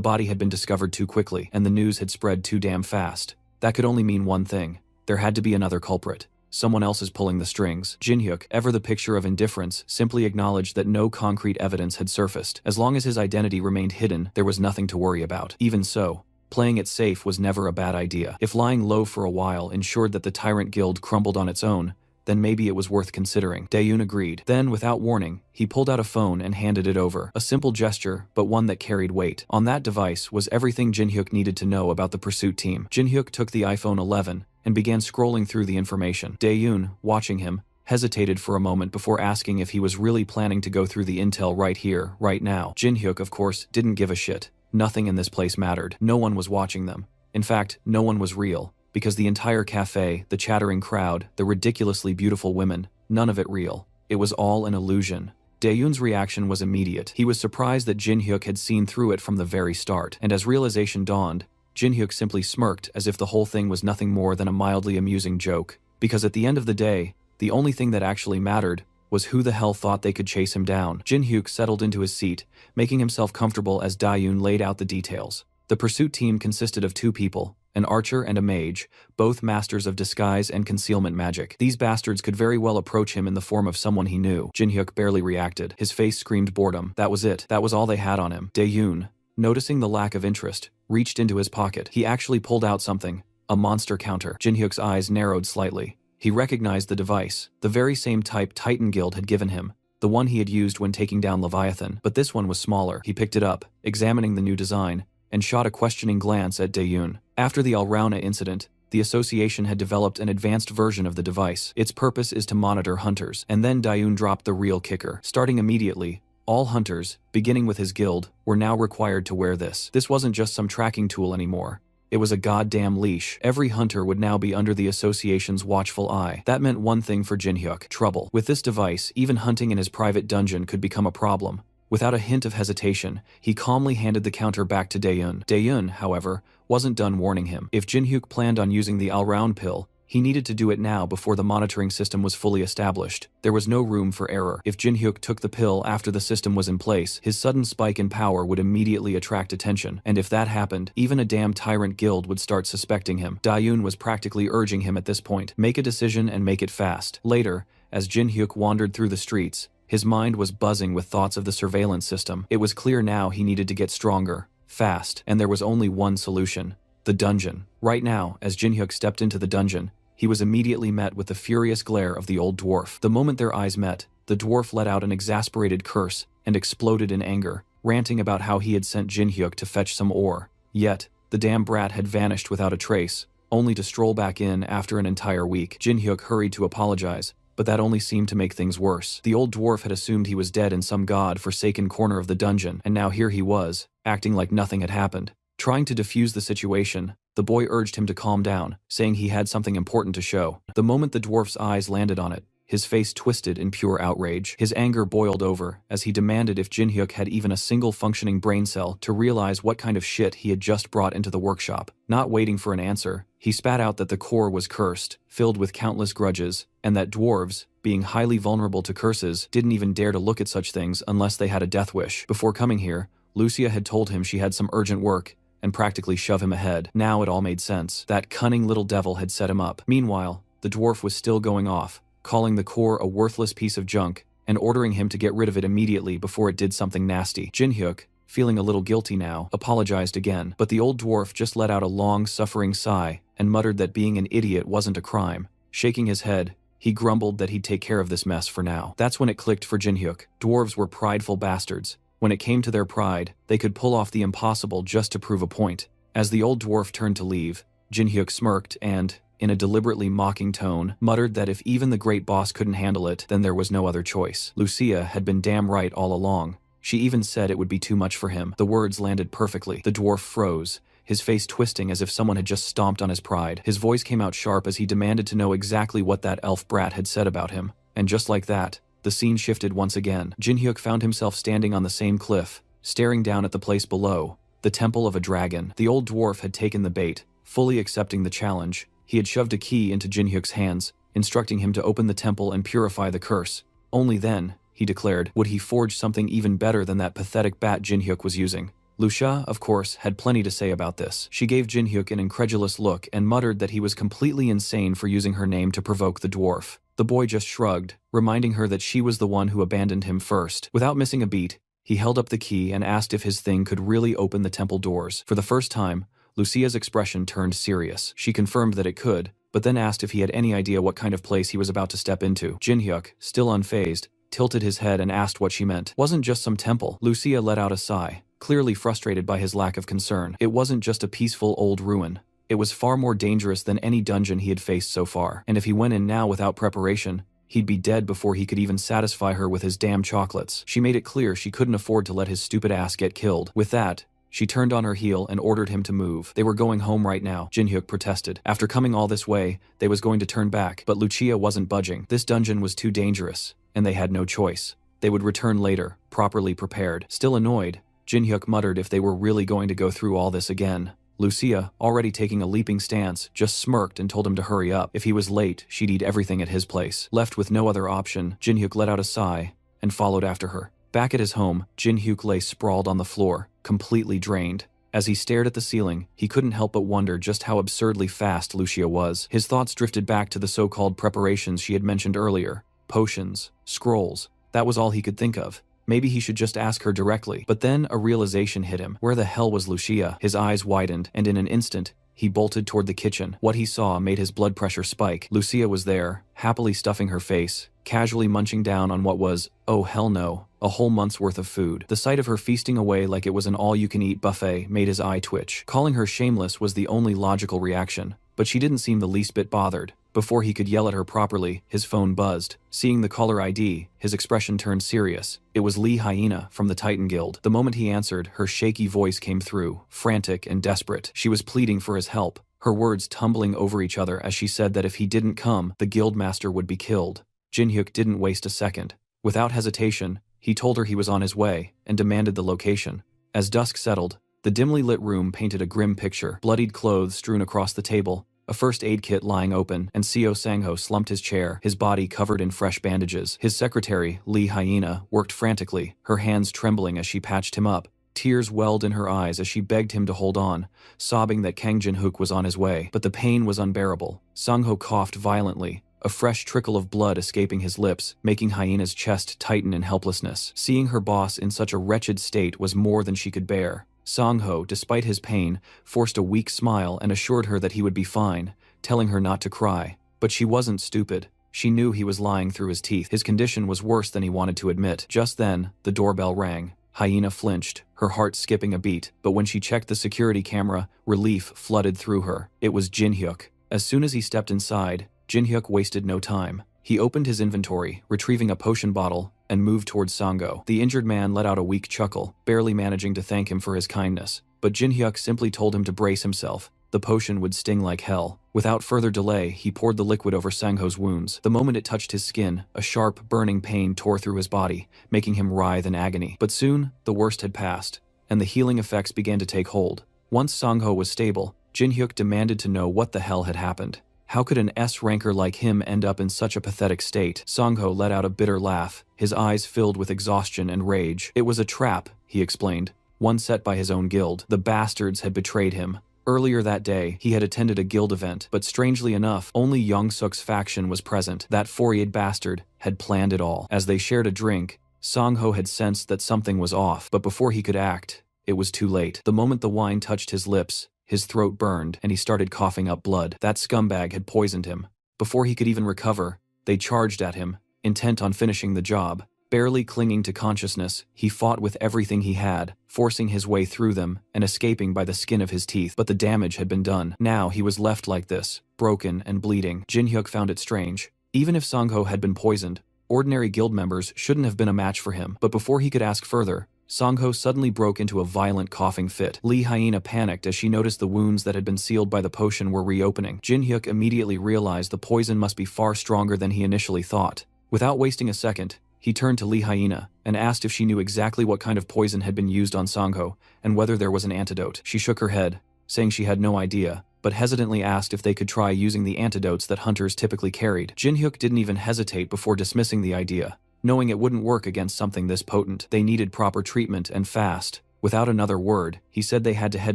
A: body had been discovered too quickly, and the news had spread too damn fast. That could only mean one thing. There had to be another culprit. Someone else is pulling the strings. Jin-hyuk, ever the picture of indifference, simply acknowledged that no concrete evidence had surfaced. As long as his identity remained hidden, there was nothing to worry about. Even so, playing it safe was never a bad idea. If lying low for a while ensured that the Tyrant Guild crumbled on its own, then maybe it was worth considering. Dae-yoon agreed. Then, without warning, he pulled out a phone and handed it over. A simple gesture, but one that carried weight. On that device was everything Jin-hyuk needed to know about the pursuit team. Jin-hyuk took the iPhone 11 and began scrolling through the information. Dae-yoon, watching him, hesitated for a moment before asking if he was really planning to go through the intel right here, right now. Jin-hyuk, of course, didn't give a shit. Nothing in this place mattered. No one was watching them. In fact, no one was real. Because the entire cafe, the chattering crowd, the ridiculously beautiful women, none of it real. It was all an illusion. Dae-yoon's reaction was immediate. He was surprised that Jin-hyuk had seen through it from the very start. And as realization dawned, Jin-hyuk simply smirked as if the whole thing was nothing more than a mildly amusing joke. Because at the end of the day, the only thing that actually mattered was who the hell thought they could chase him down. Jin-hyuk settled into his seat, making himself comfortable as Dae-yoon laid out the details. The pursuit team consisted of 2 people, an archer and a mage, both masters of disguise and concealment magic. These bastards could very well approach him in the form of someone he knew. Jin-hyuk barely reacted. His face screamed boredom. That was it. That was all they had on him. Dae-yoon, noticing the lack of interest, reached into his pocket. He actually pulled out something, a monster counter. Jin-hyuk's eyes narrowed slightly. He recognized the device, the very same type Titan Guild had given him, the one he had used when taking down Leviathan, but this one was smaller. He picked it up, examining the new design, and shot a questioning glance at Dae-yoon. After the Alrauna incident, the association had developed an advanced version of the device. Its purpose is to monitor hunters. And then Dae-yoon dropped the real kicker. Starting immediately, all hunters, beginning with his guild, were now required to wear this. This wasn't just some tracking tool anymore. It was a goddamn leash. Every hunter would now be under the association's watchful eye. That meant one thing for Jin-hyuk: trouble. With this device, even hunting in his private dungeon could become a problem. Without a hint of hesitation, he calmly handed the counter back to Dae-yoon. Dae-yoon, however, wasn't done warning him. If Jin-hyuk planned on using the Alraun pill, he needed to do it now before the monitoring system was fully established. There was no room for error. If Jin-hyuk took the pill after the system was in place, his sudden spike in power would immediately attract attention. And if that happened, even a damn Tyrant Guild would start suspecting him. Dae-yoon was practically urging him at this point. Make a decision and make it fast. Later, as Jin-hyuk wandered through the streets, his mind was buzzing with thoughts of the surveillance system. It was clear now he needed to get stronger, fast, and there was only one solution: the dungeon. Right now, as Jin-hyuk stepped into the dungeon, he was immediately met with the furious glare of the old dwarf. The moment their eyes met, the dwarf let out an exasperated curse and exploded in anger, ranting about how he had sent Jin-hyuk to fetch some ore. Yet, the damn brat had vanished without a trace, only to stroll back in after an entire week. Jin-hyuk hurried to apologize, but that only seemed to make things worse. The old dwarf had assumed he was dead in some god-forsaken corner of the dungeon, and now here he was, acting like nothing had happened. Trying to defuse the situation, the boy urged him to calm down, saying he had something important to show. The moment the dwarf's eyes landed on it, his face twisted in pure outrage. His anger boiled over as he demanded if Jin-hyuk had even a single functioning brain cell to realize what kind of shit he had just brought into the workshop. Not waiting for an answer, he spat out that the core was cursed, filled with countless grudges, and that dwarves, being highly vulnerable to curses, didn't even dare to look at such things unless they had a death wish. Before coming here, Lucia had told him she had some urgent work and practically shove him ahead. Now it all made sense. That cunning little devil had set him up. Meanwhile, the dwarf was still going off, calling the core a worthless piece of junk and ordering him to get rid of it immediately before it did something nasty. Jin-hyuk, feeling a little guilty now, apologized again, but the old dwarf just let out a long, suffering sigh and muttered that being an idiot wasn't a crime. Shaking his head, he grumbled that he'd take care of this mess for now. That's when it clicked for Jin-hyuk. Dwarves were prideful bastards. When it came to their pride, they could pull off the impossible just to prove a point. As the old dwarf turned to leave, Jin-hyuk smirked and, in a deliberately mocking tone, muttered that if even the great boss couldn't handle it, then there was no other choice. Lucia had been damn right all along. She even said it would be too much for him. The words landed perfectly. The dwarf froze, his face twisting as if someone had just stomped on his pride. His voice came out sharp as he demanded to know exactly what that elf brat had said about him. And just like that, the scene shifted once again. Jin-hyuk found himself standing on the same cliff, staring down at the place below, the temple of a dragon. The old dwarf had taken the bait, fully accepting the challenge. He had shoved a key into Jin-hyuk's hands, instructing him to open the temple and purify the curse. Only then, he declared, would he forge something even better than that pathetic bat Jin-hyuk was using. Lucia, of course, had plenty to say about this. She gave Jin-hyuk an incredulous look and muttered that he was completely insane for using her name to provoke the dwarf. The boy just shrugged, reminding her that she was the one who abandoned him first. Without missing a beat, he held up the key and asked if his thing could really open the temple doors. For the first time, Lucia's expression turned serious. She confirmed that it could, but then asked if he had any idea what kind of place he was about to step into. Jin-hyuk, still unfazed, tilted his head and asked what she meant. Wasn't just some temple. Lucia let out a sigh, clearly frustrated by his lack of concern. It wasn't just a peaceful old ruin. It was far more dangerous than any dungeon he had faced so far. And if he went in now without preparation, he'd be dead before he could even satisfy her with his damn chocolates. She made it clear she couldn't afford to let his stupid ass get killed. With that, she turned on her heel and ordered him to move. They were going home right now, Jin-hyuk protested. After coming all this way, they was going to turn back, but Lucia wasn't budging. This dungeon was too dangerous, and they had no choice. They would return later, properly prepared. Still annoyed, Jin-hyuk muttered if they were really going to go through all this again. Lucia, already taking a leaping stance, just smirked and told him to hurry up. If he was late, she'd eat everything at his place. Left with no other option, Jin-hyuk let out a sigh and followed after her. Back at his home, Jin-hyuk lay sprawled on the floor, completely drained. As he stared at the ceiling, he couldn't help but wonder just how absurdly fast Lucia was. His thoughts drifted back to the so-called preparations she had mentioned earlier. Potions, scrolls, that was all he could think of. Maybe he should just ask her directly. But then a realization hit him. Where the hell was Lucia? His eyes widened, and in an instant, he bolted toward the kitchen. What he saw made his blood pressure spike. Lucia was there, happily stuffing her face, casually munching down on what was, oh hell no, a whole month's worth of food. The sight of her feasting away like it was an all-you-can-eat buffet made his eye twitch. Calling her shameless was the only logical reaction, but she didn't seem the least bit bothered. Before he could yell at her properly, his phone buzzed. Seeing the caller ID, his expression turned serious. It was Lee Hyena from the Titan Guild. The moment he answered, her shaky voice came through, frantic and desperate. She was pleading for his help, her words tumbling over each other as she said that if he didn't come, the guildmaster would be killed. Jin-hyuk didn't waste a second. Without hesitation, he told her he was on his way and demanded the location. As dusk settled, the dimly lit room painted a grim picture. Bloodied clothes strewn across the table, a first aid kit lying open, and Seo Sang-ho slumped his chair, his body covered in fresh bandages. His secretary, Lee Hyena, worked frantically, her hands trembling as she patched him up. Tears welled in her eyes as she begged him to hold on, sobbing that Kang Jin-hyuk was on his way. But the pain was unbearable. Sang-ho coughed violently, a fresh trickle of blood escaping his lips, making Hyena's chest tighten in helplessness. Seeing her boss in such a wretched state was more than she could bear. Sang-ho, despite his pain, forced a weak smile and assured her that he would be fine, telling her not to cry. But she wasn't stupid. She knew he was lying through his teeth. His condition was worse than he wanted to admit. Just then, the doorbell rang. Hyena flinched, her heart skipping a beat, but when she checked the security camera, relief flooded through her. It was Jin-hyuk. As soon as he stepped inside, Jin-hyuk wasted no time. He opened his inventory, retrieving a potion bottle, and moved towards Sang-ho. The injured man let out a weak chuckle, barely managing to thank him for his kindness. But Jin-hyuk simply told him to brace himself. The potion would sting like hell. Without further delay, he poured the liquid over Sang-ho's wounds. The moment it touched his skin, a sharp, burning pain tore through his body, making him writhe in agony. But soon, the worst had passed, and the healing effects began to take hold. Once Sang-ho was stable, Jin-hyuk demanded to know what the hell had happened. How could an S-ranker like him end up in such a pathetic state? Sang-ho let out a bitter laugh, his eyes filled with exhaustion and rage. It was a trap, he explained, one set by his own guild. The bastards had betrayed him. Earlier that day, he had attended a guild event, but strangely enough, only Yongsuk's faction was present. That four-eyed bastard had planned it all. As they shared a drink, Sang-ho had sensed that something was off, but before he could act, it was too late. The moment the wine touched his lips, his throat burned, and he started coughing up blood. That scumbag had poisoned him. Before he could even recover, they charged at him, intent on finishing the job. Barely clinging to consciousness, he fought with everything he had, forcing his way through them and escaping by the skin of his teeth. But the damage had been done. Now he was left like this, broken and bleeding. Jin-hyuk found it strange. Even if Sang-ho had been poisoned, ordinary guild members shouldn't have been a match for him. But before he could ask further, Songho suddenly broke into a violent coughing fit. Lee Hyena panicked as she noticed the wounds that had been sealed by the potion were reopening. Jin-hyuk immediately realized the poison must be far stronger than he initially thought. Without wasting a second, he turned to Lee Hyena and asked if she knew exactly what kind of poison had been used on Songho and whether there was an antidote. She shook her head, saying she had no idea, but hesitantly asked if they could try using the antidotes that hunters typically carried. Jin-hyuk didn't even hesitate before dismissing the idea. Knowing it wouldn't work against something this potent, they needed proper treatment and fast. Without another word, he said they had to head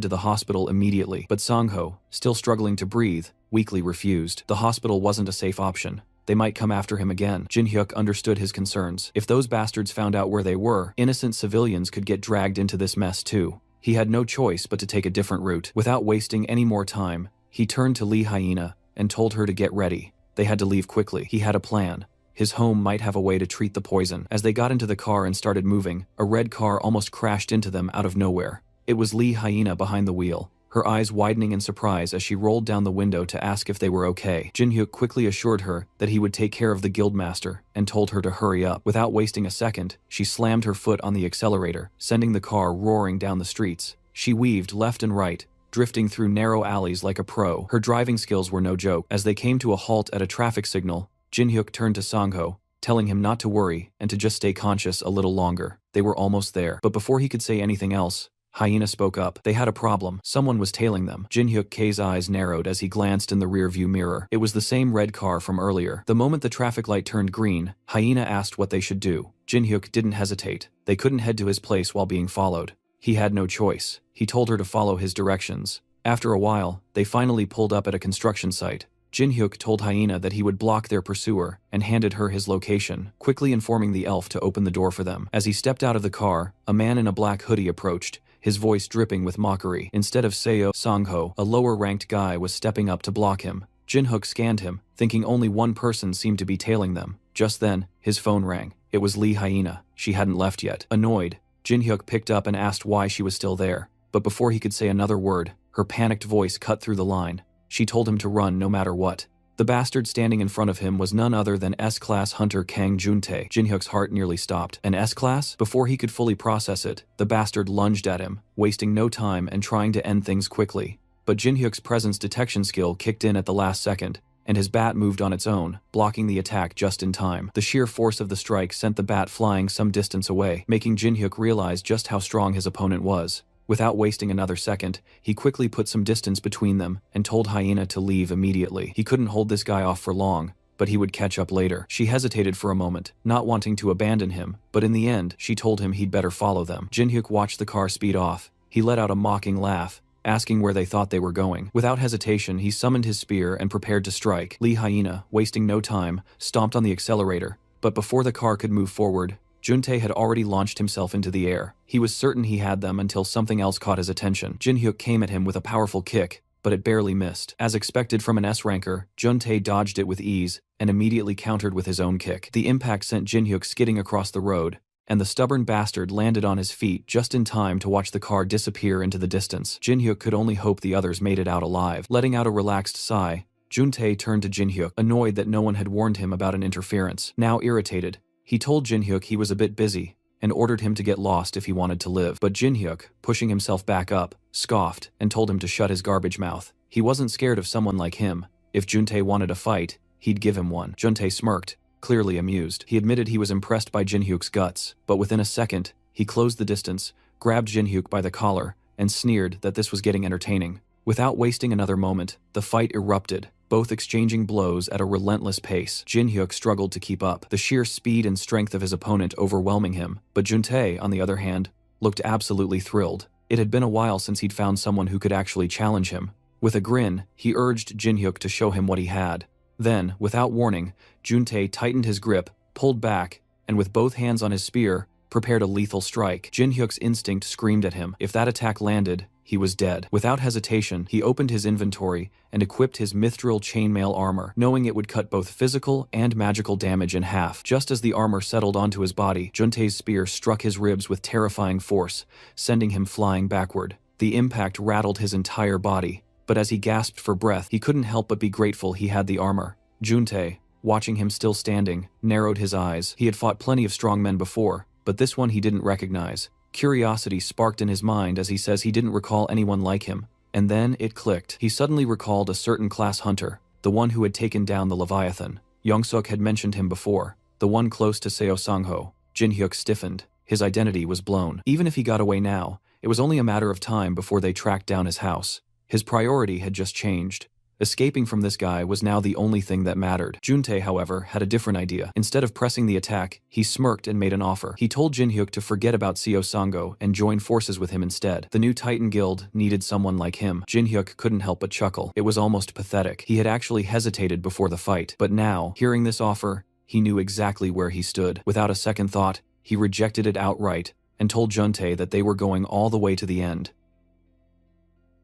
A: to the hospital immediately. But Songho, still struggling to breathe, weakly refused. The hospital wasn't a safe option. They might come after him again. Jin-hyuk understood his concerns. If those bastards found out where they were, innocent civilians could get dragged into this mess too. He had no choice but to take a different route. Without wasting any more time, he turned to Lee Hyena and told her to get ready. They had to leave quickly. He had a plan. His home might have a way to treat the poison. As they got into the car and started moving, a red car almost crashed into them out of nowhere. It was Lee Hyena behind the wheel, her eyes widening in surprise as she rolled down the window to ask if they were okay. Jin-hyuk quickly assured her that he would take care of the guildmaster and told her to hurry up. Without wasting a second, she slammed her foot on the accelerator, sending the car roaring down the streets. She weaved left and right, drifting through narrow alleys like a pro. Her driving skills were no joke. As they came to a halt at a traffic signal, Jin-hyuk turned to Songho, telling him not to worry and to just stay conscious a little longer. They were almost there. But before he could say anything else, Hyena spoke up. They had a problem. Someone was tailing them. Jin-hyuk's eyes narrowed as he glanced in the rearview mirror. It was the same red car from earlier. The moment the traffic light turned green, Hyena asked what they should do. Jin-hyuk didn't hesitate. They couldn't head to his place while being followed. He had no choice. He told her to follow his directions. After a while, they finally pulled up at a construction site. Jin-hyuk told Hyena that he would block their pursuer and handed her his location, quickly informing the elf to open the door for them. As he stepped out of the car, a man in a black hoodie approached, his voice dripping with mockery. Instead of Seo Songho, a lower-ranked guy was stepping up to block him. Jin-hyuk scanned him, thinking only one person seemed to be tailing them. Just then, his phone rang. It was Lee Hyena. She hadn't left yet. Annoyed, Jin-hyuk picked up and asked why she was still there. But before he could say another word, her panicked voice cut through the line. She told him to run no matter what. The bastard standing in front of him was none other than S-Class Hunter Kang Juntae. Jin-hyuk's heart nearly stopped. An S-Class? Before he could fully process it, the bastard lunged at him, wasting no time and trying to end things quickly. But Jin-hyuk's presence detection skill kicked in at the last second, and his bat moved on its own, blocking the attack just in time. The sheer force of the strike sent the bat flying some distance away, making Jin-hyuk realize just how strong his opponent was. Without wasting another second, he quickly put some distance between them and told Hyena to leave immediately. He couldn't hold this guy off for long, but he would catch up later. She hesitated for a moment, not wanting to abandon him, but in the end, she told him he'd better follow them. Jin-hyuk watched the car speed off. He let out a mocking laugh, asking where they thought they were going. Without hesitation, he summoned his spear and prepared to strike. Lee Hyena, wasting no time, stomped on the accelerator, but before the car could move forward, Juntae had already launched himself into the air. He was certain he had them until something else caught his attention. Jin-hyuk came at him with a powerful kick, but it barely missed. As expected from an S-ranker, Juntae dodged it with ease and immediately countered with his own kick. The impact sent Jin-hyuk skidding across the road, and the stubborn bastard landed on his feet just in time to watch the car disappear into the distance. Jin-hyuk could only hope the others made it out alive. Letting out a relaxed sigh, Juntae turned to Jin-hyuk, annoyed that no one had warned him about an interference. Now irritated, he told Jin-hyuk he was a bit busy and ordered him to get lost if he wanted to live. But Jin-hyuk, pushing himself back up, scoffed and told him to shut his garbage mouth. He wasn't scared of someone like him. If Juntae wanted a fight, he'd give him one. Juntae smirked, clearly amused. He admitted he was impressed by Jin-hyuk's guts, but within a second, he closed the distance, grabbed Jin-hyuk by the collar, and sneered that this was getting entertaining. Without wasting another moment, the fight erupted, both exchanging blows at a relentless pace. Jin-hyuk struggled to keep up, the sheer speed and strength of his opponent overwhelming him. But Juntae, on the other hand, looked absolutely thrilled. It had been a while since he'd found someone who could actually challenge him. With a grin, he urged Jin-hyuk to show him what he had. Then, without warning, Juntae tightened his grip, pulled back, and with both hands on his spear, prepared a lethal strike. Jin-hyuk's instinct screamed at him. If that attack landed, he was dead. Without hesitation, he opened his inventory and equipped his mithril chainmail armor, knowing it would cut both physical and magical damage in half. Just as the armor settled onto his body, Juntae's spear struck his ribs with terrifying force, sending him flying backward. The impact rattled his entire body, but as he gasped for breath, he couldn't help but be grateful he had the armor. Juntae, watching him still standing, narrowed his eyes. He had fought plenty of strong men before, but this one he didn't recognize. Curiosity sparked in his mind as he says he didn't recall anyone like him. And then it clicked. He suddenly recalled a certain class hunter, the one who had taken down the Leviathan. Yongsuk had mentioned him before, the one close to Seo Sangho. Jin-hyuk stiffened. His identity was blown. Even if he got away now, it was only a matter of time before they tracked down his house. His priority had just changed. Escaping from this guy was now the only thing that mattered. Juntae, however, had a different idea. Instead of pressing the attack, he smirked and made an offer. He told Jin-hyuk to forget about Seo Sangho and join forces with him instead. The new Titan Guild needed someone like him. Jin-hyuk couldn't help but chuckle. It was almost pathetic. He had actually hesitated before the fight. But now, hearing this offer, he knew exactly where he stood. Without a second thought, he rejected it outright and told Juntae that they were going all the way to the end.